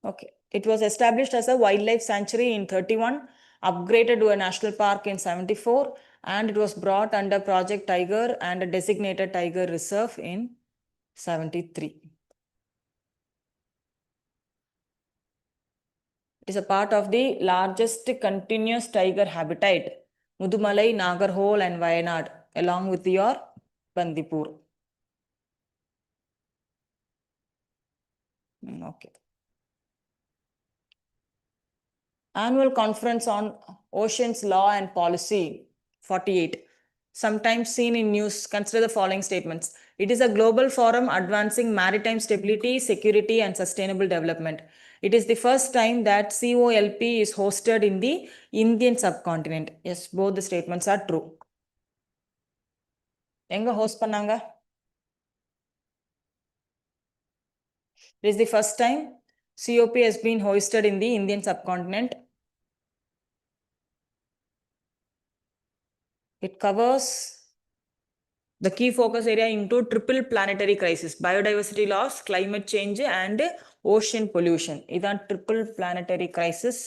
[SPEAKER 1] Okay. It was established as a wildlife sanctuary in 31, upgraded to a national park in 74, and it was brought under Project Tiger and a designated tiger reserve in 73. It is a part of the largest continuous tiger habitat, Mudumalai, Nagarhole, and Wayanad, along with your Bandipur. Okay. Annual Conference on Oceans Law and Policy, 48. Sometimes seen in news, consider the following statements. It is a global forum advancing maritime stability, security, and sustainable development. It is the first time that COLP is hosted in the Indian subcontinent. Yes, both the statements are true. எங்க host பண்ணாங்க? It is the first time COP has been hosted in the Indian subcontinent. It covers the key focus area include triple planetary crisis, biodiversity loss, climate change, and ocean pollution. Idan triple planetary crisis.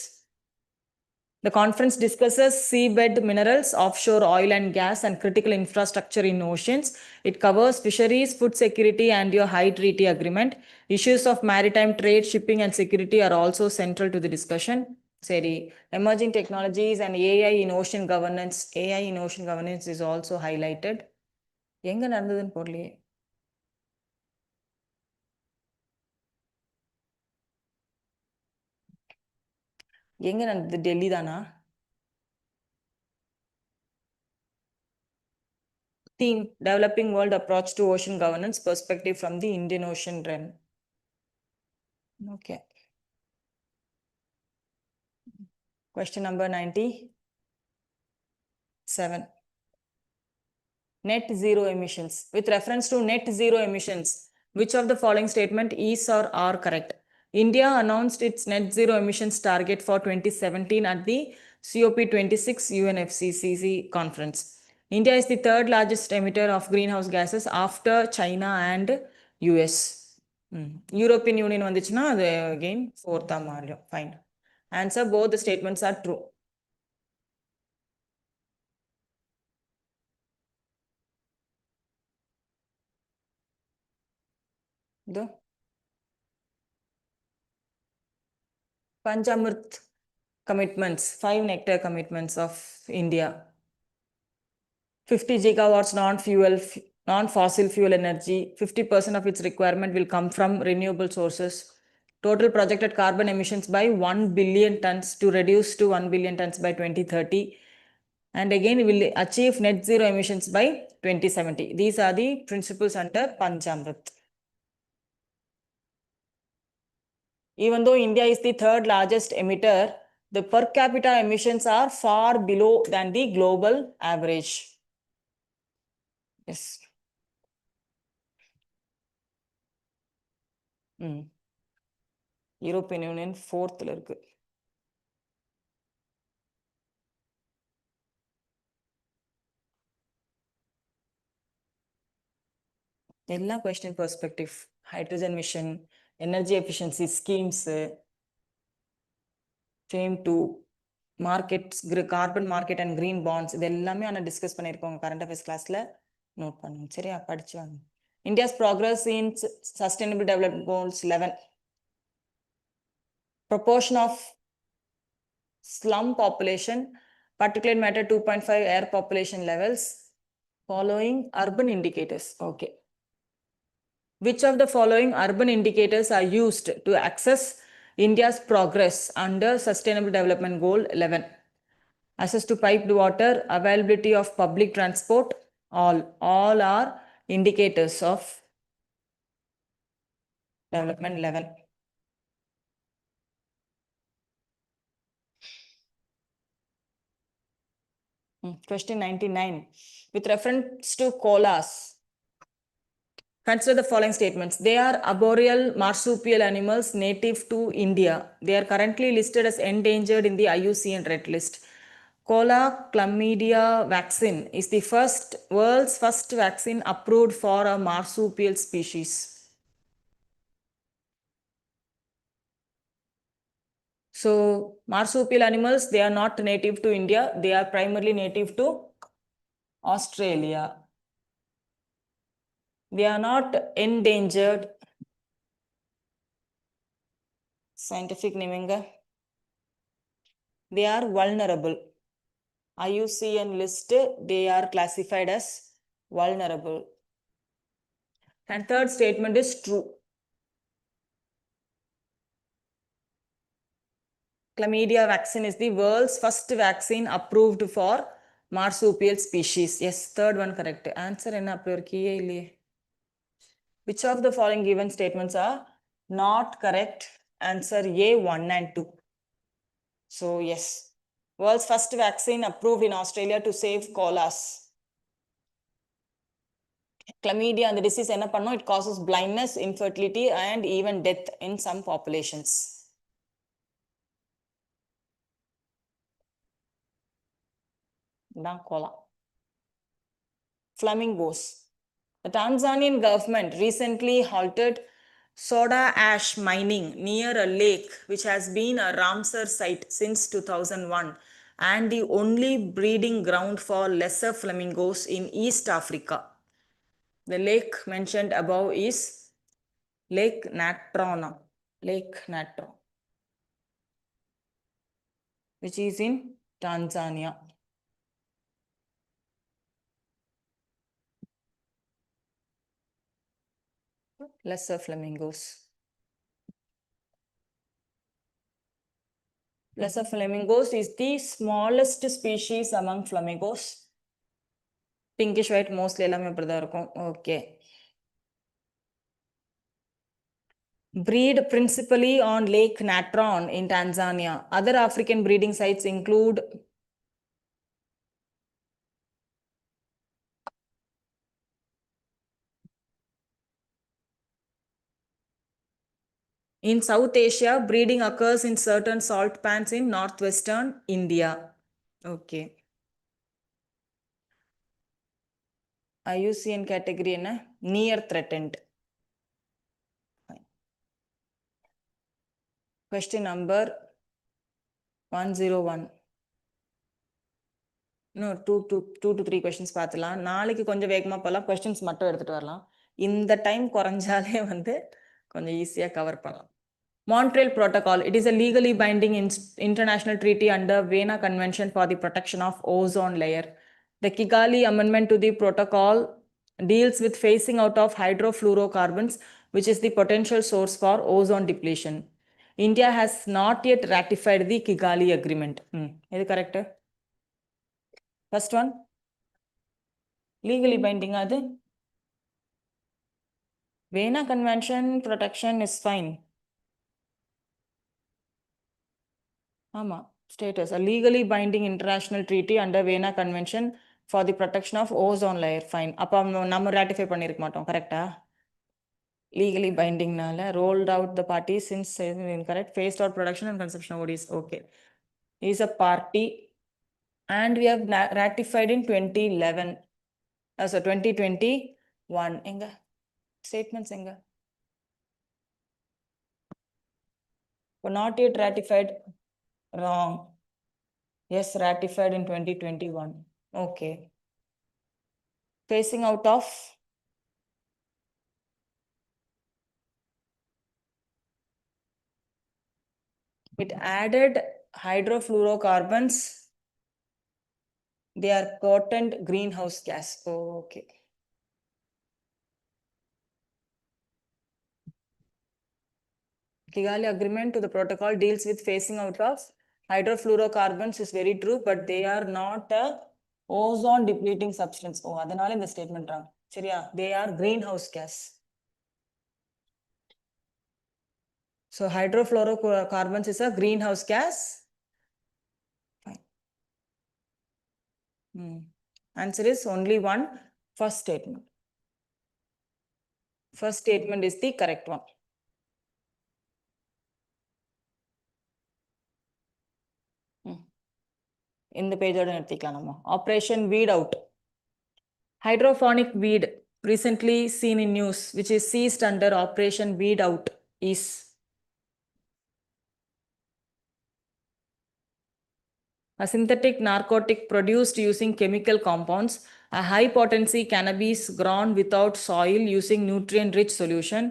[SPEAKER 1] The conference discusses seabed minerals, offshore oil and gas, and critical infrastructure in oceans. It covers fisheries, food security, and your high treaty agreement. Issues of maritime trade, shipping, and security are also central to the discussion. Seri, emerging technologies and AI in ocean governance. AI in ocean governance is also highlighted. எங்க நடந்ததுன்னு போடலையே. எங்க நடந்தது? டெல்லி தானா? Theme: Developing World Approach to Ocean Governance Perspective from the Indian Ocean Realm. Okay. Question number 97. Net zero emissions. With reference to net zero emissions, which of the following statement is or are correct? India announced its net zero emissions target for 2017 at the COP26 UNFCCC conference. India is the third largest emitter of greenhouse gases after China and US. European Union வந்துச்சுன்னா அது again fourth மாறிடும். Fine. Answer: both the statements are true. The Panchamrit commitments, 5 nectar commitments of India. 50 gigawatts non-fossil fuel energy. 50% of its requirement will come from renewable sources. Total projected carbon emissions by 1 billion tons to reduce to 1 billion tons by 2030. And again, we will achieve net zero emissions by 2070. These are the principles under Panchamrit. Even though India is the third largest emitter, the per capita emissions are far below than the global average. Yes. European Union fourth ல இருக்கு. எல்லா question perspective, hydrogen mission, energy efficiency schemes, FAME 2, markets, carbon market and green bonds, இது எல்லாமே ஆனா discuss பண்ணியிருக்கோம் current affairs கிளாஸ்ல. Note பண்ணுங்க சரியா, படிச்சு வாங்க. India's progress in sustainable development goals 11. Proportion of slum population, particulate matter 2.5, air population levels, following urban indicators. Okay. Which of the following urban indicators are used to assess India's progress under Sustainable Development Goal 11? Access to piped water, availability of public transport, all are indicators of Development 11. Question 99. With reference to koalas, consider the following statements. They are arboreal marsupial animals native to India. They are currently listed as endangered in the IUCN Red List. Koala chlamydia vaccine is the world's first vaccine approved for a marsupial species. So marsupial animals, they are not native to India. They are primarily native to Australia. They are not endangered. Scientific naming. They are vulnerable. IUCN list, they are classified as vulnerable. And third statement is true. Chlamydia vaccine is the world's first vaccine approved for marsupial species. Yes, third one correct. Answer enna apdi oru key illiye. Which of the following given statements are not correct? Answer A, 1 and 2. So yes, world's first vaccine approved in Australia to save koalas. Chlamydia and the disease enna pannom, it causes blindness, infertility and even death in some populations. Koala. Flamingos. The Tanzanian government recently halted soda ash mining near a lake which has been a Ramsar site since 2001 and the only breeding ground for lesser flamingos in East Africa. The lake mentioned above is Lake Natron, which is in Tanzania. Lesser flamingos. Lesser flamingos is the smallest species among flamingos. Pinkish white mostly எல்லாமே அப்படிதான் இருக்கும். Okay. Breed principally on Lake Natron in Tanzania. Other African breeding sites include in South Asia, breeding occurs in certain salt pans in northwestern India. Okay. IUCN category என்ன? Near threatened. Question number 101. No, two to three questions பார்த்துலாம். நாளைக்கு கொஞ்சம் வேகமா போகலாம். questions மட்டும் எடுத்துட்டு வரலாம். இந்த டைம் குறைஞ்சாலே வந்து கொஞ்சம் ஈஸியா கவர் பண்ணலாம். Montreal Protocol. It is a legally binding international treaty under Vienna Convention for the protection of ozone layer. The Kigali Amendment to the protocol deals with phasing out of hydrofluorocarbons, which is the potential source for ozone depletion. India has not yet ratified the Kigali Agreement. Is it correct? First one? Legally binding அது? Vienna Convention protection is fine. ஆமா, status. A legally binding international treaty under Vienna Convention for the protection of ozone layer. Fine. அப்ப நம்ம ratify பண்ணிருக்க மாட்டோம். கரெக்டா? Legally binding நால rolled out the parties since incorrect. Phased out production and consumption of ODs. Okay. Is a party and we have ratified in 2011. So 2021. எங்க? Statements எங்க? Not yet ratified. Wrong. Yes, ratified in 2021. Okay. Phasing out of it added hydrofluorocarbons. They are potent greenhouse gas. Oh, okay. Kigali Agreement to the protocol deals with phasing out of hydrofluorocarbons is very true, but they are not a ozone depleting substance. Oh, அதனால இந்த statement wrong. சரியா? They are greenhouse gas. So hydrofluorocarbons is a greenhouse gas. Fine. Answer is only one. First statement. First statement is the correct one. In the page Operation Weed Out. Hydroponic weed recently seen in news, which is seized under Operation Weed Out, is a synthetic narcotic produced using chemical compounds, a high potency cannabis grown without soil using nutrient rich solution,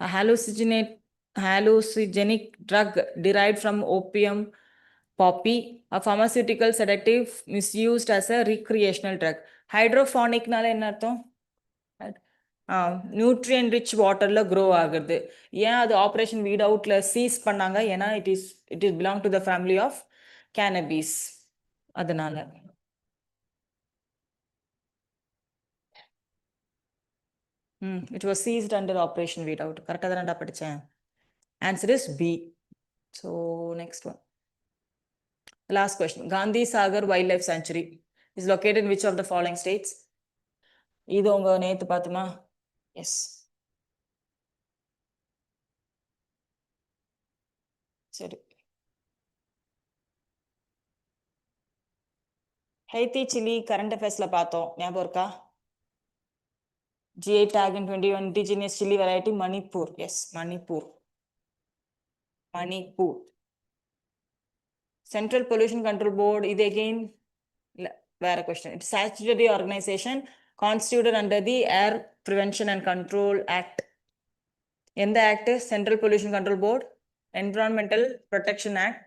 [SPEAKER 1] a hallucinogenic drug derived from opium poppy, a pharmaceutical sedative misused as a recreational drug. Hydroponic nala enna artham? Nutrient rich waterல grow ஆகுது. ஏன் அது operation வீட் அவுட்ல cheese பண்ணாங்க? ஏன்னா it is belong to the family of cannabis. அதனால it was seized under operation weed out. கரெக்டா தானடா படிச்சேன். Answer is B. So next one. The last question. Gandhi Sagar Wildlife Sanctuary is located in which of the following states? இது உங்க நேத்து பாத்துமா? Yes. சரி. Haiti chilli current அஃபேர்ஸ்ல பார்த்தோம். ஞாபகம் இருக்கா? GI tag in 21 indigenous chili variety Manipur. Yes, Manipur. Manipur. Central Pollution Control Board, இது again வேற question. It's statutory organization constituted under the Air Prevention and Control Act. எந்த act? Central Pollution Control Board, Environmental Protection Act.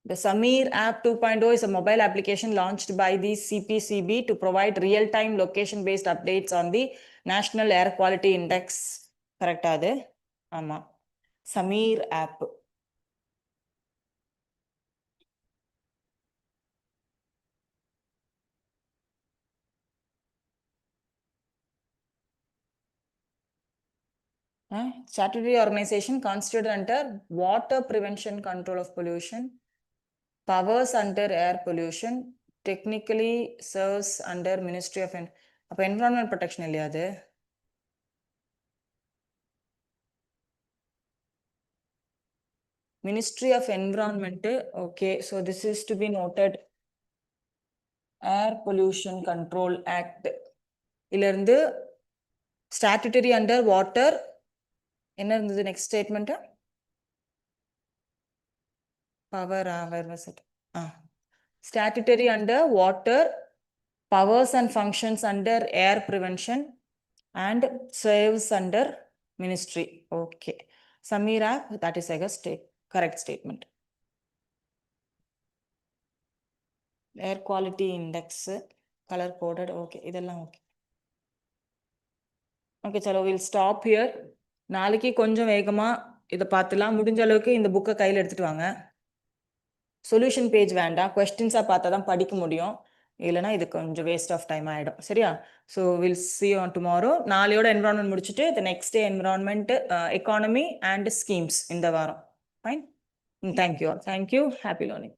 [SPEAKER 1] The Samir app 2.0 is a mobile application launched by the CPCB to provide real-time location-based updates on the National Air Quality Index. Correct அது? ஆமா. Samir app. Statutory organization constituted under Water Prevention Control of Pollution, powers under air pollution, technically serves under Ministry of Environment Protection இல்லையா அது? Ministry of Environment. Okay, so this is to be noted. Air Pollution Control Act. இலிருந்து statutory under water. என்ன இருந்தது next statement? Power, where was it? Statutory under water, powers and functions under air prevention, and serves under ministry. Okay. Samira, that is a correct statement. Air quality index, color coded. Okay. இதெல்லாம் okay. Okay, chalo, we'll stop here. நாளைக்கு கொஞ்சம் வேகமா இதை பார்த்துலாம். முடிஞ்ச அளவுக்கு இந்த புக்கை கையில் எடுத்துட்டு வாங்க. சொல்யூஷன் பேஜ் வேண்டாம், கொஸ்டின்ஸாக பார்த்தா தான் படிக்க முடியும், இல்லைனா இது கொஞ்சம் வேஸ்ட் ஆஃப் டைம் ஆகிடும். சரியா? So we'll see you on tomorrow. நாளையோட என்விரான்மெண்ட் முடிச்சுட்டு the next day environment, economy and schemes இந்த வாரம். Fine. Thank you all. Thank you. Happy learning.